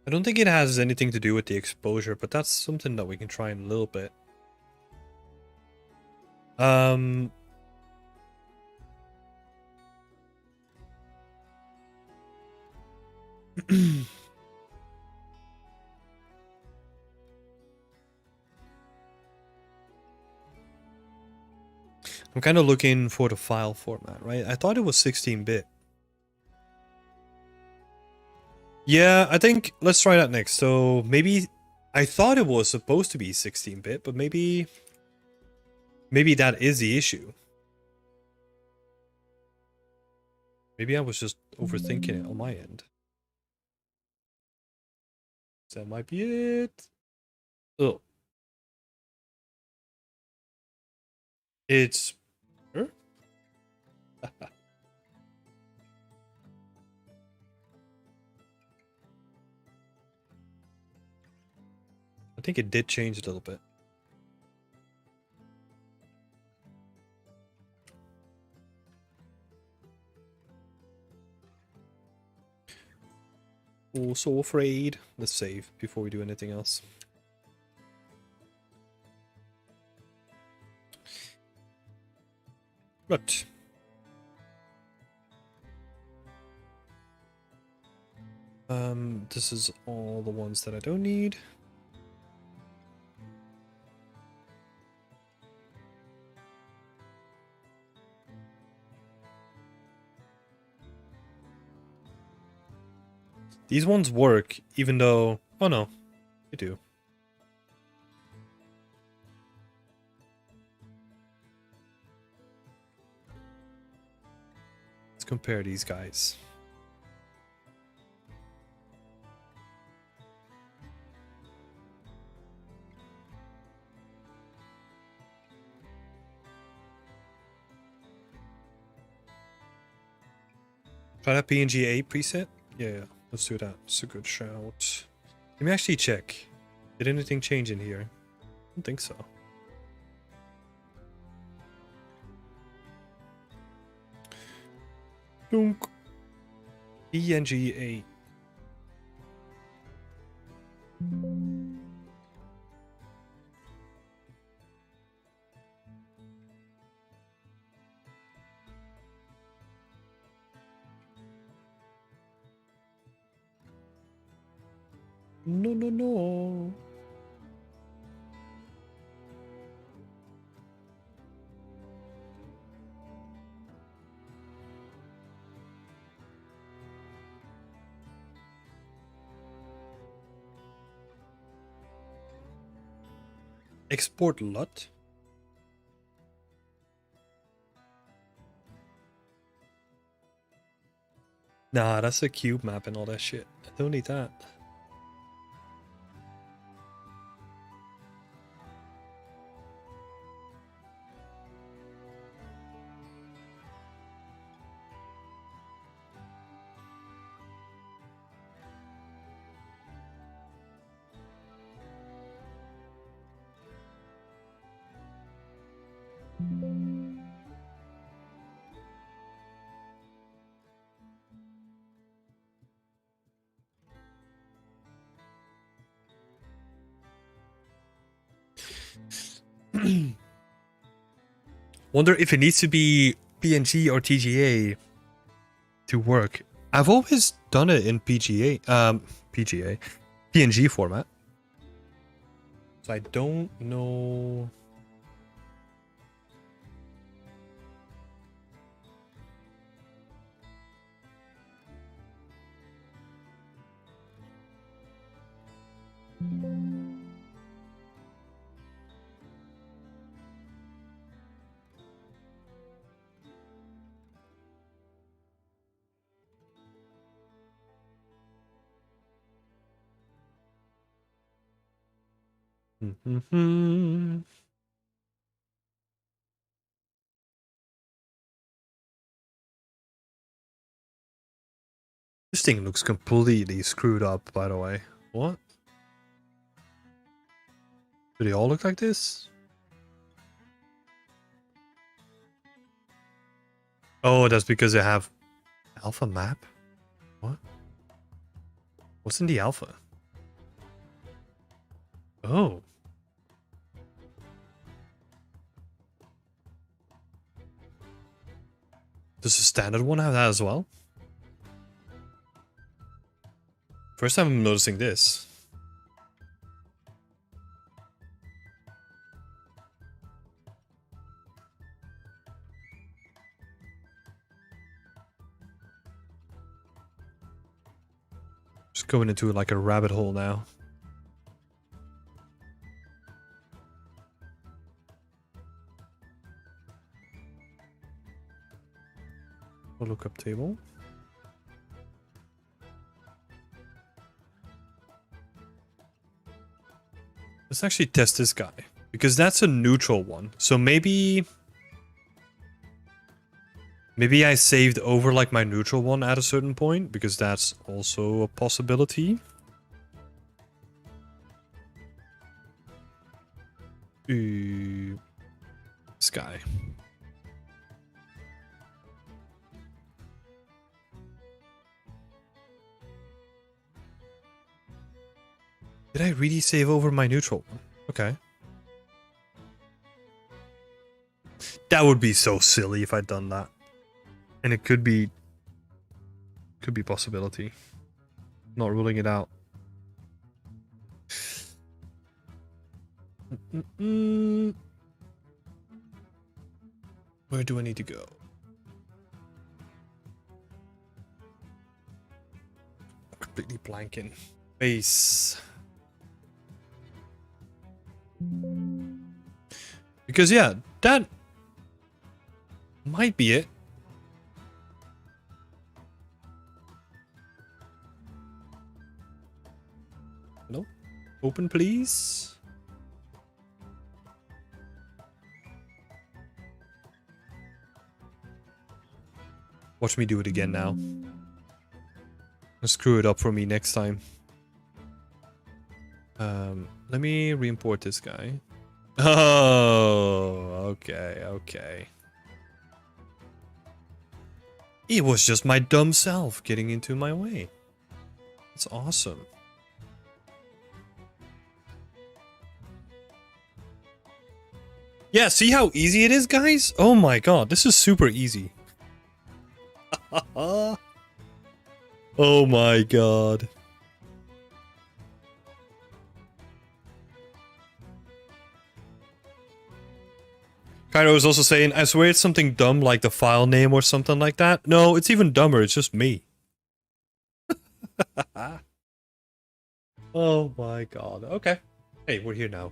I don't think it has anything to do with the exposure, but that's something that we can try in a little bit. I'm kind of looking for the file format, right? I thought it was 16-bit. Yeah, I think let's try that next. So maybe I thought it was supposed to be 16-bit, but maybe that is the issue. Maybe I was just overthinking it on my end. That might be it. Oh. It's... Huh? I think it did change a little bit. Oh, so afraid. Let's save before we do anything else. Right. This is all the ones that I don't need. These ones work, even though... Oh no, they do. Let's compare these guys. Try that PNG-A preset? Yeah, let's do that. It's a good shout. Let me actually check. Did anything change in here? I don't think so. Dunk. PNG-A. No, no, no. Export LUT? Nah, that's a cube map and all that shit. I don't need that. Wonder if it needs to be PNG or TGA to work. I've always done it in PNG format. So I don't know. This thing looks completely screwed up, by the way. What? Do they all look like this? Oh, that's because they have alpha map? What? What's in the alpha? Oh. Does the standard one have that as well? First time I'm noticing this. Just going into like a rabbit hole now. A lookup table. Let's actually test this guy, because that's a neutral one. So maybe I saved over like my neutral one at a certain point, because that's also a possibility. This guy. Did I really save over my neutral one? Okay. That would be so silly if I'd done that. And it could be possibility. Not ruling it out. Where do I need to go? Completely blanking. Base. Because yeah, that might be it. No? Open, please. Watch me do it again now. Screw it up for me next time. Let me re-import this guy. Oh, okay. It was just my dumb self getting into my way. That's awesome. Yeah, see how easy it is, guys? Oh my god, this is super easy. Oh my god. Cairo was also saying, I swear it's something dumb like the file name or something like that. No, it's even dumber, it's just me. Oh my god. Okay. Hey, we're here now.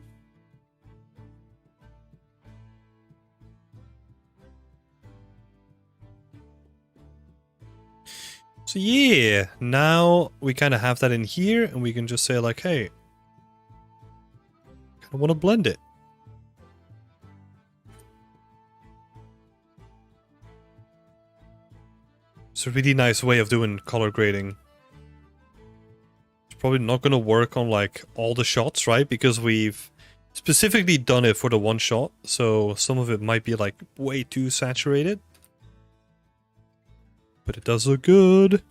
So yeah, now we kind of have that in here, and we can just say like, hey, I kind of want to blend it. It's a really nice way of doing color grading. It's probably not going to work on like all the shots, right? Because we've specifically done it for the one shot, so some of it might be like way too saturated. But it does look good.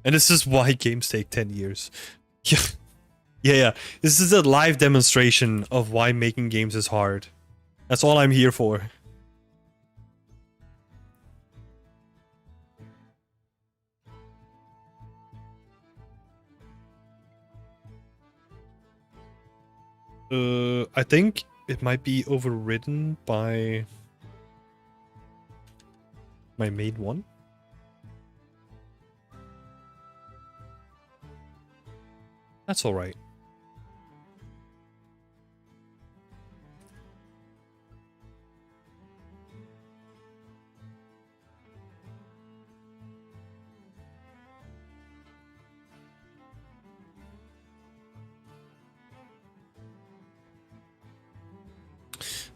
And this is why games take 10 years. Yeah. This is a live demonstration of why making games is hard. That's all I'm here for. I think it might be overridden by my main one. That's all right.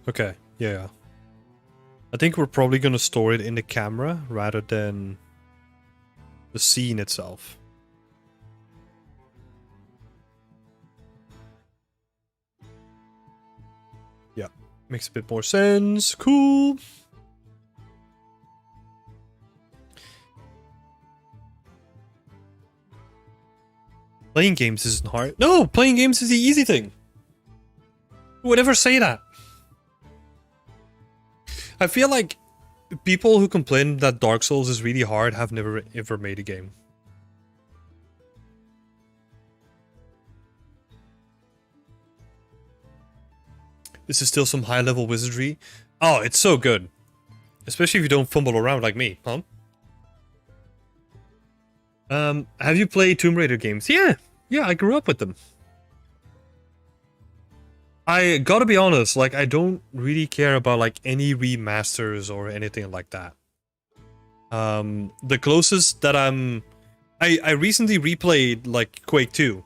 Okay, yeah. I think we're probably going to store it in the camera rather than the scene itself. Yeah, makes a bit more sense. Cool. Playing games isn't hard. No, playing games is the easy thing. Who would ever say that? I feel like people who complain that Dark Souls is really hard have never ever made a game. This is still some high-level wizardry. Oh, it's so good. Especially if you don't fumble around like me, huh? Have you played Tomb Raider games? Yeah, I grew up with them. I gotta be honest, like, I don't really care about, like, any remasters or anything like that. The closest that I recently replayed, like, Quake 2.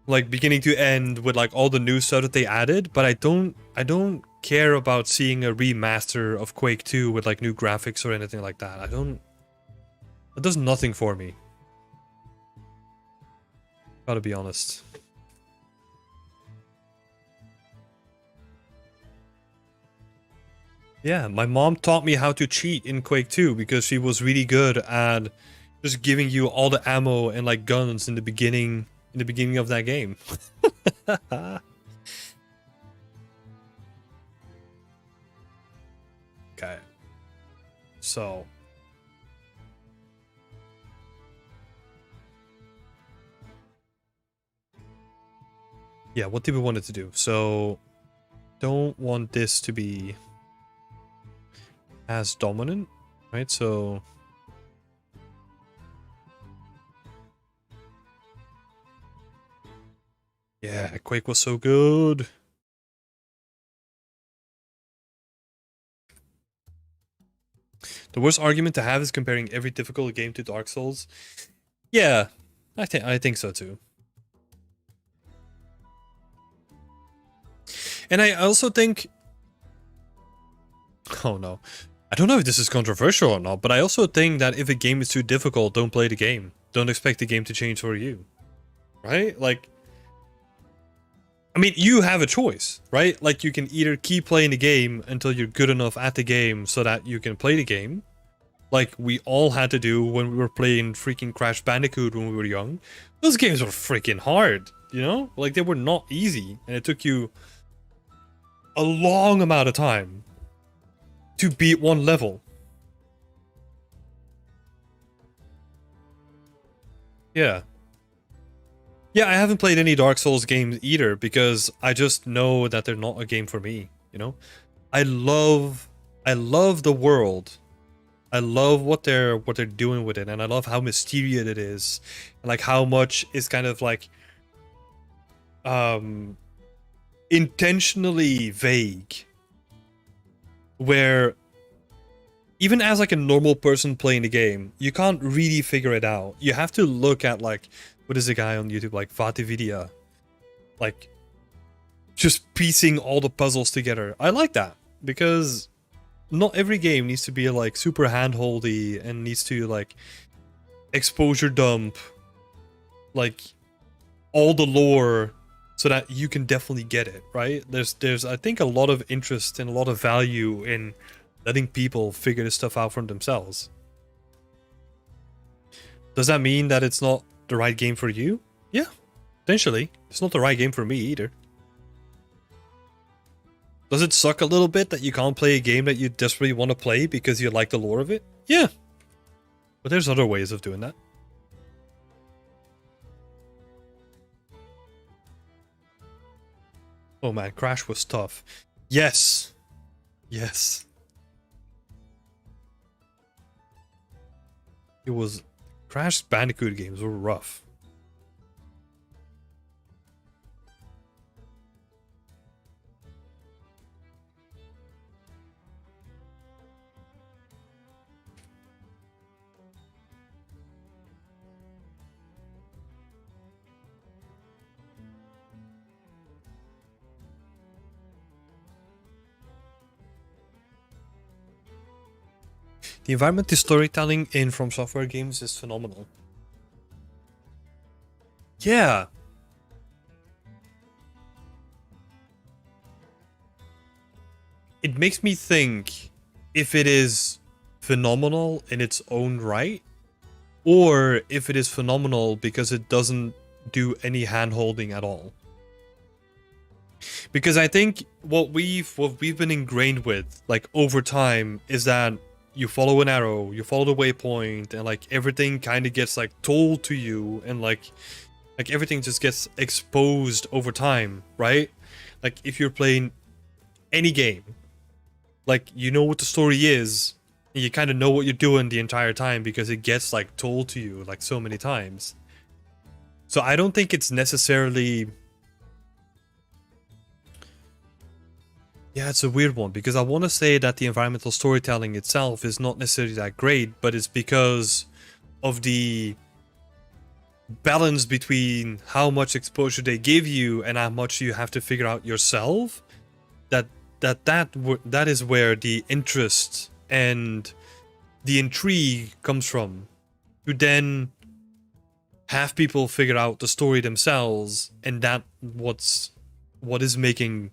Like, beginning to end with, like, all the new stuff that they added, but I don't care about seeing a remaster of Quake 2 with, like, new graphics or anything like that. It does nothing for me. Gotta be honest. Yeah, my mom taught me how to cheat in Quake 2 because she was really good at just giving you all the ammo and like guns in the beginning of that game. Okay. So yeah, what did we want it to do? So don't want this to be as dominant, right? So yeah, Quake was so good. The worst argument to have is comparing every difficult game to Dark Souls. Yeah, I think so too. And I also think, oh no, I don't know if this is controversial or not, but I also think that if a game is too difficult, don't play the game. Don't expect the game to change for you. Right? Like, I mean, you have a choice, right? Like, you can either keep playing the game until you're good enough at the game so that you can play the game. Like we all had to do when we were playing freaking Crash Bandicoot when we were young. Those games were freaking hard, you know? Like, they were not easy, and it took you a long amount of time to beat one level. Yeah. Yeah, I haven't played any Dark Souls games either because I just know that they're not a game for me, you know? I love the world. I love what they're doing with it, and I love how mysterious it is. And like how much is kind of like intentionally vague. Where even as like a normal person playing the game, you can't really figure it out. You have to look at like, what is the guy on YouTube, like Vatividia, like just piecing all the puzzles together. I like that because not every game needs to be like super handholdy and needs to like exposure dump like all the lore so that you can definitely get it, right? There's I think a lot of interest and a lot of value in letting people figure this stuff out for themselves. Does that mean that it's not the right game for you? Yeah, potentially. It's not the right game for me either. Does it suck a little bit that you can't play a game that you desperately want to play because you like the lore of it? Yeah. But there's other ways of doing that. Oh man, Crash was tough. Yes. Yes. It was... Crash Bandicoot games were rough. The environment to storytelling in From Software games is phenomenal. Yeah. It makes me think if it is phenomenal in its own right, or if it is phenomenal because it doesn't do any hand-holding at all. Because I think what we've been ingrained with, like, over time, is that you follow an arrow, you follow the waypoint, and like everything kind of gets like told to you, and like everything just gets exposed over time, right? Like if you're playing any game, like you know what the story is, and you kind of know what you're doing the entire time because it gets like told to you like so many times. So I don't think it's necessarily. Yeah, it's a weird one because I want to say that the environmental storytelling itself is not necessarily that great, but it's because of the balance between how much exposure they give you and how much you have to figure out yourself. That is where the interest and the intrigue comes from. To then have people figure out the story themselves, and what is making.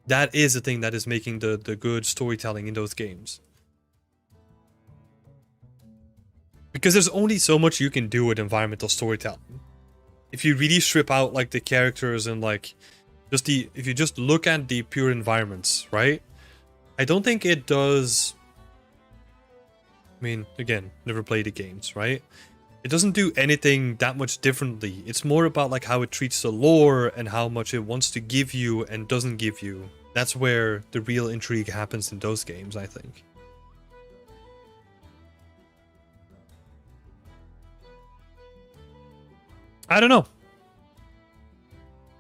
That is the thing that is making the good storytelling in those games. Because there's only so much you can do with environmental storytelling. If you really strip out like the characters and like if you just look at the pure environments, right? I don't think it does. I mean, again, never played the games, right? It doesn't do anything that much differently. It's more about like how it treats the lore and how much it wants to give you and doesn't give you. That's where the real intrigue happens in those games, I think. I don't know.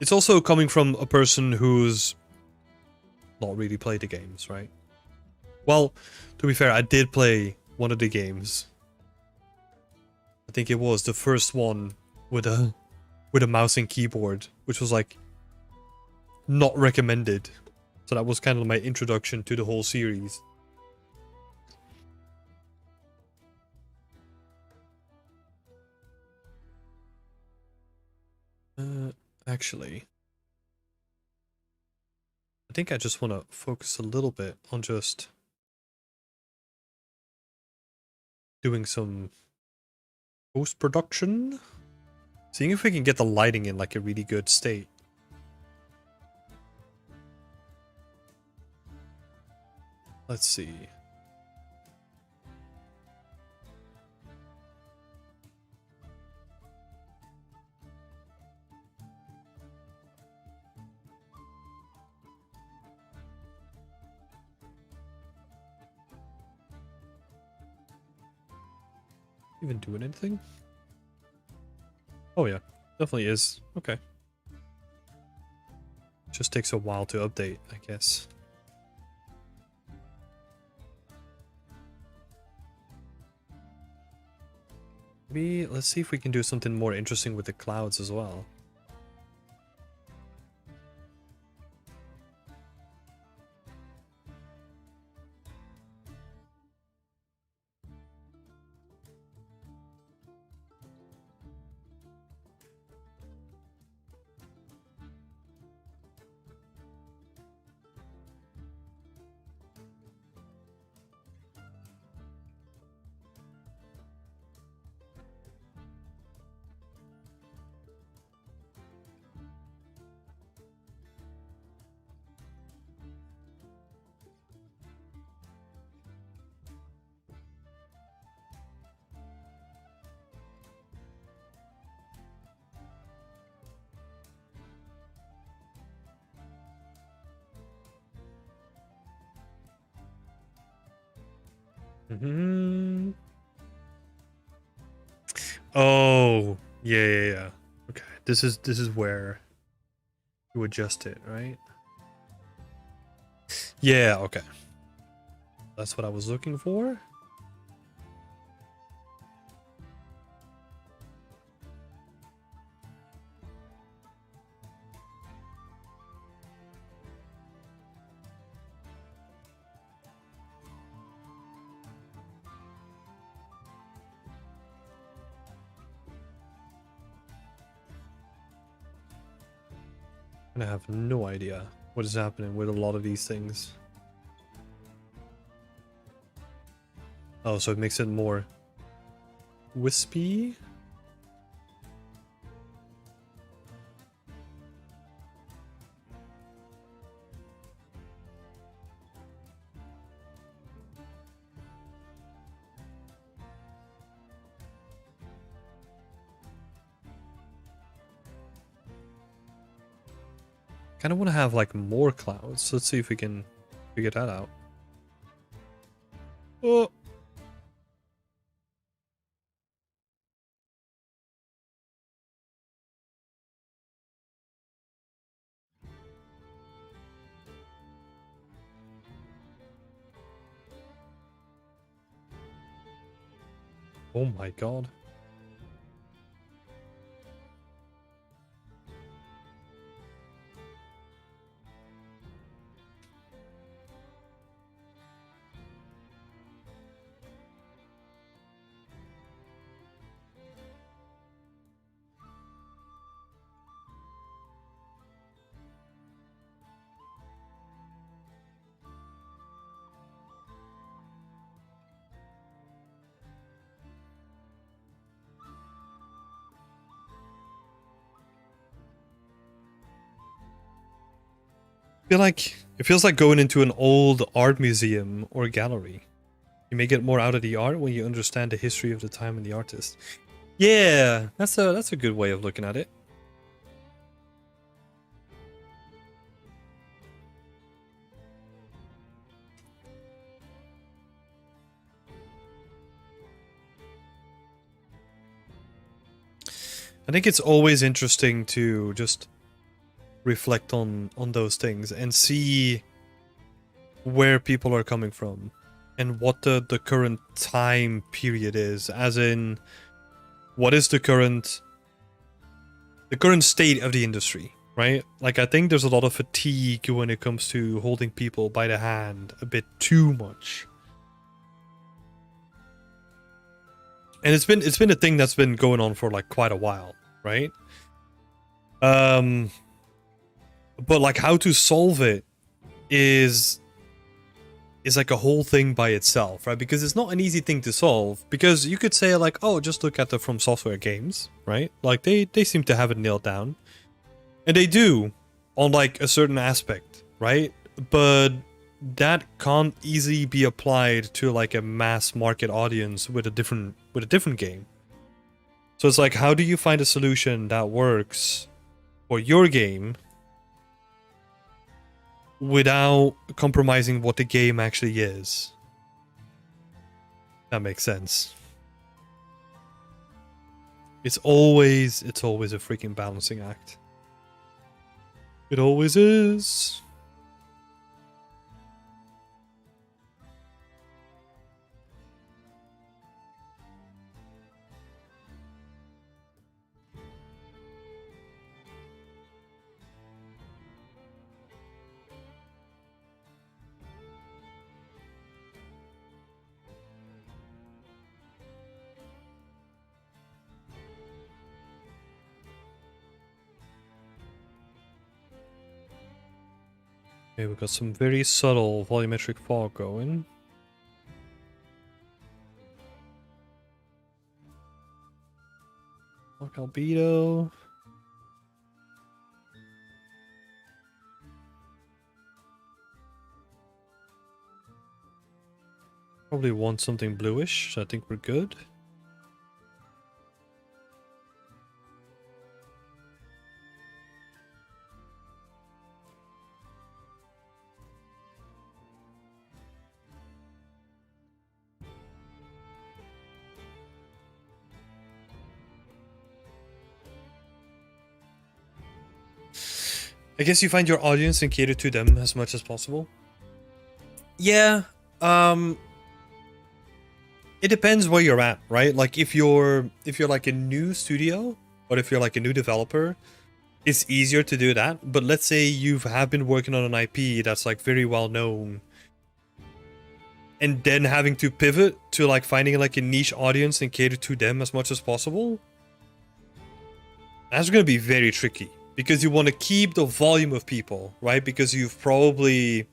It's also coming from a person who's not really played the games, right? Well, to be fair, I did play one of the games. I think it was the first one with a mouse and keyboard, which was like not recommended. So that was kind of my introduction to the whole series. Actually, I think I just want to focus a little bit on just doing some post-production. Seeing if we can get the lighting in like a really good state. Let's see. Even doing anything? Oh yeah, definitely is. Okay. Just takes a while to update, I guess. Maybe let's see if we can do something more interesting with the clouds as well. Mm-hmm. Oh, yeah. Okay, this is where you adjust it, right? Yeah, okay. That's what I was looking for. And I have no idea what is happening with a lot of these things. Oh, so it makes it more wispy. Kind of want to have like more clouds. Let's see if we can figure that out. Oh. Oh my god. It feels like going into an old art museum or gallery. You may get more out of the art when you understand the history of the time and the artist. Yeah, that's a good way of looking at it. I think it's always interesting to just reflect on those things and see where people are coming from and what the current time period is, as in what is the current state of the industry, right? Like, I think there's a lot of fatigue when it comes to holding people by the hand a bit too much. And it's been a thing that's been going on for like quite a while, right? But like how to solve it is like a whole thing by itself, right? Because it's not an easy thing to solve. Because you could say like, oh, just look at the From Software games, right? Like they seem to have it nailed down, and they do on like a certain aspect, right? But that can't easily be applied to like a mass market audience with a different game. So it's like, how do you find a solution that works for your game without compromising what the game actually is? That makes sense. It's always a freaking balancing act. It always is. Okay, we've got some very subtle volumetric fog going. Lock albedo. Probably want something bluish, so I think we're good. I guess you find your audience and cater to them as much as possible. Yeah, it depends where you're at, right? Like if you're like a new studio or if you're like a new developer, it's easier to do that. But let's say you have been working on an IP that's like very well known, and then having to pivot to like finding like a niche audience and cater to them as much as possible, that's going to be very tricky because you want to keep the volume of people, right? Because you've probably,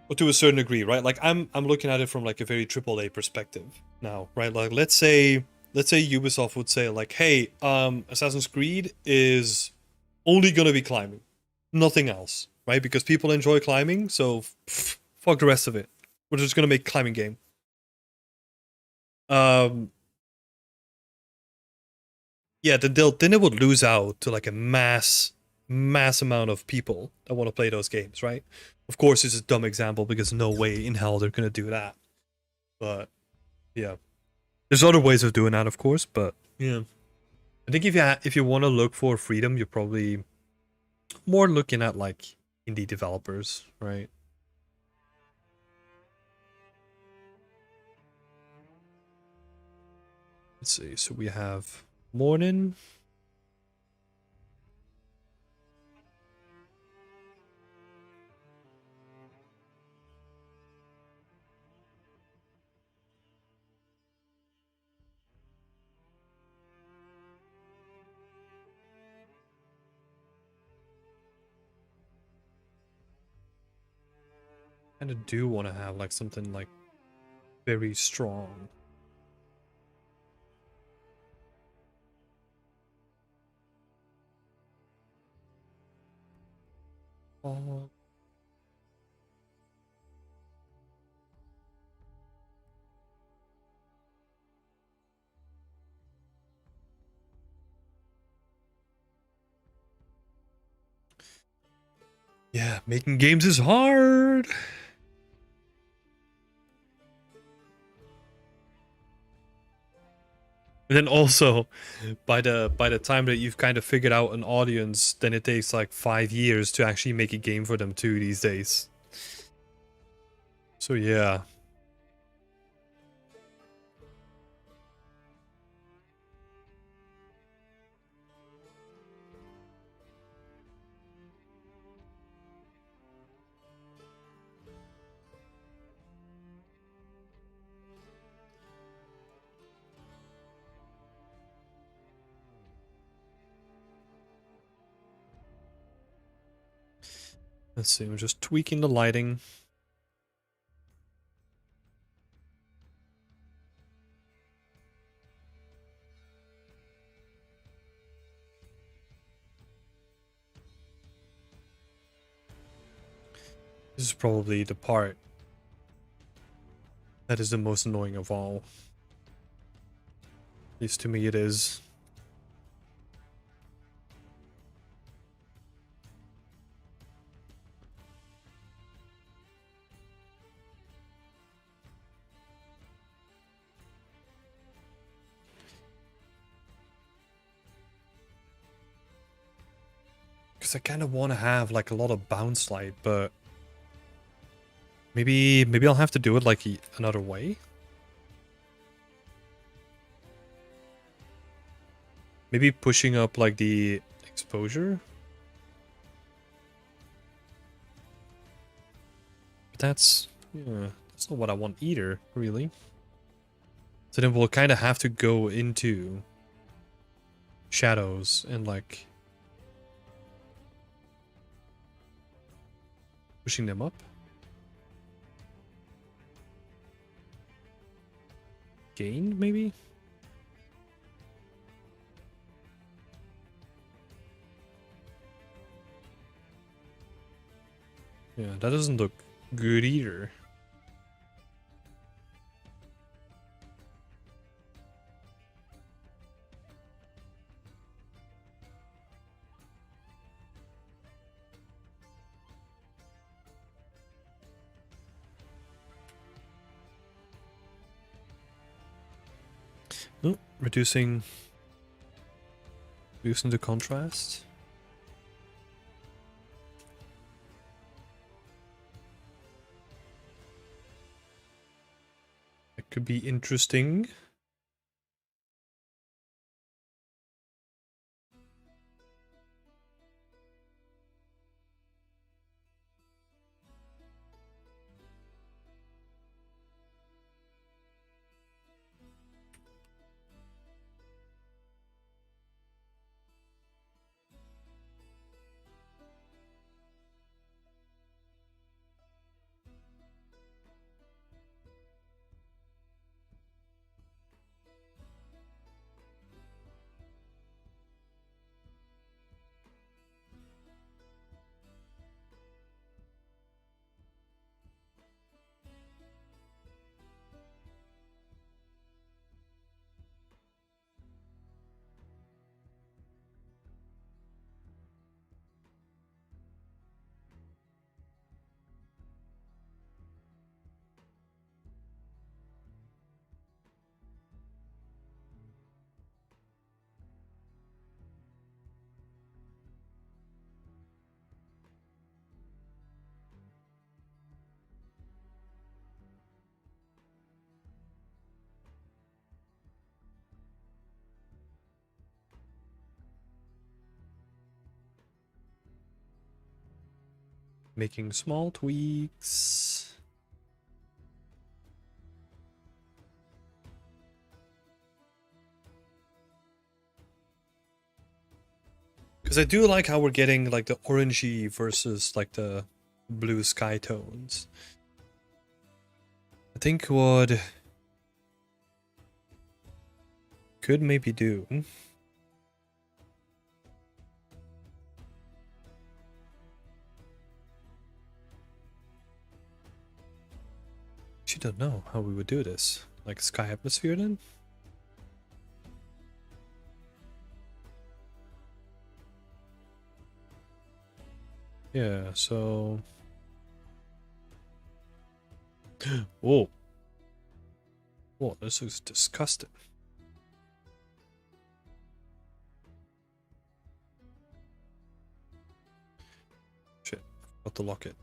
or to a certain degree, right? Like I'm looking at it from like a very AAA perspective now, right? Like let's say Ubisoft would say like, hey, Assassin's Creed is only gonna be climbing, nothing else, right? Because people enjoy climbing, so fuck the rest of it. We're just gonna make a climbing game. Yeah, then they would lose out to like a mass mass amount of people that want to play those games, right? Of course, it's a dumb example because no way in hell they're gonna do that. But yeah, there's other ways of doing that, of course. But yeah, I think if you want to look for freedom, you're probably more looking at like indie developers, right? Let's see. So we have morning. Kind of do want to have like something like very strong. Oh. Yeah, making games is hard. And then also, by the time that you've kind of figured out an audience, then it takes like 5 years to actually make a game for them too these days. So yeah. Let's see, we're just tweaking the lighting. This is probably the part that is the most annoying of all. At least to me it is. Because I kind of want to have like a lot of bounce light, but maybe I'll have to do it like another way. Maybe pushing up like the exposure. But that's not what I want either, really. So then we'll kind of have to go into shadows and like pushing them up. Gain, maybe? Yeah, that doesn't look good either. Oh, reducing the contrast. That could be interesting. Making small tweaks. Because I do like how we're getting like the orangey versus like the blue sky tones. I think what could maybe do actually don't know how we would do this. Like sky atmosphere then? Yeah, so whoa. Whoa, this looks disgusting. Shit, got to lock it.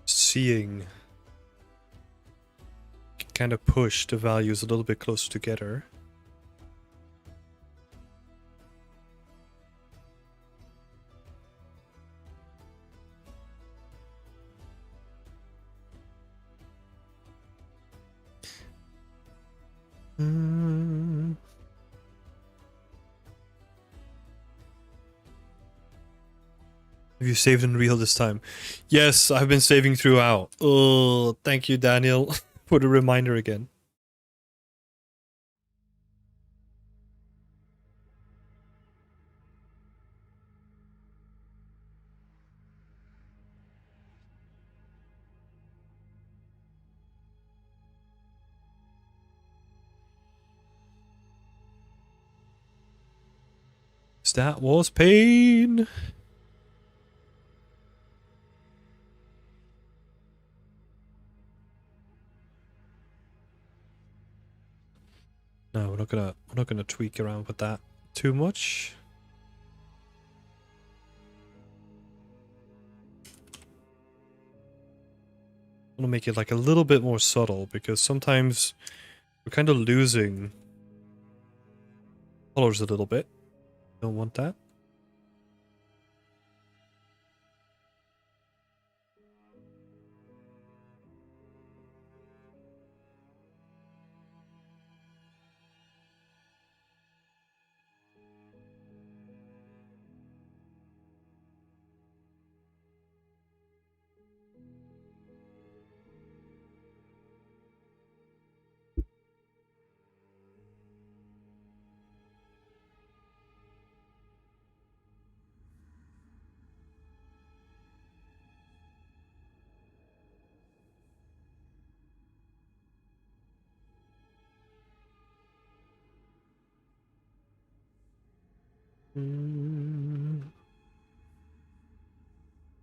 Seeing kind of push the values a little bit closer together. Have you saved in real this time? Yes, I've been saving throughout. Oh, thank you, Daniel, for the reminder again. That was pain. No, we're not gonna tweak around with that too much. I want to make it like a little bit more subtle because sometimes we're kind of losing colors a little bit. Don't want that. I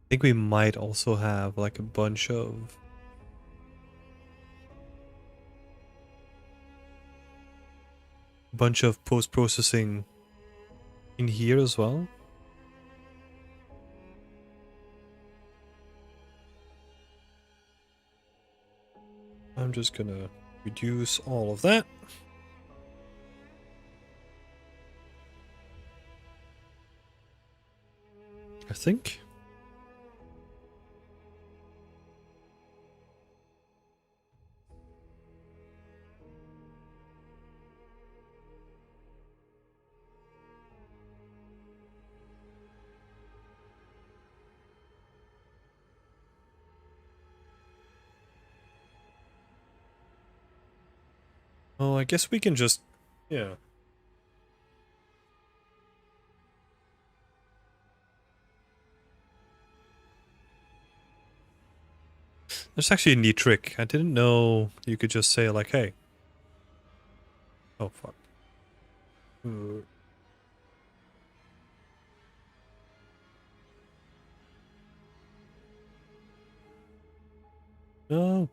think we might also have like a bunch of post-processing in here as well. I'm just gonna reduce all of that. I think. Oh, I guess we can just, yeah. That's actually a neat trick. I didn't know you could just say like, hey. Oh, fuck. No.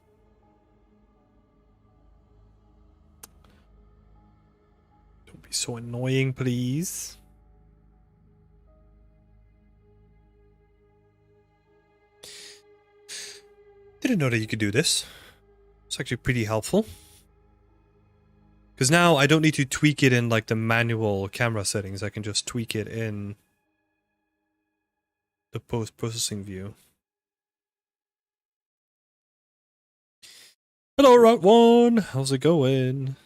Don't be so annoying, please. Didn't know that you could do this. It's actually pretty helpful. Because now I don't need to tweak it in like the manual camera settings. I can just tweak it in the post-processing view. Hello, Route 1! How's it going?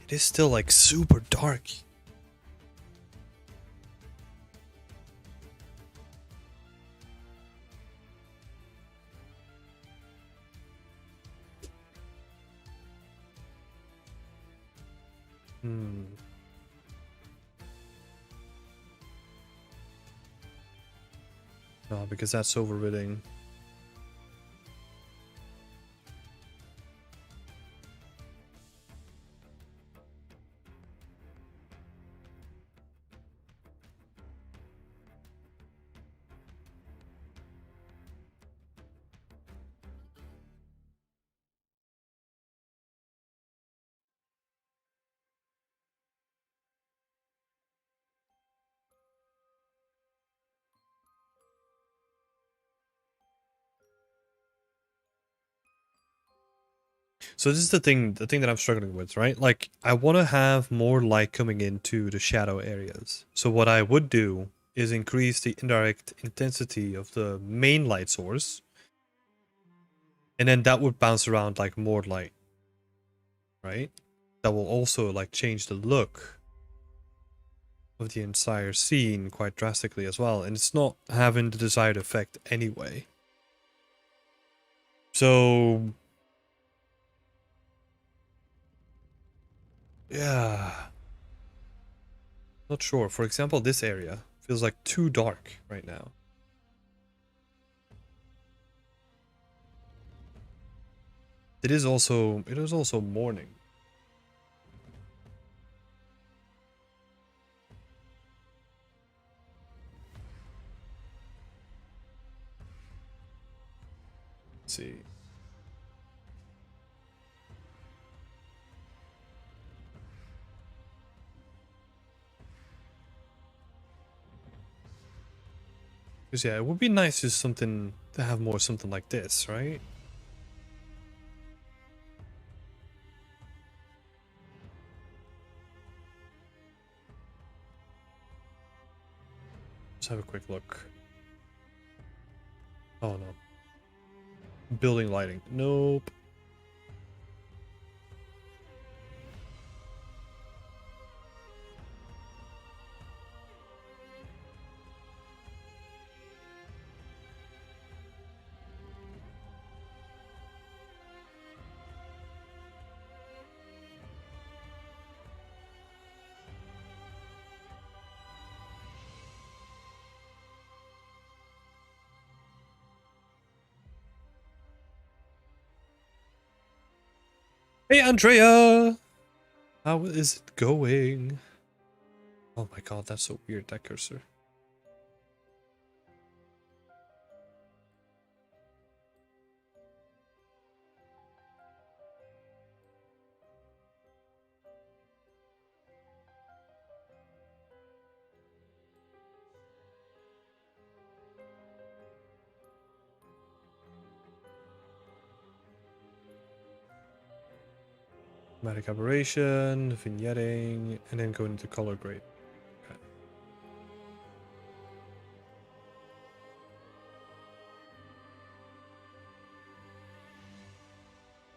It is still like super dark. No, because that's overridden. So this is the thing that I'm struggling with, right? Like, I want to have more light coming into the shadow areas. So what I would do is increase the indirect intensity of the main light source. And then that would bounce around like more light, right? That will also like change the look of the entire scene quite drastically as well. And it's not having the desired effect anyway. So yeah. Not sure. For example, this area feels like too dark right now. It is also morning. Let's see. Because yeah, it would be nice to have more something like this, right? Let's have a quick look. Oh no. Building lighting. Nope. Hey Andrea! How is it going? Oh my god, that's so weird, that cursor. Chromatic aberration, vignetting, and then go into color grade. Okay.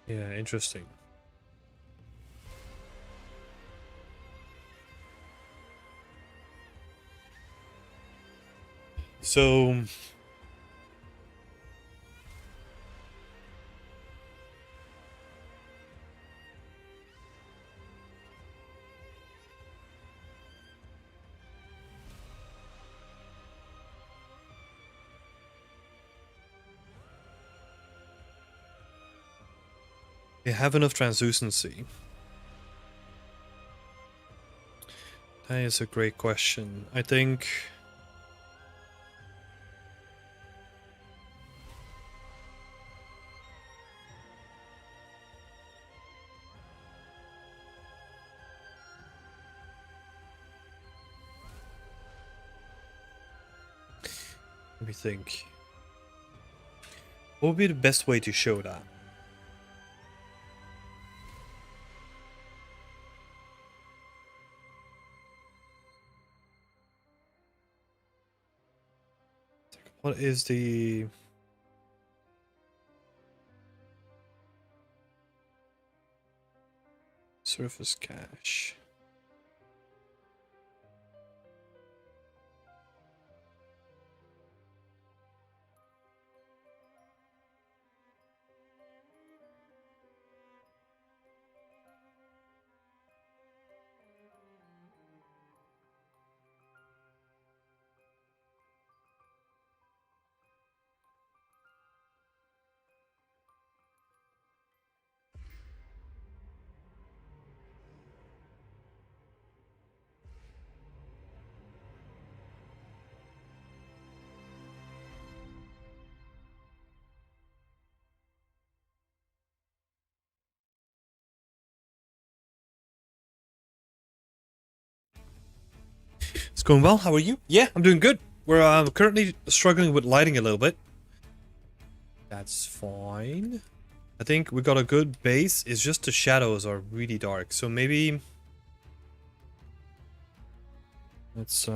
Yeah, interesting. So they have enough translucency. That is a great question. I think let me think. What would be the best way to show that? What is the surface cache? It's going well. How are you? Yeah, I'm doing good. We're currently struggling with lighting a little bit. That's fine. I think we got a good base. It's just the shadows are really dark. So maybe let's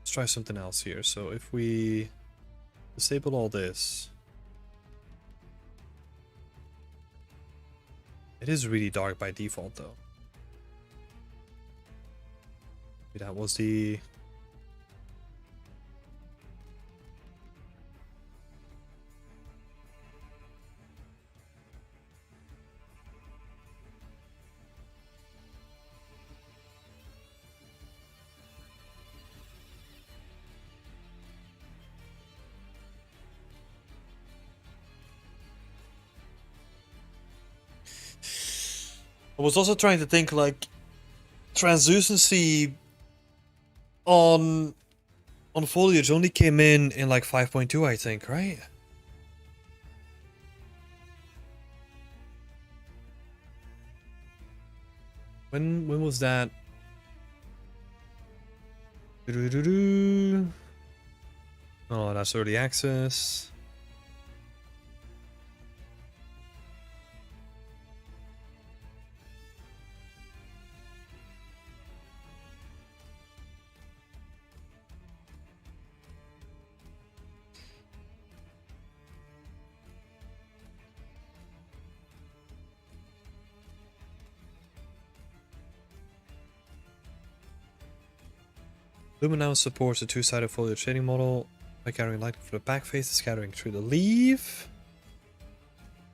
try something else here. So if we disable all this, it is really dark by default though. That was the I was also trying to think like translucency on foliage only came in like 5.2, I think, right? When was that? Oh, that's early access. Lumen now supports a two-sided foliage shading model by carrying light from the back face, scattering through the leaf.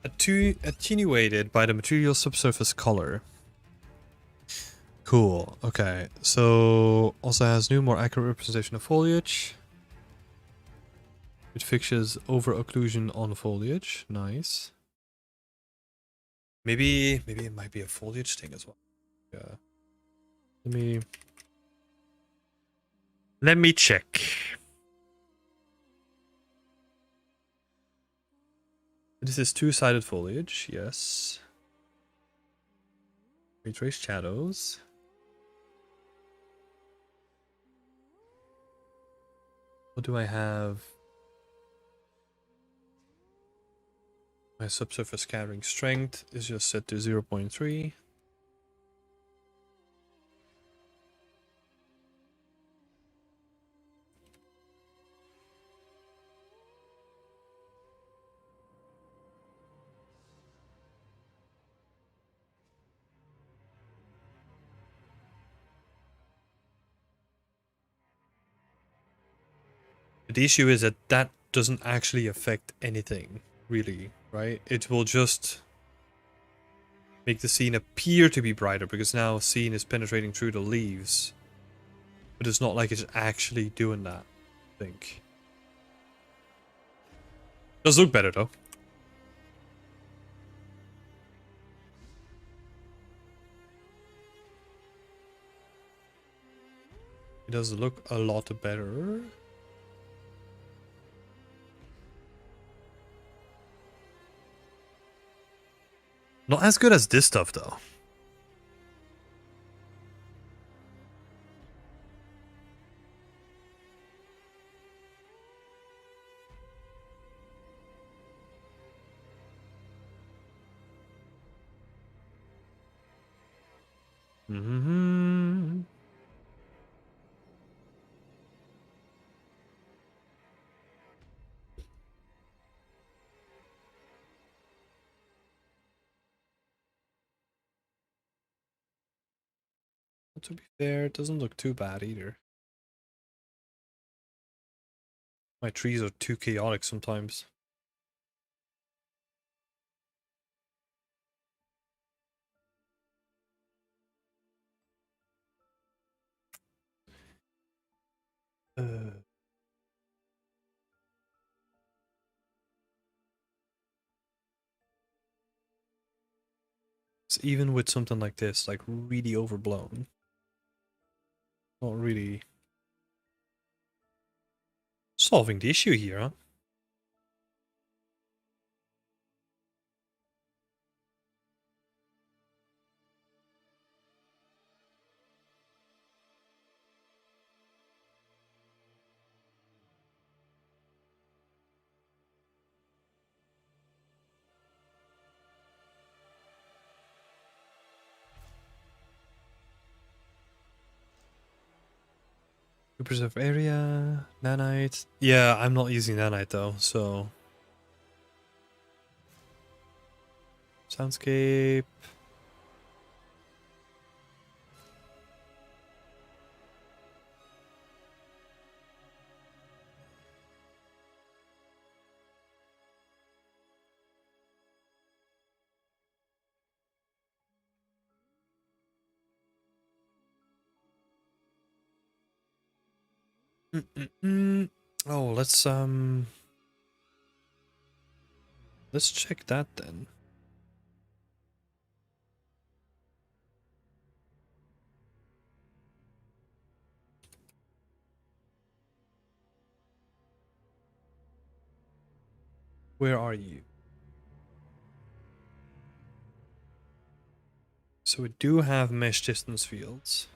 Attenuated by the material subsurface color. Cool. Okay. So also has new, more accurate representation of foliage. Which fixes over occlusion on foliage. Nice. Maybe it might be a foliage thing as well. Yeah. Let me check. This is two-sided foliage, yes. Retrace shadows. What do I have? My subsurface scattering strength is just set to 0.3. The issue is that that doesn't actually affect anything, really, right? It will just make the scene appear to be brighter because now scene is penetrating through the leaves. But it's not like it's actually doing that, I think. Does look better though. It does look a lot better. Not as good as this stuff though. Mm-hmm. To be fair, it doesn't look too bad either. My trees are too chaotic sometimes. Uh, it's even with something like this, like really overblown. Not really solving the issue here, huh? To preserve area, nanite. Yeah, I'm not using nanite though, so. Soundscape. Oh, let's check that then. Where are you? So we do have mesh distance fields.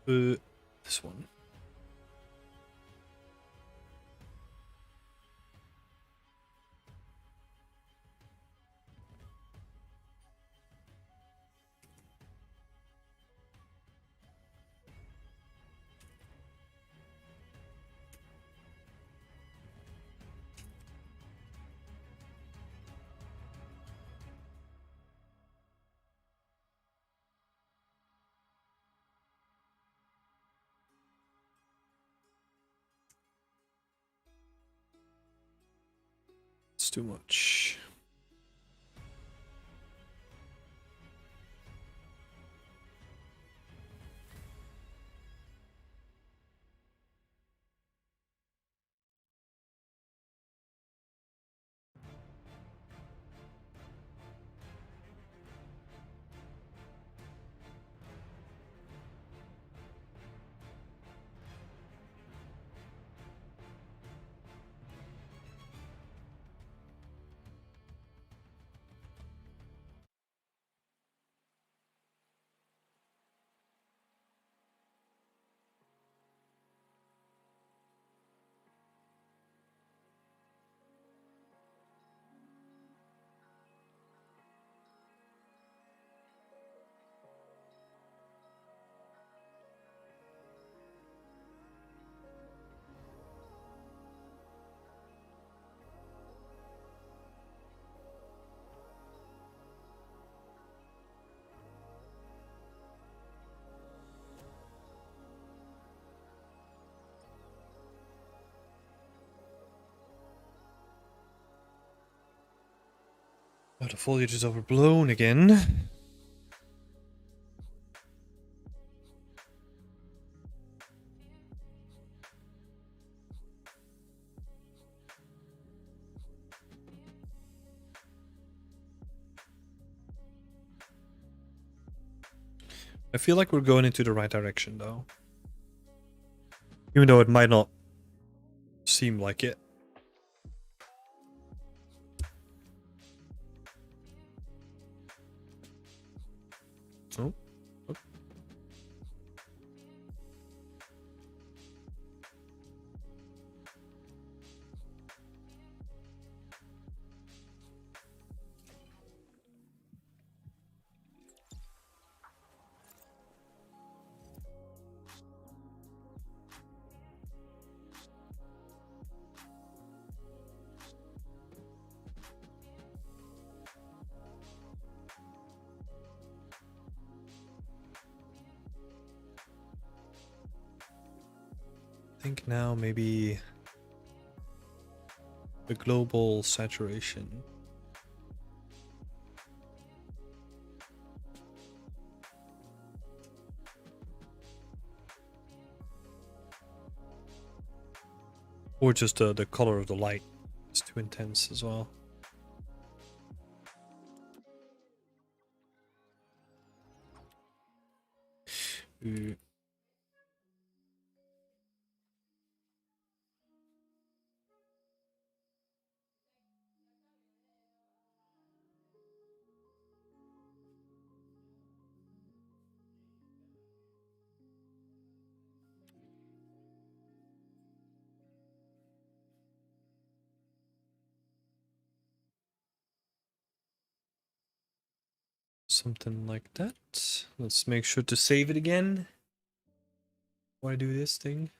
This one. It's too much. Oh, the foliage is overblown again. I feel like we're going into the right direction though. Even though it might not seem like it. Oh. Oh. I think now maybe the global saturation. Or just the color of the light is too intense as well. Ooh. Something like that. Let's make sure to save it again. Why do this thing?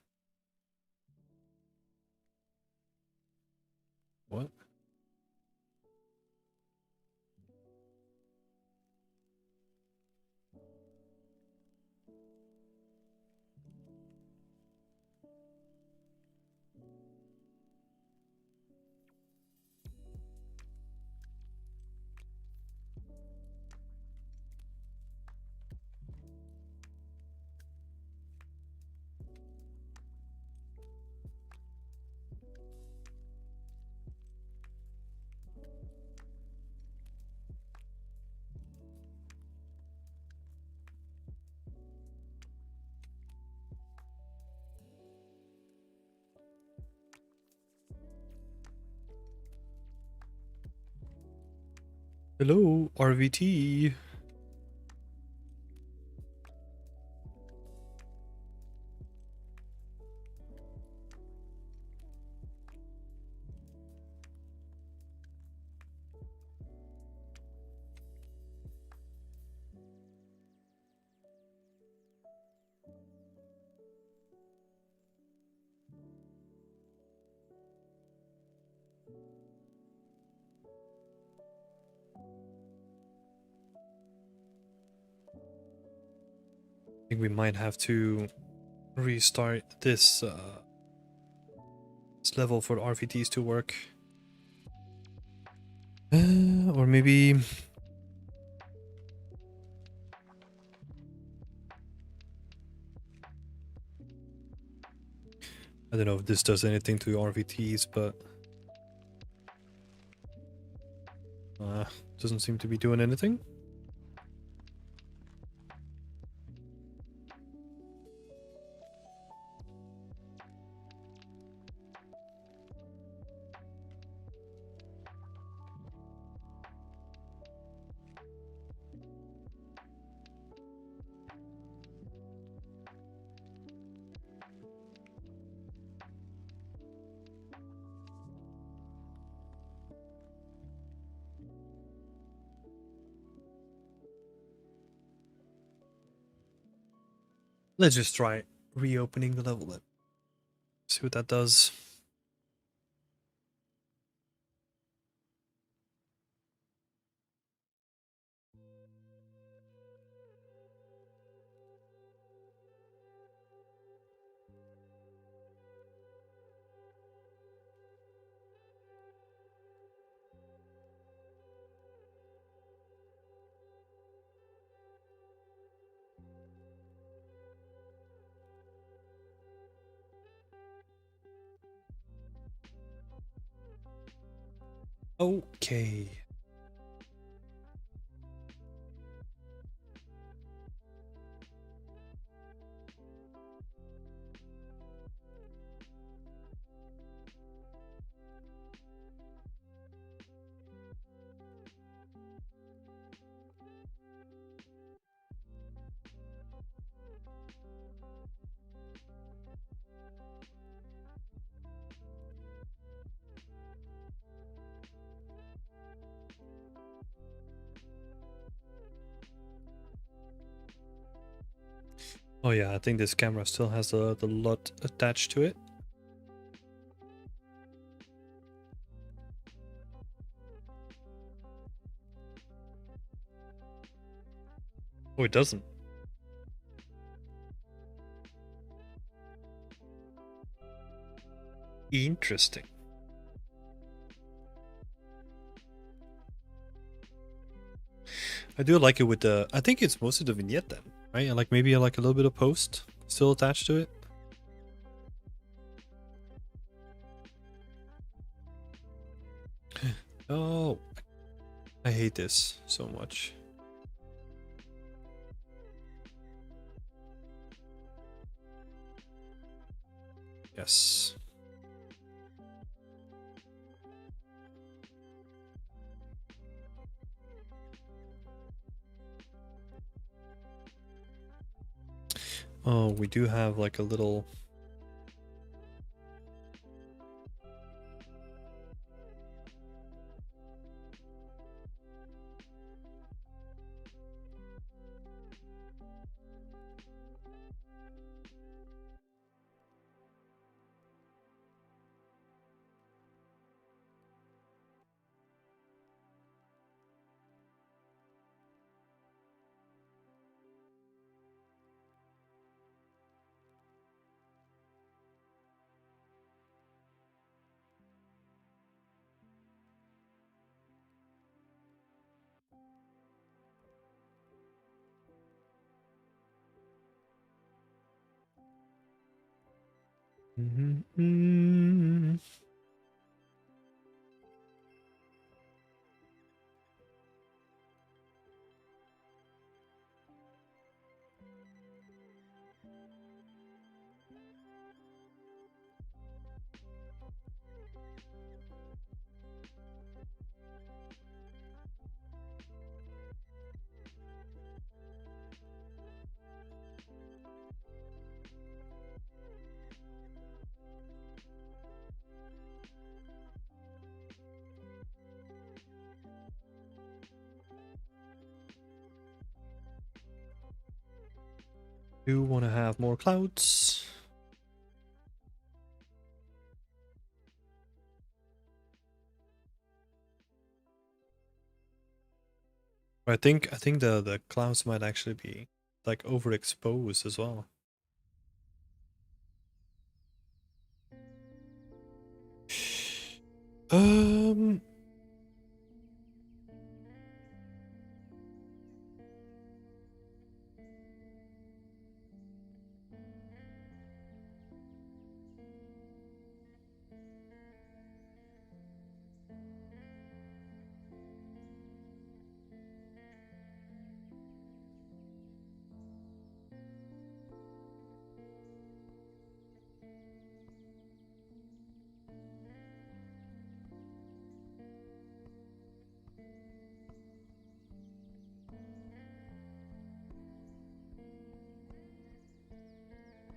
What? Hello, RVT. I think we might have to restart this level for the RVTs to work. Or maybe... I don't know if this does anything to RVTs, but... doesn't seem to be doing anything. Let's just try reopening the level then. See what that does. Okay. Oh yeah, I think this camera still has the LUT attached to it. Oh, it doesn't. Interesting. I do like it with the... I think it's mostly the vignette then, right? And like maybe like a little bit of post still attached to it. Oh, I hate this so much. Yes. Oh, we do have like a little... Mm-hmm. Do want to have more clouds. I think the clouds might actually be like overexposed as well. Um,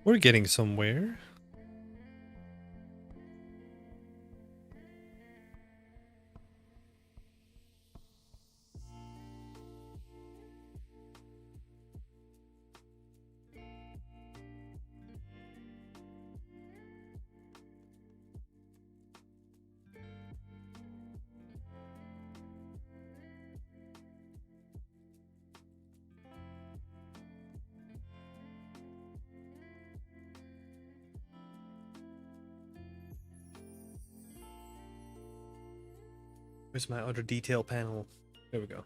we're getting somewhere. Where's my other detail panel? There we go.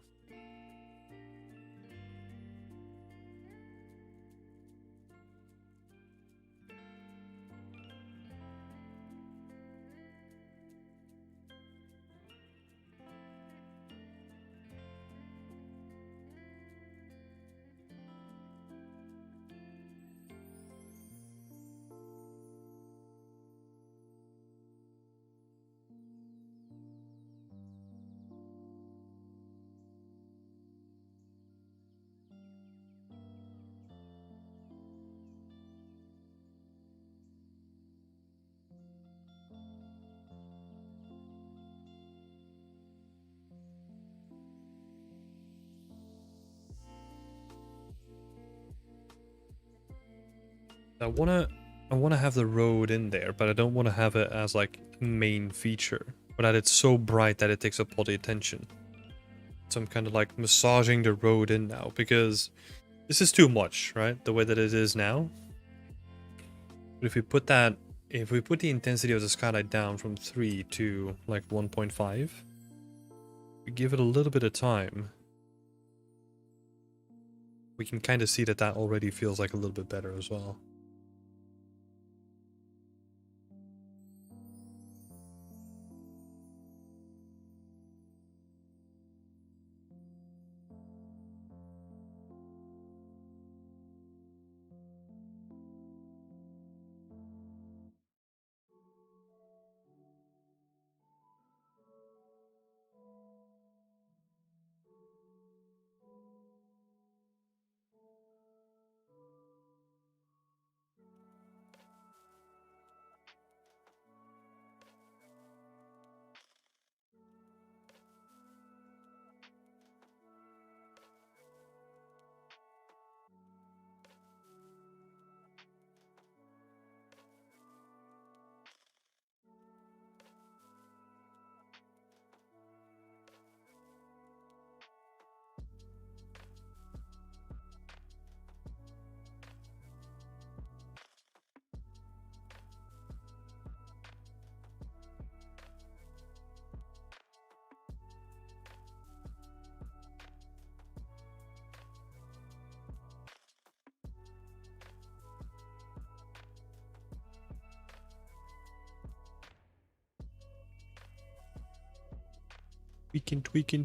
I wanna have the road in there, but I don't want to have it as like a main feature, or that it's so bright that it takes up all the attention. So I'm kind of like massaging the road in now, because this is too much, right? The way that it is now. But if we put the intensity of the skylight down from 3 to like 1.5, we give it a little bit of time, we can kind of see that that already feels like a little bit better as well.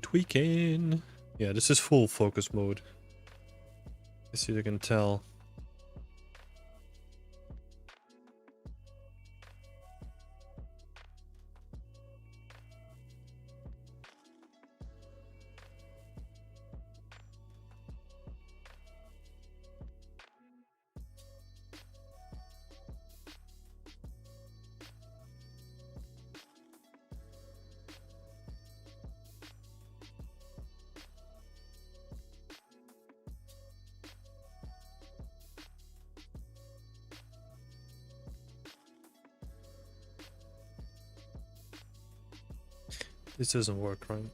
Tweaking. Yeah, this is full focus mode. As you can tell. This doesn't work, right?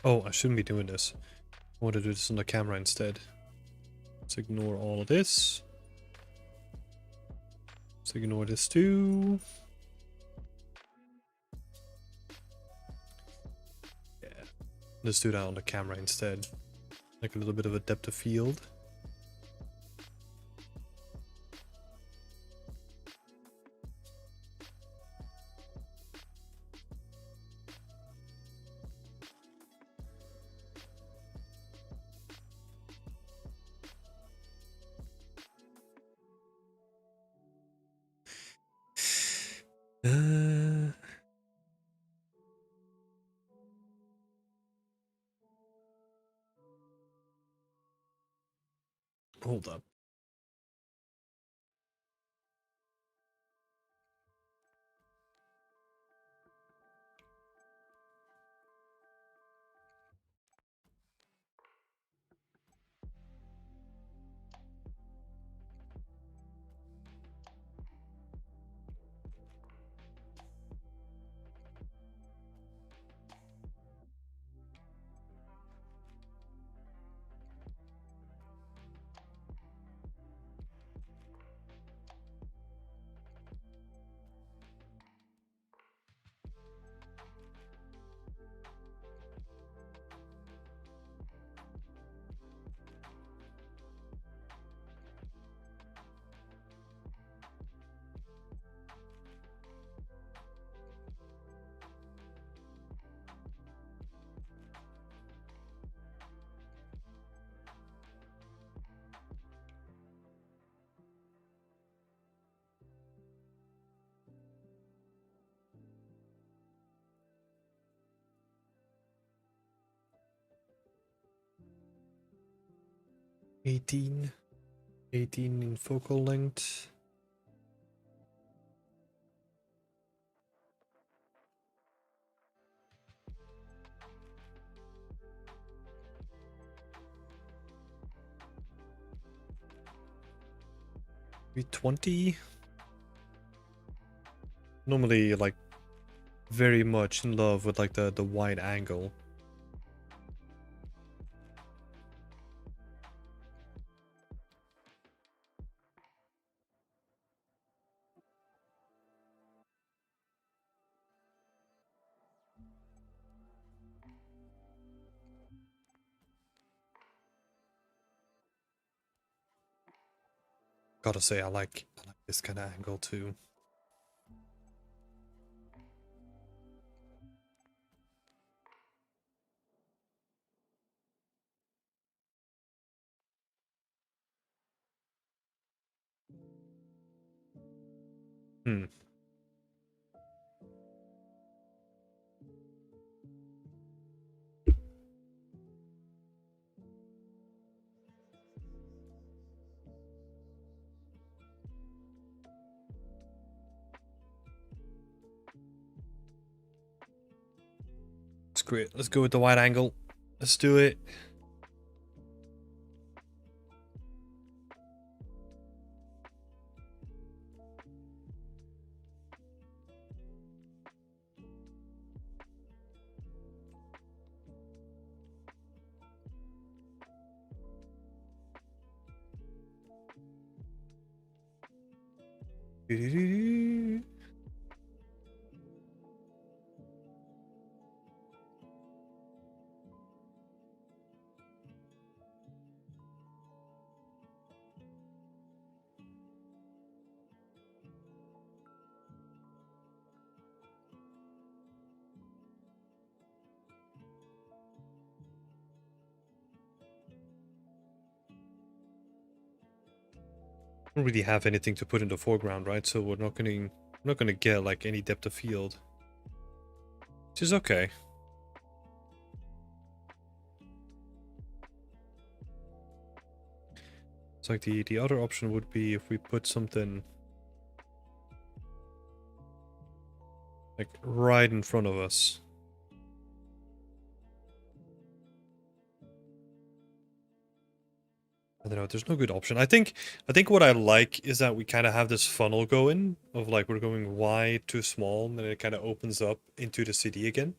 Oh, I shouldn't be doing this. I want to do this on the camera instead. Let's ignore all of this. Let's ignore this too. Yeah, let's do that on the camera instead. Like a little bit of a depth of field. Hold up. 18 in focal length. Maybe 20. Normally, like, very much in love with like the wide angle. Gotta say, I like this kind of angle too. Hmm. Screw it. Let's go with the wide angle. Let's do it. Don't really have anything to put in the foreground, right? So we're not gonna get like any depth of field, which is okay. It's like the other option would be if we put something like right in front of us. I don't know, there's no good option. I think what I like is that we kind of have this funnel going of like we're going wide to small and then it kind of opens up into the city again.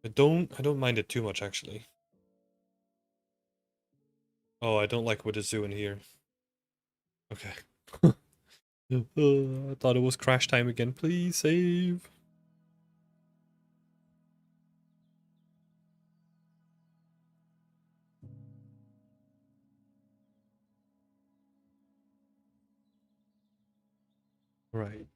I don't mind it too much actually. Oh, I don't like what it's doing here. Okay. I thought it was crash time again. Please save. Right.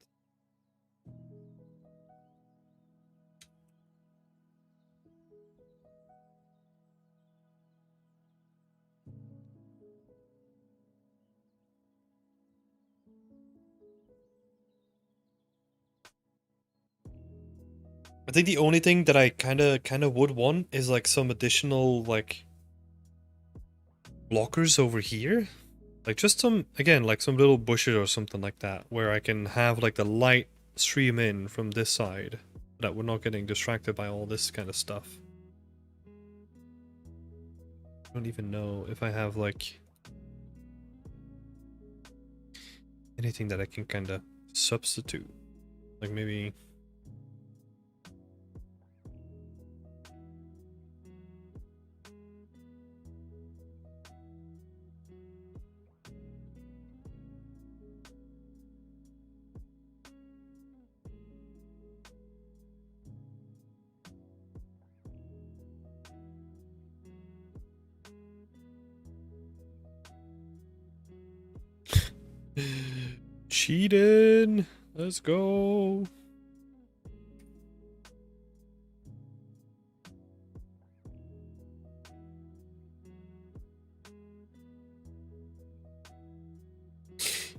I think the only thing that I kind of would want is like some additional like blockers over here. Like just some, again, like some little bushes or something like that where I can have like the light stream in from this side so that we're not getting distracted by all this kind of stuff. I don't even know if I have like anything that I can kind of substitute. Like maybe... Cheating! Let's go!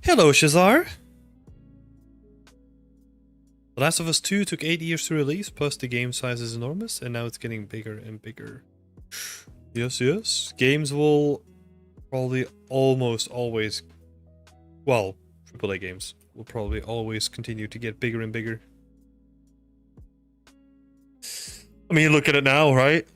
Hello, Shazar! The Last of Us 2 took 8 years to release, plus the game size is enormous, and now it's getting bigger and bigger. Yes, yes. Games will probably almost always, well, AAA games will probably always continue to get bigger and bigger. I mean, look at it now, right?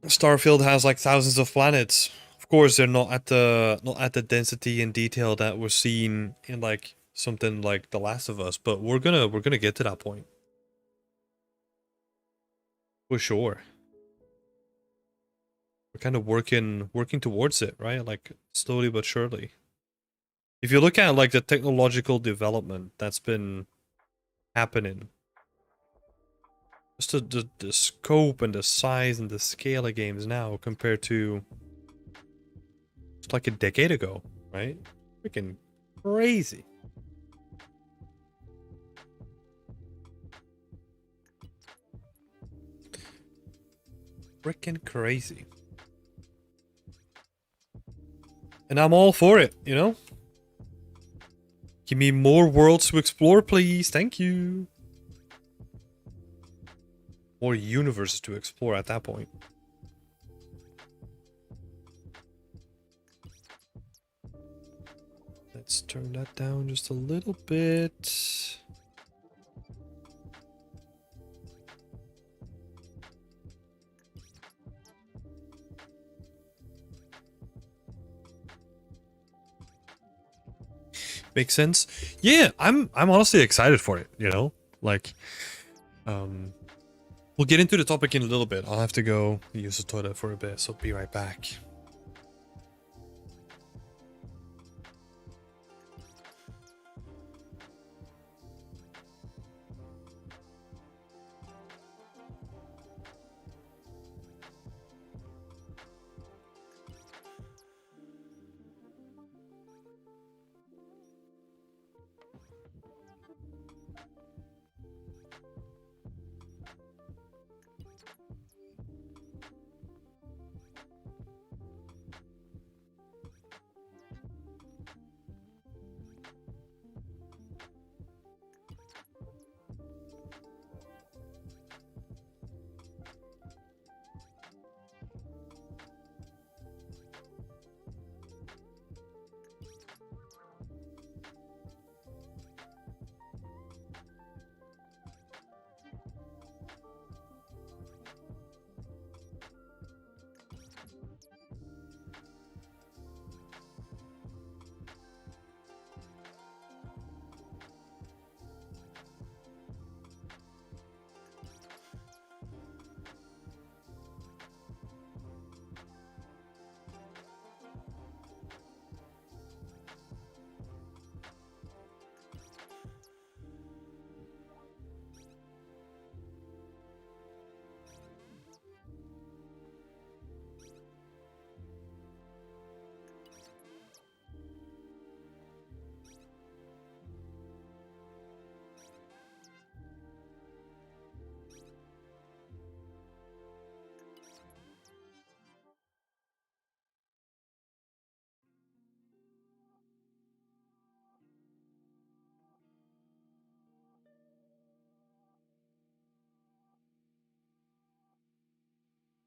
Starfield has like thousands of planets. Of course, they're not at the density and detail that we're seeing in like something like The Last of Us, but we're gonna get to that point for sure. We're kind of working towards it, right? Like slowly but surely. If you look at like the technological development that's been happening, just the scope and the size and the scale of games now compared to just like a decade ago, right? Freaking crazy. Freaking crazy. And I'm all for it, you know? Give me more worlds to explore, please. Thank you. More universes to explore at that point. Let's turn that down just a little bit. Makes sense. Yeah, I'm honestly excited for it, you know? Like we'll get into the topic in a little bit. I'll have to go use the toilet for a bit, so be right back.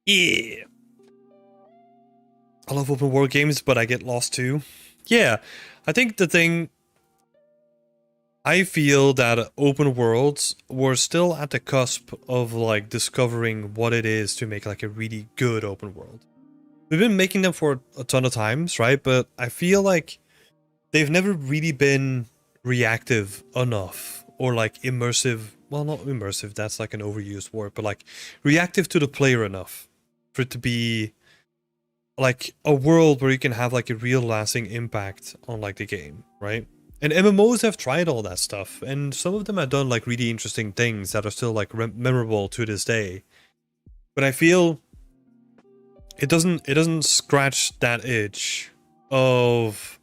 Yeah. I love open world games, but I get lost too. Yeah, I think the thing, I feel that open worlds were still at the cusp of like discovering what it is to make like a really good open world. We've been making them for a ton of times, right? But I feel like they've never really been reactive enough or like immersive. Well, not immersive, that's like an overused word, but like reactive to the player enough for it to be like a world where you can have like a real lasting impact on like the game, right? And MMOs have tried all that stuff, and some of them have done like really interesting things that are still like memorable to this day. But I feel it doesn't scratch that itch of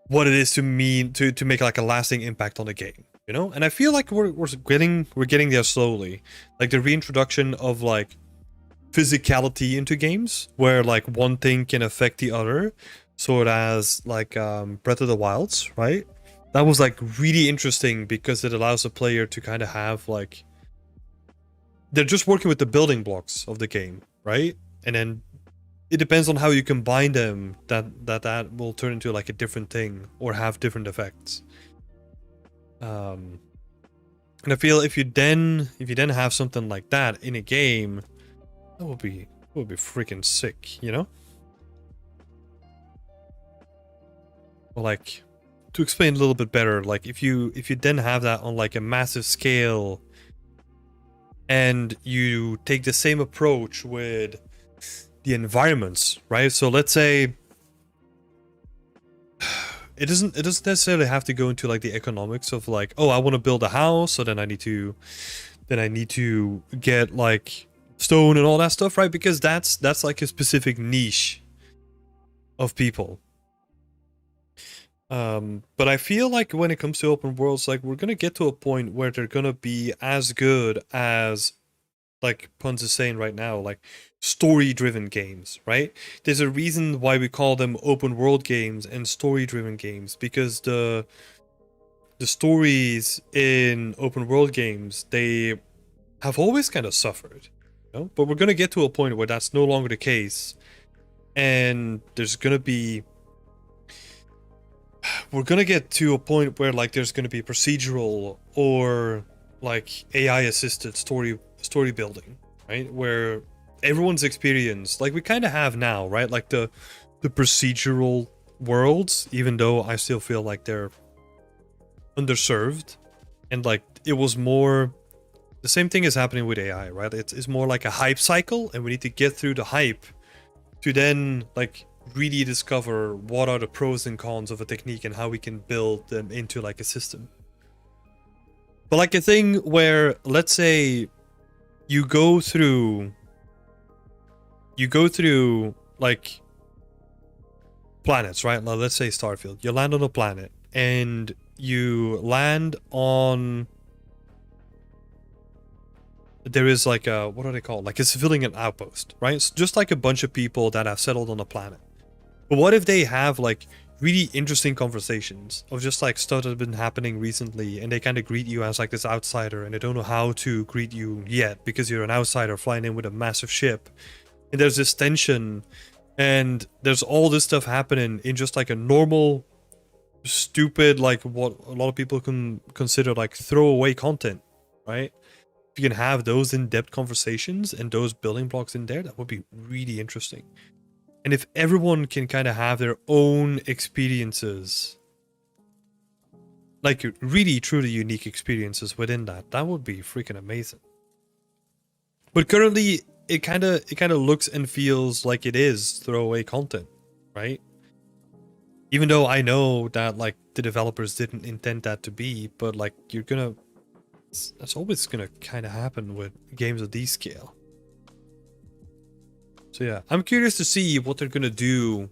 what it is to mean to make like a lasting impact on the game, you know? And I feel like we're getting there slowly. Like the reintroduction of like physicality into games where like one thing can affect the other, sort as like Breath of the Wilds, right? That was like really interesting because it allows the player to kind of have like, they're just working with the building blocks of the game, right? And then it depends on how you combine them that will turn into like a different thing or have different effects. And I feel if you then have something like that in a game, that would be freaking sick, you know? Well, like, to explain a little bit better, like if you then have that on like a massive scale, and you take the same approach with the environments, right? So let's say it doesn't necessarily have to go into like the economics of like, oh, I want to build a house, so then I need to get like stone and all that stuff, right? Because that's like a specific niche of people. But I feel like when it comes to open worlds, like we're gonna get to a point where they're gonna be as good as, like Puns is saying right now, like story-driven games, right? There's a reason why we call them open world games and story-driven games, because the stories in open world games, they have always kind of suffered, you know? But we're gonna get to a point where that's no longer the case, and we're gonna get to a point where like there's gonna be procedural or like AI assisted story building, right? Where everyone's experience, like we kind of have now, right? Like the procedural worlds, even though I still feel like they're underserved, and like it was more the same thing is happening with AI, right? It's more like a hype cycle, and we need to get through the hype to then like really discover what are the pros and cons of a technique and how we can build them into like a system. But like a thing where, let's say you go through like planets, right? Now let's say Starfield. You land on a planet and you land on, there is like a, what are they called? Like a civilian outpost, right? It's just like a bunch of people that have settled on a planet. But what if they have like really interesting conversations of just like stuff that's been happening recently, and they kind of greet you as like this outsider, and they don't know how to greet you yet because you're an outsider flying in with a massive ship, and there's this tension, and there's all this stuff happening in just like a normal, stupid, like what a lot of people can consider like throwaway content, right? If you can have those in-depth conversations and those building blocks in there, that would be really interesting. And if everyone can kind of have their own experiences, like really truly unique experiences within that, that would be freaking amazing. But currently it kind of looks and feels like it is throwaway content, right? Even though I know that like the developers didn't intend that to be, but like that's always gonna kind of happen with games of this scale. So yeah, I'm curious to see what they're gonna do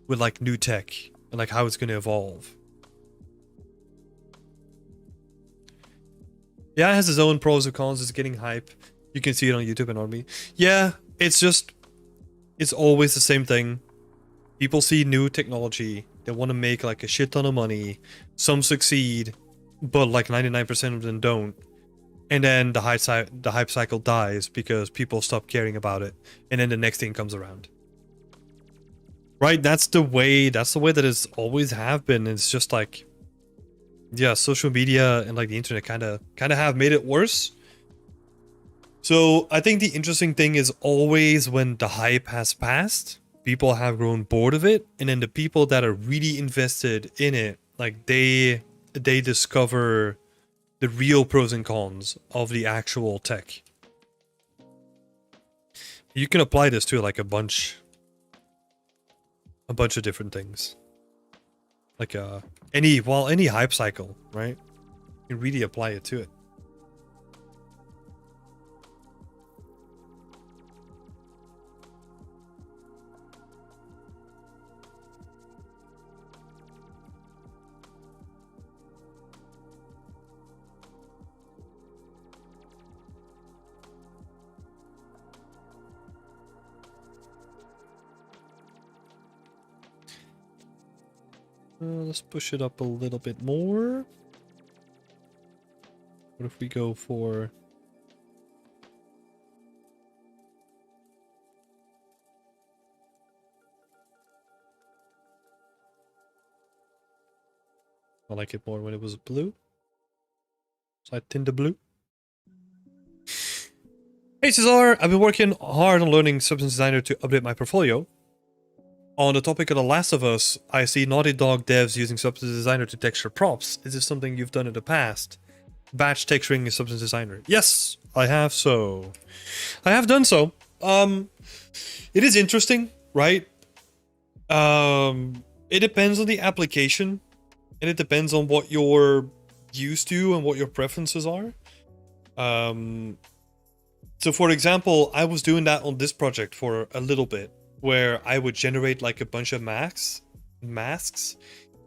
with like new tech and like how it's gonna evolve. Yeah, it has its own pros and cons. It's getting hype. You can see it on YouTube and on me. Yeah, it's always the same thing. People see new technology. They want to make like a shit ton of money. Some succeed, but like 99% of them don't. And then the hype cycle dies because people stop caring about it, and then the next thing comes around. Right? That's the way that it's always have been. It's just like, yeah, social media and like the internet kind of have made it worse. So I think the interesting thing is always when the hype has passed, people have grown bored of it, and then the people that are really invested in it, like they discover the real pros and cons of the actual tech. You can apply this to like a bunch of different things. Like any hype cycle, right? You can really apply it to it. Let's push it up a little bit more. What if we go for... I like it more when it was blue. So I tint the blue. Hey Cesar, I've been working hard on learning Substance Designer to update my portfolio. On the topic of The Last of Us, I see Naughty Dog devs using Substance Designer to texture props. Is this something you've done in the past? Batch texturing in Substance Designer. Yes, I have so. I have done so. It is interesting, right? It depends on the application, and it depends on what you're used to and what your preferences are. So for example, I was doing that on this project for a little bit, where I would generate like a bunch of masks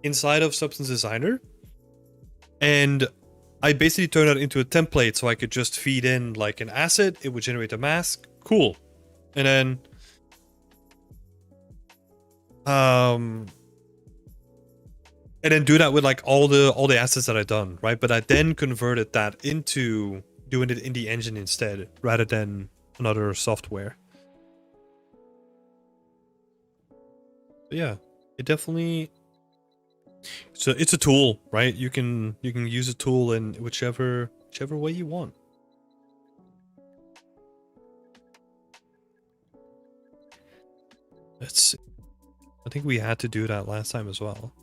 inside of Substance Designer. And I basically turned that into a template so I could just feed in like an asset, it would generate a mask. Cool. And then do that with like all the assets that I've done, right? But I then converted that into doing it in the engine instead, rather than another software. But yeah, it definitely. So it's a tool, right? You can use a tool in whichever way you want. Let's see. I think we had to do that last time as well.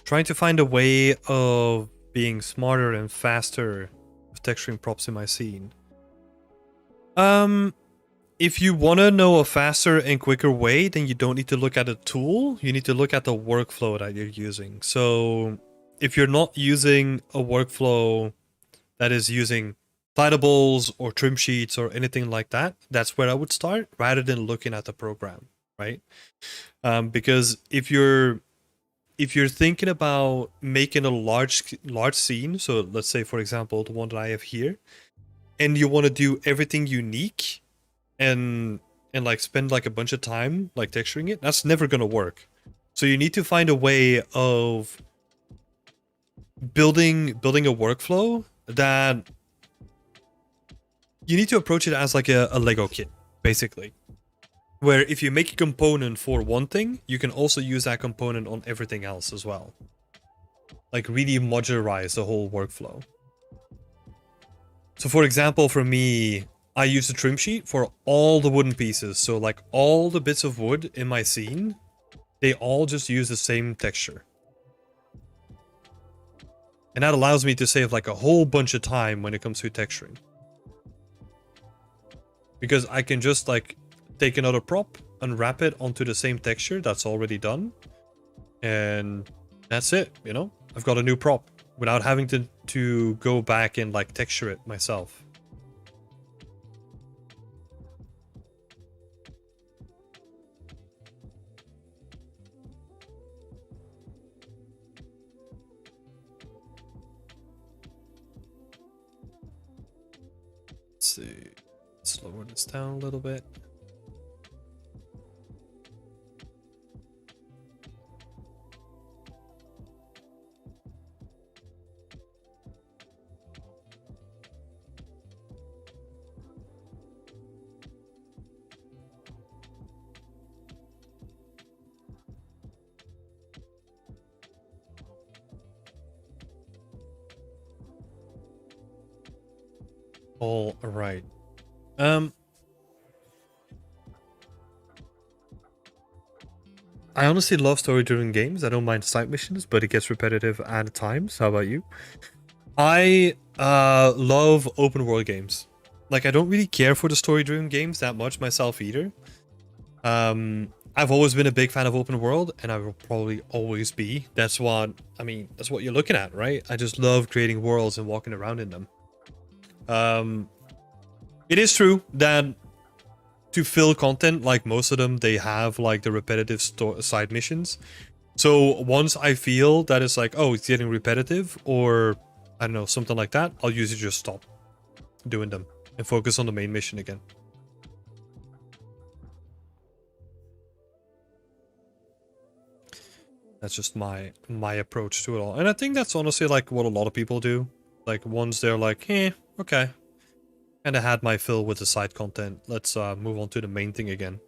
Trying to find a way of being smarter and faster with texturing props in my scene. If you want to know a faster and quicker way, then you don't need to look at a tool. You need to look at the workflow that you're using. So if you're not using a workflow that is using tidables or trim sheets or anything like that, that's where I would start rather than looking at the program, right? Because if you're thinking about making a large scene, so let's say for example the one that I have here, and you want to do everything unique and like spend like a bunch of time like texturing it, that's never gonna work. So you need to find a way of building a workflow that you need to approach it as like a Lego kit, basically. Where if you make a component for one thing, you can also use that component on everything else as well. Like really modularize the whole workflow. So for example, for me, I use a trim sheet for all the wooden pieces. So like all the bits of wood in my scene, they all just use the same texture. And that allows me to save like a whole bunch of time when it comes to texturing. Because I can just like take another prop, unwrap it onto the same texture that's already done, and that's it, you know? I've got a new prop without having to go back and like texture it myself. Let's see. Let's lower this down a little bit. All right. I honestly love story-driven games. I don't mind side missions, but it gets repetitive at times. How about you? I love open world games. Like, I don't really care for the story-driven games that much myself either. I've always been a big fan of open world, and I will probably always be. That's what you're looking at, right? I just love creating worlds and walking around in them. It is true that to fill content, like most of them, they have like the repetitive side missions. So once I feel that it's like, oh, it's getting repetitive, or I don't know, something like that, I'll usually just stop doing them and focus on the main mission again. That's just my approach to it all. And I think that's honestly like what a lot of people do. Like once they're like, okay, kind of had my fill with the side content. Let's move on to the main thing again.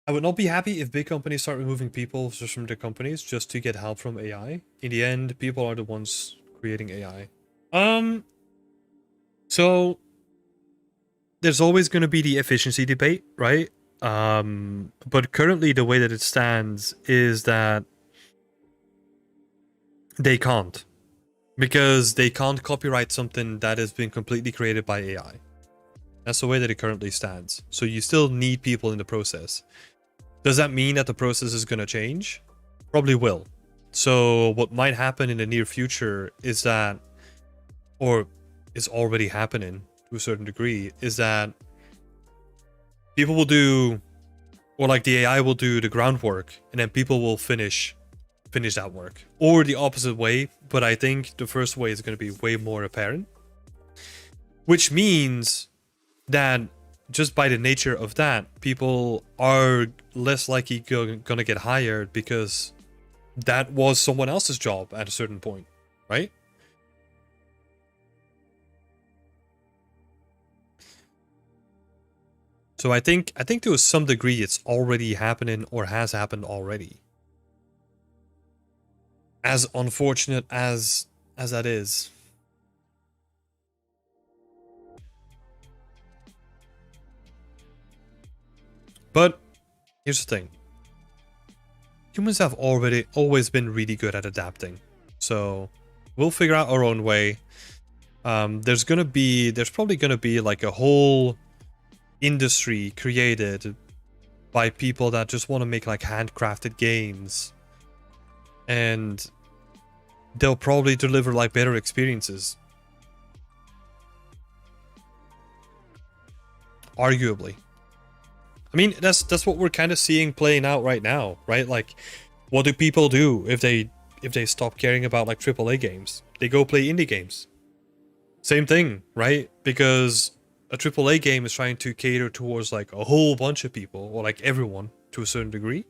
I would not be happy if big companies start removing people just from their companies just to get help from AI. In the end, people are the ones creating AI. So there's always going to be the efficiency debate, right? But currently the way that it stands is that they can't. Because they can't copyright something that has been completely created by AI. That's the way that it currently stands. So you still need people in the process. Does that mean that the process is going to change? Probably will. So what might happen in the near future is that, or is already happening to a certain degree, is that people will do, or like the AI will do the groundwork, and then people will finish that work. Or the opposite way, but I think the first way is going to be way more apparent. Which means that just by the nature of that, people are less likely going to get hired because that was someone else's job at a certain point, right? So I think to some degree it's already happening or has happened already. As unfortunate as that is. But here's the thing. Humans have always been really good at adapting. So we'll figure out our own way. There's probably gonna be like a whole industry created by people that just want to make like handcrafted games. And they'll probably deliver like better experiences. Arguably. I mean, that's what we're kind of seeing playing out right now, right? Like, what do people do if they stop caring about like AAA games? They go play indie games. Same thing, right? Because a AAA game is trying to cater towards like a whole bunch of people, or like everyone to a certain degree.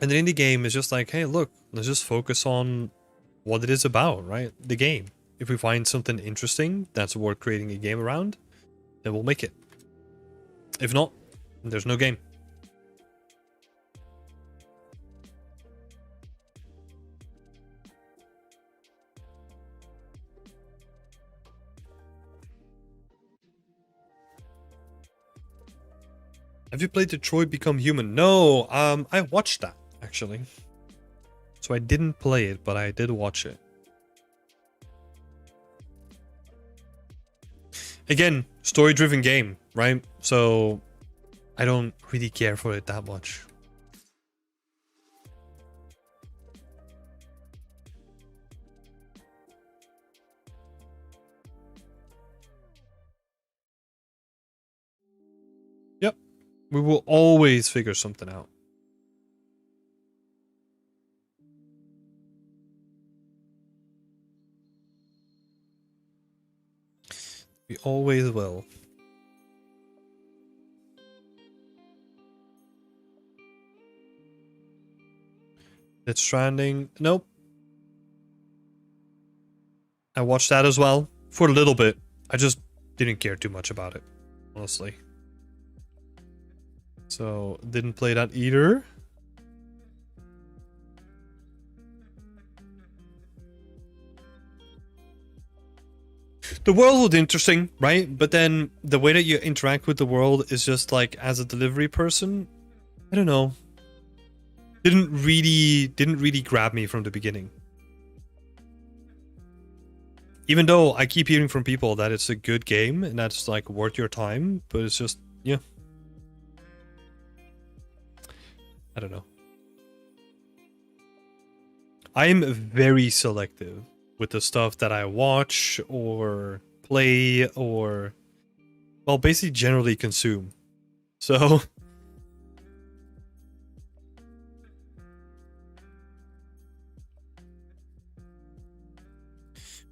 And the indie game is just like, hey, look, let's just focus on what it is about, right? The game. If we find something interesting that's worth creating a game around, then we'll make it. If not, there's no game. Have you played Detroit Become Human? No, I watched that, actually. So I didn't play it, but I did watch it. Again, story-driven game, right? So I don't really care for it that much. Yep. We will always figure something out. We always will. Death Stranding. Nope. I watched that as well. For a little bit. I just didn't care too much about it. Honestly. So, didn't play that either. The world was interesting, right? But then the way that you interact with the world is just like as a delivery person. I don't know. Didn't really grab me from the beginning. Even though I keep hearing from people that it's a good game and that's like worth your time, but it's just, yeah. I don't know. I'm very selective with the stuff that I watch or play or, well, basically generally consume. So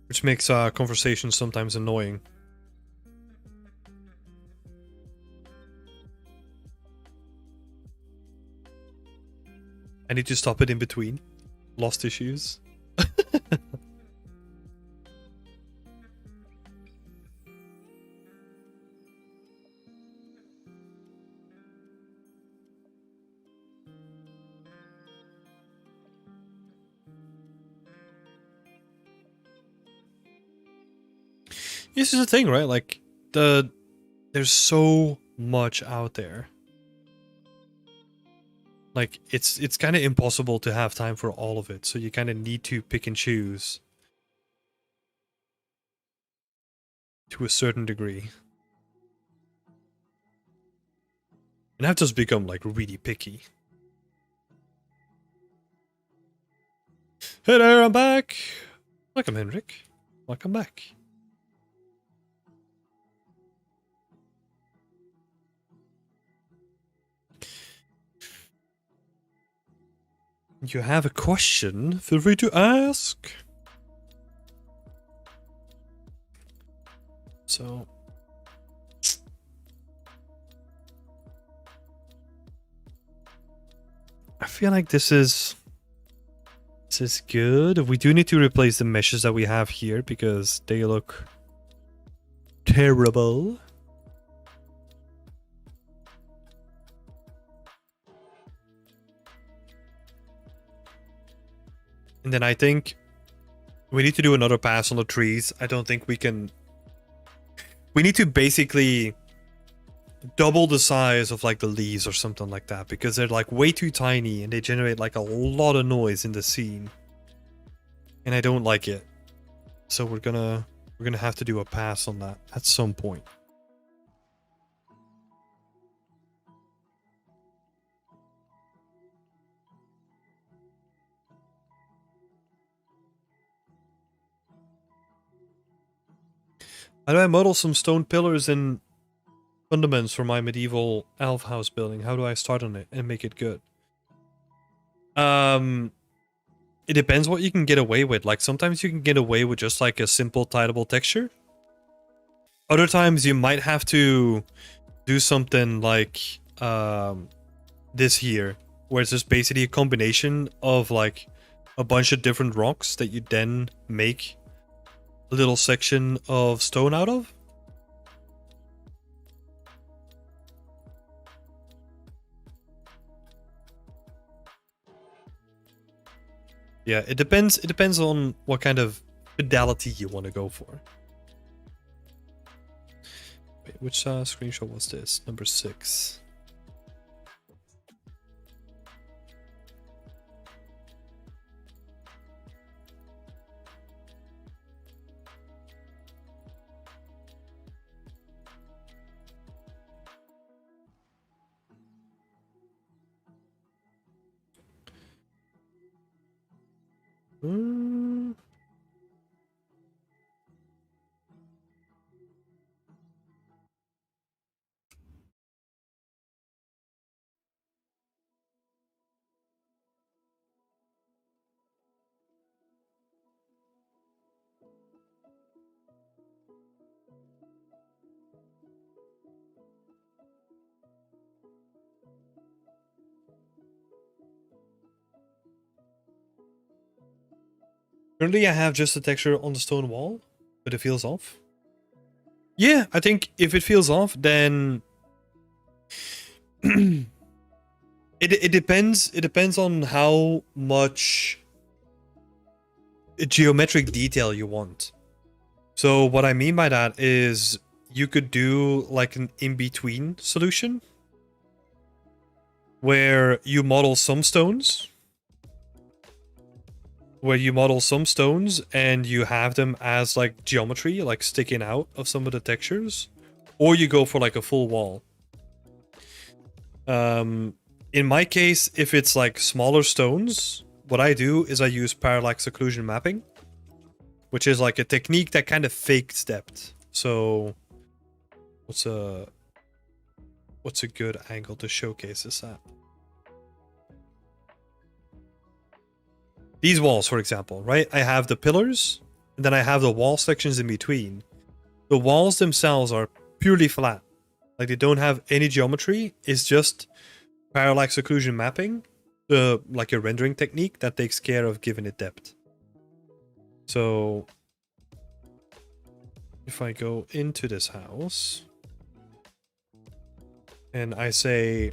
which makes conversations sometimes annoying. I need to stop it in between. Lost issues. This is the thing, right? Like, there's so much out there. Like, it's kind of impossible to have time for all of it, so you kind of need to pick and choose to a certain degree. And I've just become, like, really picky. Hey there, I'm back! Welcome, Henrik. Welcome back. You have a question? Feel free to ask. So, I feel like this is good. We do need to replace the meshes that we have here because they look terrible. And then I think we need to do another pass on the trees. I don't think we can... We need to basically double the size of like the leaves or something like that because they're like way too tiny and they generate like a lot of noise in the scene. And I don't like it. So we're gonna have to do a pass on that at some point. How do I model some stone pillars and fundaments for my medieval elf house building? How do I start on it and make it good? It depends what you can get away with. Like sometimes you can get away with just like a simple tileable texture. Other times you might have to do something like this here, where it's just basically a combination of like a bunch of different rocks that you then make a little section of stone out of. Yeah, it depends. It depends on what kind of fidelity you want to go for. Wait, which screenshot was this? Number 6. Currently, I have just a texture on the stone wall, but it feels off. Yeah, I think if it feels off, then it depends. It depends on how much geometric detail you want. So what I mean by that is you could do like an in-between solution where you model some stones. And you have them as like geometry, like sticking out of some of the textures. Or you go for like a full wall. In my case, if it's like smaller stones, what I do is I use parallax occlusion mapping, which is like a technique that kind of fakes depth. So what's a good angle to showcase this at? These walls, for example, right? I have the pillars, and then I have the wall sections in between. The walls themselves are purely flat. Like they don't have any geometry. It's just parallax occlusion mapping, like a rendering technique that takes care of giving it depth. So if I go into this house and I say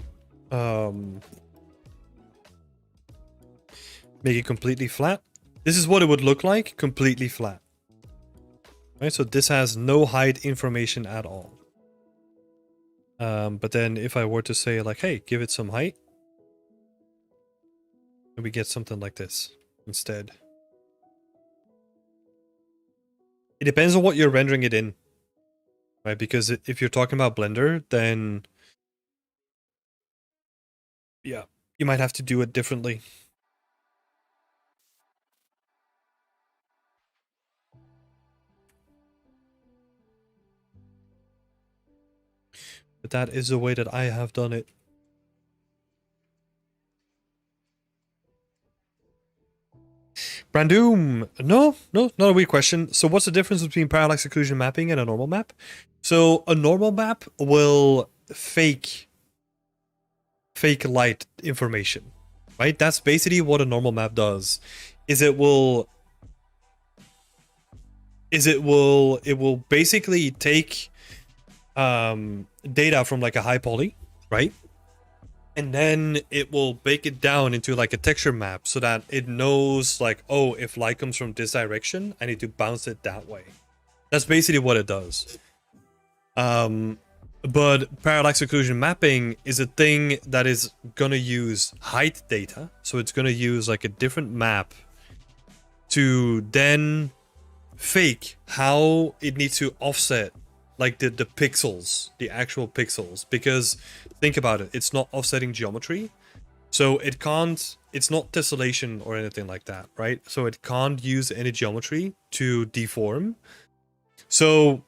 make it completely flat, this is what it would look like completely flat. Right, so this has no height information at all. But then if I were to say like, hey, give it some height, and we get something like this instead. It depends on what you're rendering it in, right? Because if you're talking about Blender, then yeah, you might have to do it differently. But that is the way that I have done it. Brandoom! No, not a weird question. So what's the difference between parallax occlusion mapping and a normal map? So a normal map will fake light information, right? That's basically what a normal map does. It will basically take data from like a high poly, right? And then it will break it down into like a texture map so that it knows like, oh, if light comes from this direction, I need to bounce it that way. That's basically what it does. But parallax occlusion mapping is a thing that is gonna use height data. So it's gonna use like a different map to then fake how it needs to offset like the pixels, the actual pixels, because think about it, it's not offsetting geometry, so it can't, it's not tessellation or anything like that, right? So it can't use any geometry to deform. So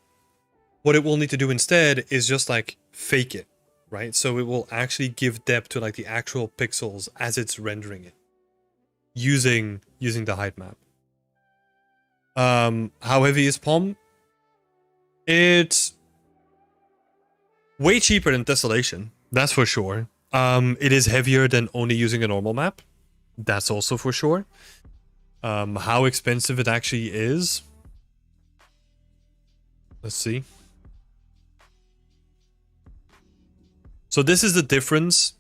what it will need to do instead is just like fake it, right? So it will actually give depth to like the actual pixels as it's rendering it using the height map. How heavy is POM? It's way cheaper than tessellation, that's for sure. It is heavier than only using a normal map, that's also for sure. How expensive it actually is, let's see. So this is the difference.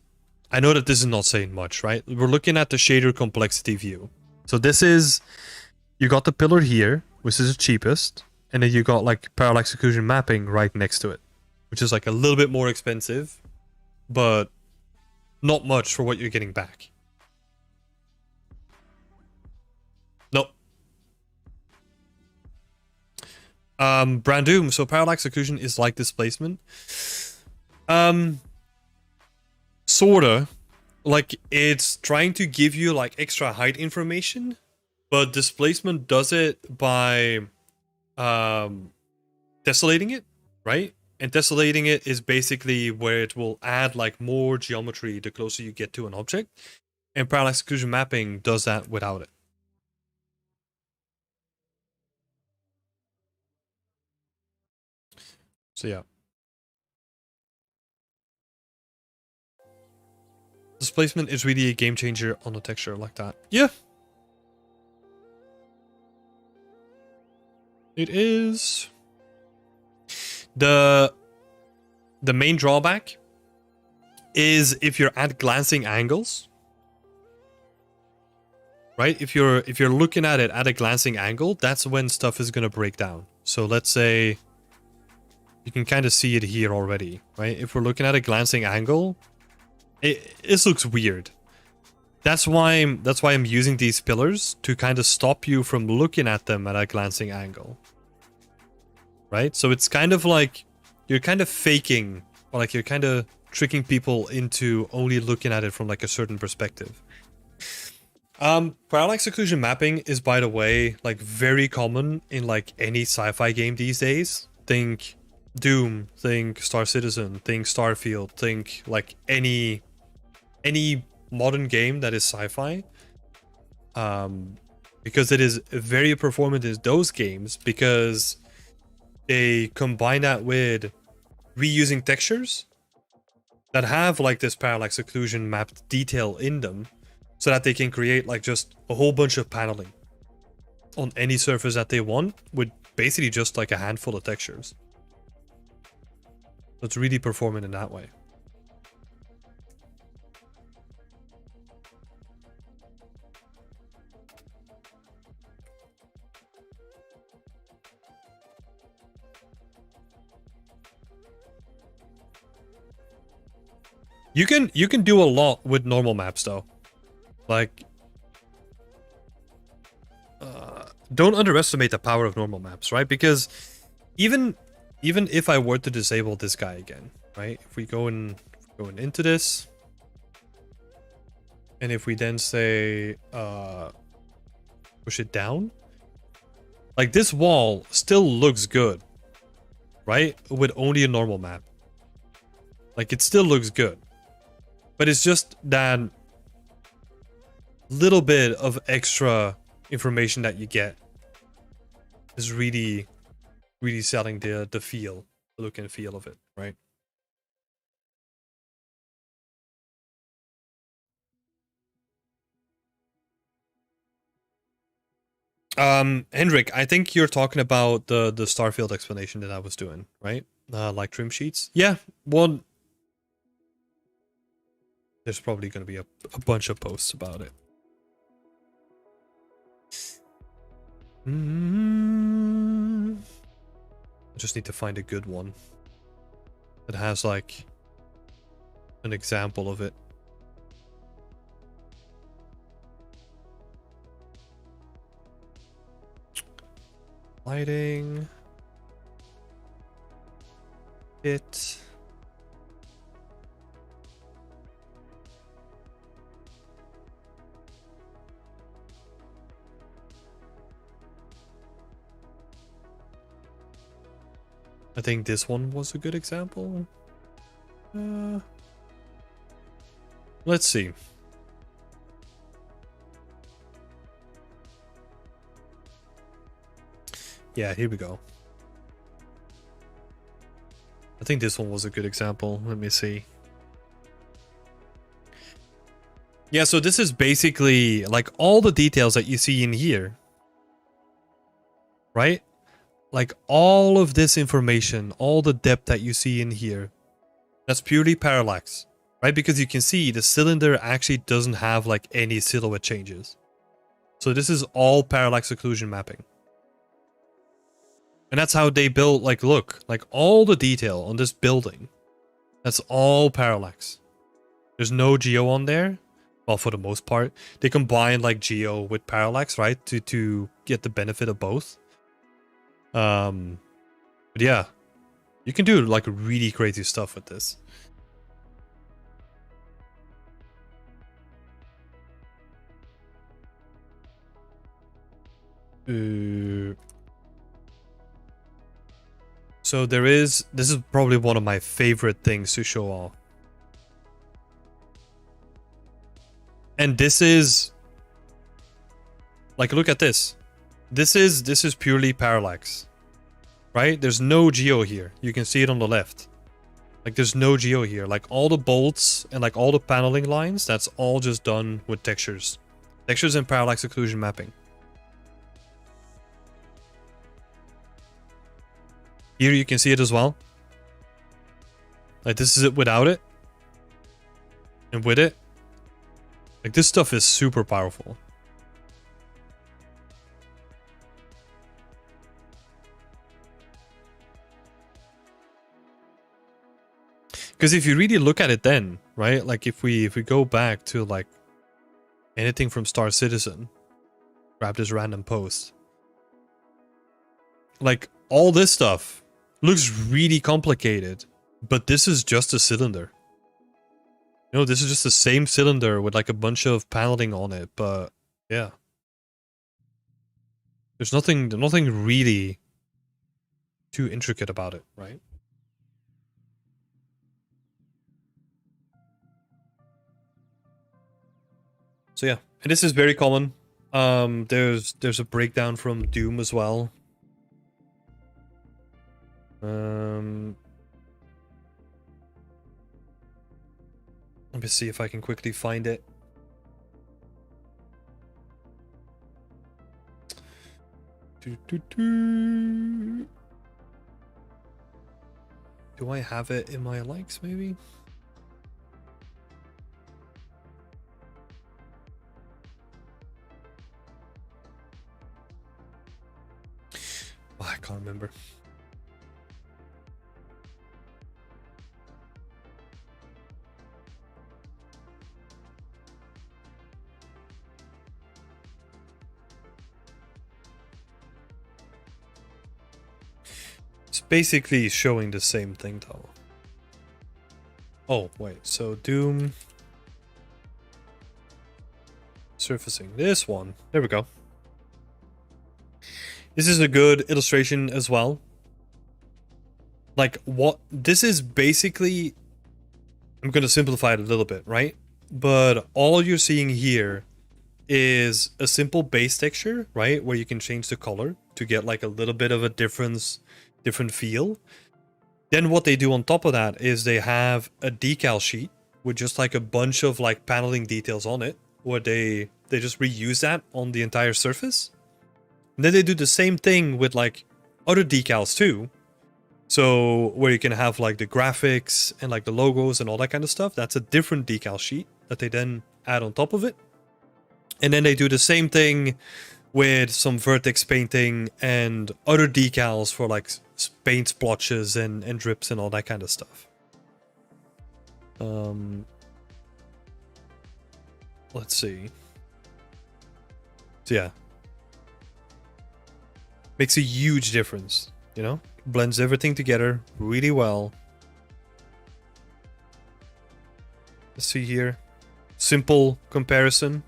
I know that this is not saying much, right? We're looking at the shader complexity view. So this is, you got the pillar here, which is the cheapest. And then you got like parallax occlusion mapping right next to it, which is like a little bit more expensive, but not much for what you're getting back. Nope. Brandoom, so parallax occlusion is like displacement. Sorta. Like it's trying to give you like extra height information, but displacement does it by tessellating it, right? And tessellating it is basically where it will add like more geometry the closer you get to an object, and parallax occlusion mapping does that without it. So yeah, displacement is really a game changer on a texture like that. Yeah, it is. The main drawback is if you're at glancing angles, right? If you're looking at it at a glancing angle, that's when stuff is gonna break down. So let's say you can kind of see it here already, right? If we're looking at a glancing angle, this looks weird. That's why I'm using these pillars to kind of stop you from looking at them at a glancing angle. Right? So it's kind of like you're kind of faking, or like you're kind of tricking people into only looking at it from like a certain perspective. Parallax occlusion mapping is, by the way, like very common in like any sci-fi game these days. Think Doom, think Star Citizen, think Starfield, think like any modern game that is sci-fi. Because it is very performant in those games, because they combine that with reusing textures that have like this parallax occlusion mapped detail in them, so that they can create like just a whole bunch of paneling on any surface that they want with basically just like a handful of textures. So it's really performant in that way. You can do a lot with normal maps though. Like, don't underestimate the power of normal maps, right? Because even if I were to disable this guy again, right? If we going into this, and if we then say push it down, like this wall still looks good, right? With only a normal map, like it still looks good. But it's just that little bit of extra information that you get is really selling the feel, the look and feel of it, right? Hendrik, I think you're talking about the Starfield explanation that I was doing, right? Like trim sheets. Yeah, well, there's probably going to be a bunch of posts about it. I just need to find a good one that has like an example of it. Lighting. It. I think this one was a good example. Let's see. Yeah, here we go. I think this one was a good example. Let me see. Yeah, so this is basically like all the details that you see in here, right? Like all of this information, all the depth that you see in here, that's purely parallax, right? Because you can see the cylinder actually doesn't have like any silhouette changes. So this is all parallax occlusion mapping. And that's how they built, like, look, like all the detail on this building, that's all parallax. There's no geo on there. Well, for the most part, they combine like geo with parallax, right? To get the benefit of both. But yeah, you can do like really crazy stuff with this. So this is probably one of my favorite things to show off. And this is like, look at this. This is purely parallax, right? There's no geo here. You can see it on the left. Like there's no geo here. Like all the bolts and like all the paneling lines, that's all just done with textures. Textures and parallax occlusion mapping. Here you can see it as well. Like this is it without it. And with it. Like this stuff is super powerful. Because if you really look at it then, right? Like if we go back to like anything from Star Citizen, grab this random post. Like all this stuff looks really complicated, but this is just a cylinder. You know, this is just the same cylinder with like a bunch of paneling on it, but yeah. There's nothing really too intricate about it, right? So yeah, and this is very common. There's a breakdown from Doom as well. Let me see if I can quickly find it. Do I have it in my likes, maybe? Oh, I can't remember. It's basically showing the same thing, though. Oh, wait. So, Doom. Surfacing. This one. There we go. This is a good illustration as well. Like, what... This is basically... I'm going to simplify it a little bit, right? But all you're seeing here is a simple base texture, right? Where you can change the color to get like a little bit of a different feel. Then what they do on top of that is they have a decal sheet with just like a bunch of like paneling details on it, where they just reuse that on the entire surface. And then they do the same thing with like other decals too. So where you can have like the graphics and like the logos and all that kind of stuff. That's a different decal sheet that they then add on top of it. And then they do the same thing with some vertex painting and other decals for like paint splotches and drips and all that kind of stuff. Let's see. So yeah. Makes a huge difference, you know? Blends everything together really well. Let's see here. Simple comparison.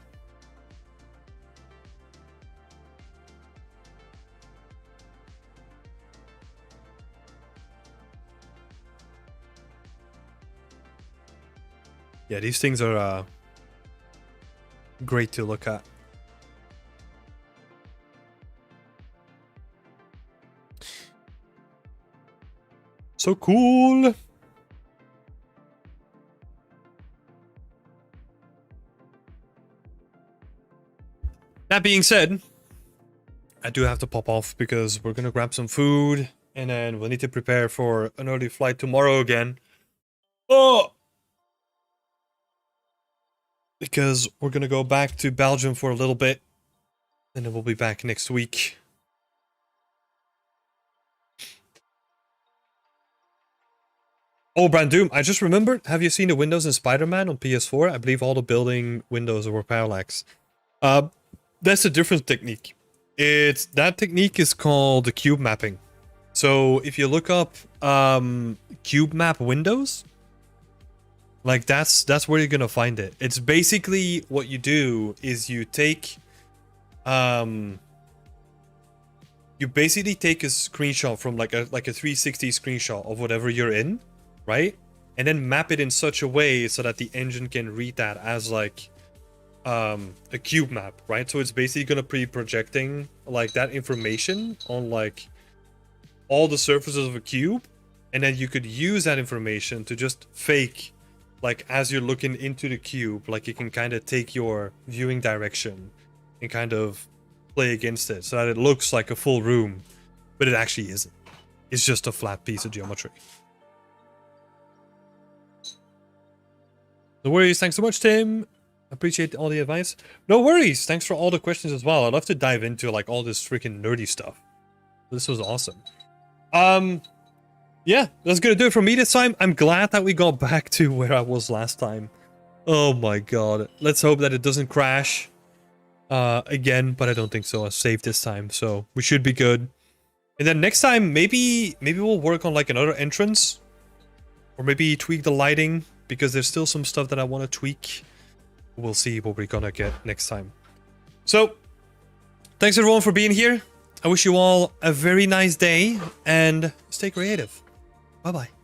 Yeah, these things are great to look at. So cool. That being said, I do have to pop off because we're gonna grab some food and then we'll need to prepare for an early flight tomorrow again. Oh! Because we're gonna go back to Belgium for a little bit and then we'll be back next week. Oh, Brand Doom, I just remembered. Have you seen the windows in Spider-Man on PS4? I believe all the building windows were parallax. That's a different technique. That technique is called the cube mapping. So if you look up cube map windows, like that's where you're gonna find it. It's basically what you do is you take you basically take a screenshot from like a 360 screenshot of whatever you're in, right? And then map it in such a way so that the engine can read that as like a cube map, right? So it's basically gonna be projecting like that information on like all the surfaces of a cube, and then you could use that information to just fake, like as you're looking into the cube, like you can kind of take your viewing direction and kind of play against it so that it looks like a full room, but it actually isn't. It's just a flat piece of geometry. No worries. Thanks so much, Tim. Appreciate all the advice. No worries. Thanks for all the questions as well. I'd love to dive into like all this freaking nerdy stuff. This was awesome. Yeah, that's gonna do it for me this time. I'm glad that we got back to where I was last time. Oh my god. Let's hope that it doesn't crash again, but I don't think so. I saved this time, so we should be good. And then next time, maybe we'll work on like another entrance, or maybe tweak the lighting because there's still some stuff that I want to tweak. We'll see what we're gonna get next time. So, thanks everyone for being here. I wish you all a very nice day and stay creative. Bye-bye.